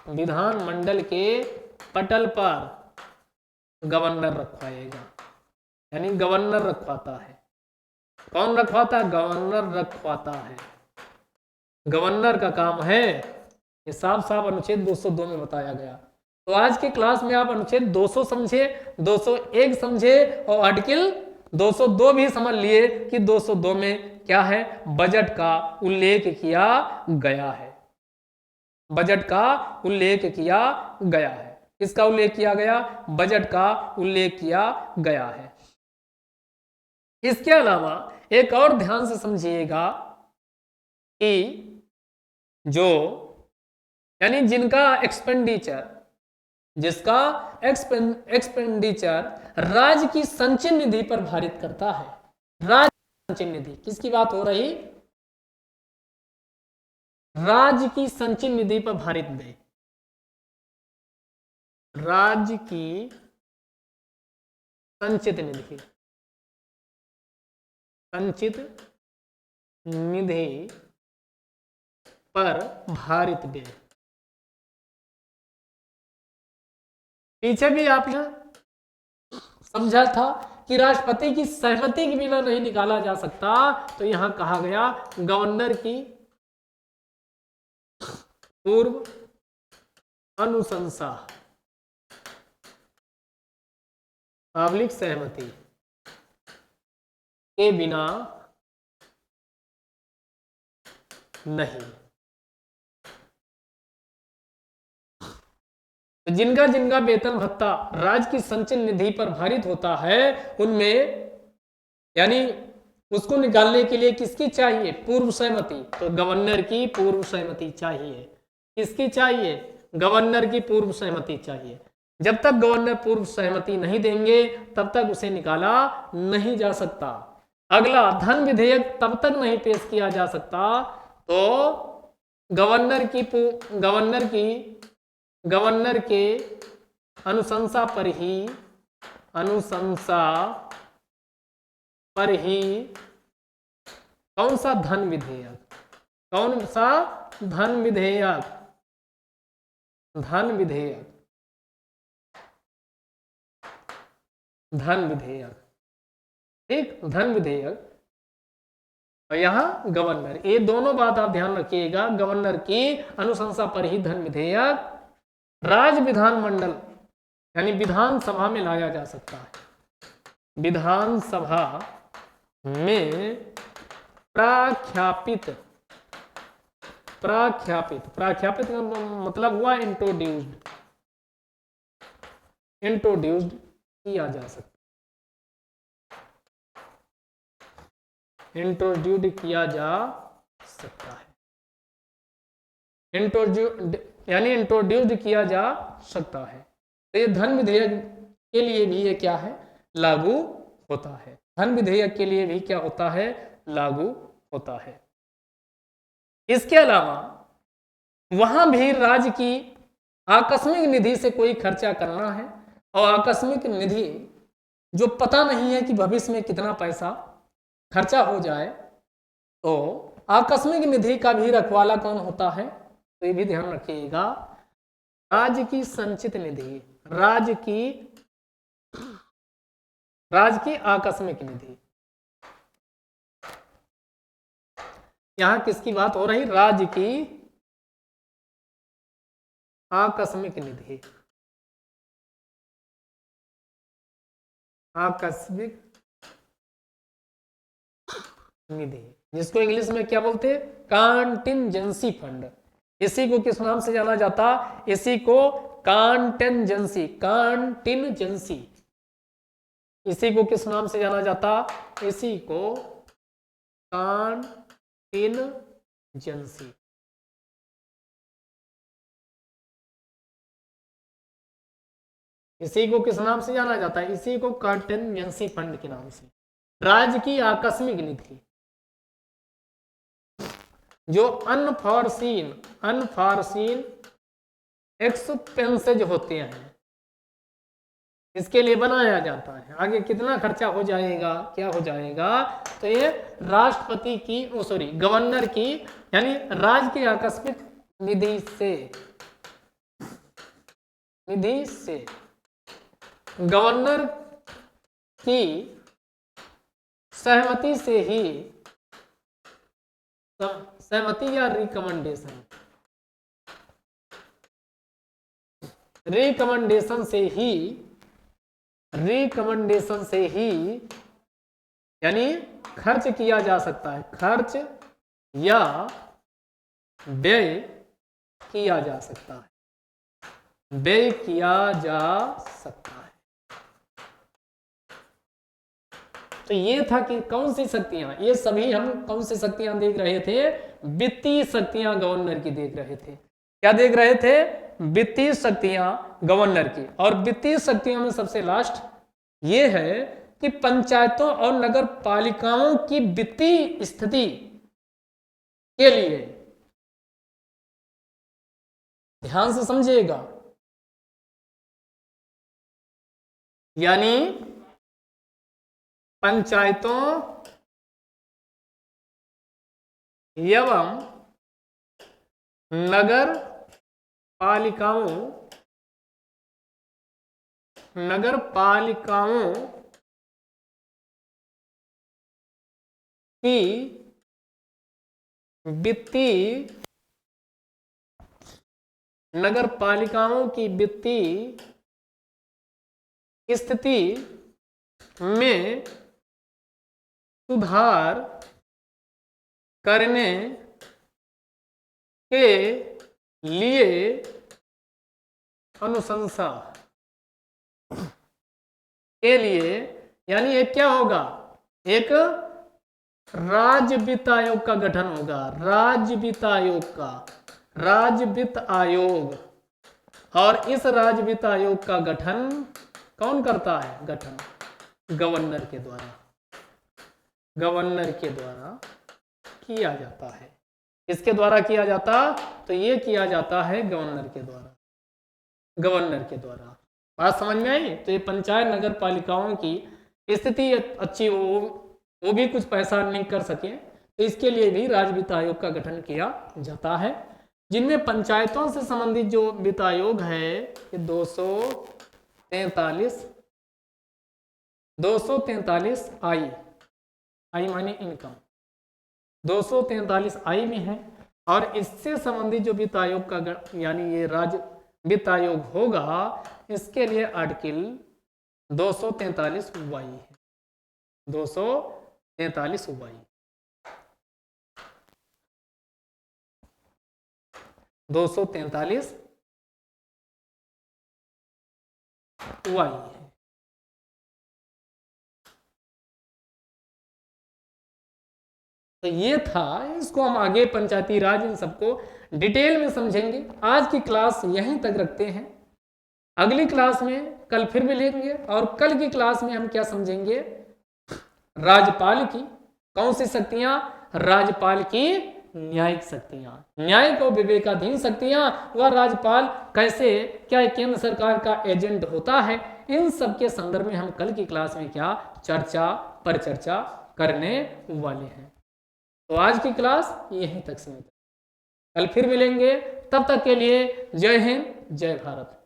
विधान मंडल के पटल पर गवर्नर रखवाएगा, यानी गवर्नर रखवाता है। कौन रखवाता है? गवर्नर रखवाता है। गवर्नर का काम है। ये साफ साफ अनुच्छेद 202 में बताया गया। तो आज की क्लास में आप अनुच्छेद 200 समझे, 201 समझे और आर्टिकल 202 भी समझ लिए कि 202 में क्या है? बजट का उल्लेख किया गया है। बजट का उल्लेख किया गया है। किसका उल्लेख किया गया? बजट का उल्लेख किया गया है। इसके अलावा एक और ध्यान से समझिएगा कि जो यानी जिनका एक्सपेंडिचर, जिसका एक्सपेंडिचर राज्य की संचय निधि पर भारित करता है। राज्य संचय निधि किसकी बात हो रही? राज्य की संचय निधि पर भारित दे, राज्य की संचित निधि, संचित निधि पर भारित व्यय। पीछे भी आपने समझा था कि राष्ट्रपति की सहमति के बिना नहीं निकाला जा सकता, तो यहां कहा गया गवर्नर की पूर्व अनुशंसा, पब्लिक सहमति के बिना नहीं। तो जिनका जिनका वेतन भत्ता राज्य की संचय निधि पर भारित होता है, उनमें यानी उसको निकालने के लिए किसकी चाहिए? पूर्व सहमति। तो गवर्नर की पूर्व सहमति चाहिए। किसकी चाहिए? गवर्नर की पूर्व सहमति चाहिए। जब तक गवर्नर पूर्व सहमति नहीं देंगे तब तक उसे निकाला नहीं जा सकता। अगला, धन विधेयक तब तक नहीं पेश किया जा सकता तो गवर्नर के अनुशंसा पर ही अनुशंसा पर ही कौन सा धन विधेयक, कौन सा धन विधेयक, धन विधेयक, धन विधेयक, ठीक, धन विधेयक। और यहाँ गवर्नर, ये दोनों बात आप ध्यान रखिएगा। गवर्नर की अनुशंसा पर ही धन विधेयक राज्य विधानमंडल यानी विधानसभा में लाया जा सकता है। विधानसभा में प्रख्यापित, प्रख्यापित, प्रख्यापित का मतलब हुआ इंट्रोड्यूस्ड, इंट्रोड्यूस्ड किया जा सकता है, इंट्रोड्यूस्ड किया जा सकता है, यानी इंट्रोड्यूस्ड किया जा सकता है। तो ये धन विधेयक के लिए भी ये क्या है, लागू होता है। धन विधेयक के लिए भी क्या होता है, लागू होता है। इसके अलावा वहां भी राज्य की आकस्मिक निधि से कोई खर्चा करना है, और आकस्मिक निधि जो पता नहीं है कि भविष्य में कितना पैसा खर्चा हो जाए, तो आकस्मिक निधि का भी रखवाला कौन होता है, तो ये भी ध्यान रखिएगा, राज्य की संचित निधि, राज्य की आकस्मिक निधि। यहां किसकी बात हो रही, राज्य की आकस्मिक निधि, आकस्मिक निधि, जिसको इंग्लिश में क्या बोलते हैं, कॉन्टिंजेंसी फंड। इसी को किस नाम से जाना जाता, इसी को कॉन्टिंजेंसी, कॉन्टिंजेंसी, इसी को किस नाम से जाना जाता, इसी को कॉन्टिंजेंसी, इसी को किस नाम से जाना जाता है, इसी को कॉन्टिंजेंसी फंड के नाम से। राज्य की आकस्मिक निधि जो अनफॉरसीन एक्सपेंसेज होते हैं, इसके लिए बनाया जाता है। आगे कितना खर्चा हो जाएगा, क्या हो जाएगा, तो ये राष्ट्रपति की, गवर्नर की, यानी राज्य की आकस्मिक निधि से गवर्नर की सहमति से ही, सहमति या रिकमेंडेशन, रिकमेंडेशन से ही यानी खर्च किया जा सकता है, खर्च या व्यय किया जा सकता है, व्यय किया जा सकता है। तो ये था कि कौन सी शक्तियां, ये सभी हम कौन सी शक्तियां देख रहे थे, वित्तीय शक्तियां गवर्नर की देख रहे थे। क्या देख रहे थे, वित्तीय शक्तियां गवर्नर की। और वित्तीय शक्तियों में सबसे लास्ट ये है कि पंचायतों और नगर पालिकाओं की वित्तीय स्थिति के लिए, ध्यान से समझिएगा, यानी पंचायतों एवं नगर पालिकाओं की वित्तीय, नगर पालिकाओं की वित्तीय स्थिति में सुधार करने के लिए अनुशंसा के लिए, यानी एक क्या होगा, एक राज्य वित्त आयोग का गठन होगा, राज्य वित्त आयोग का, राज्य वित्त आयोग। और इस राज्य वित्त आयोग का गठन कौन करता है, गठन गवर्नर के द्वारा, गवर्नर के द्वारा किया जाता है। किसके द्वारा किया जाता, तो ये किया जाता है गवर्नर के द्वारा, गवर्नर के द्वारा। बात समझ में आई? तो ये पंचायत नगर पालिकाओं की स्थिति अच्छी हो, वो भी कुछ पैसा नहीं कर सके, तो इसके लिए भी राज्य वित्त आयोग का गठन किया जाता है, जिनमें पंचायतों से संबंधित जो वित्त आयोग है ये 243 आई माने इनकम 243 आई में है। और इससे संबंधित जो वित्त आयोग का यानी ये राज्य वित्त आयोग होगा, इसके लिए आर्टिकल 243 वाई है, 243 वाई 243 वाई है। तो ये था, इसको हम आगे पंचायती राज इन सबको डिटेल में समझेंगे। आज की क्लास यहीं तक रखते हैं, अगली क्लास में कल फिर मिलेंगे, और कल की क्लास में हम क्या समझेंगे, राज्यपाल की कौन सी शक्तियां, राज्यपाल की न्यायिक शक्तियां, न्यायिक और विवेकाधीन शक्तियां, वह राज्यपाल कैसे, क्या केंद्र सरकार का एजेंट होता है, इन सब के संदर्भ में हम कल की क्लास में क्या परिचर्चा करने वाले हैं। तो आज की क्लास यहीं तक सीमित है, कल फिर मिलेंगे, तब तक के लिए जय हिंद जय भारत।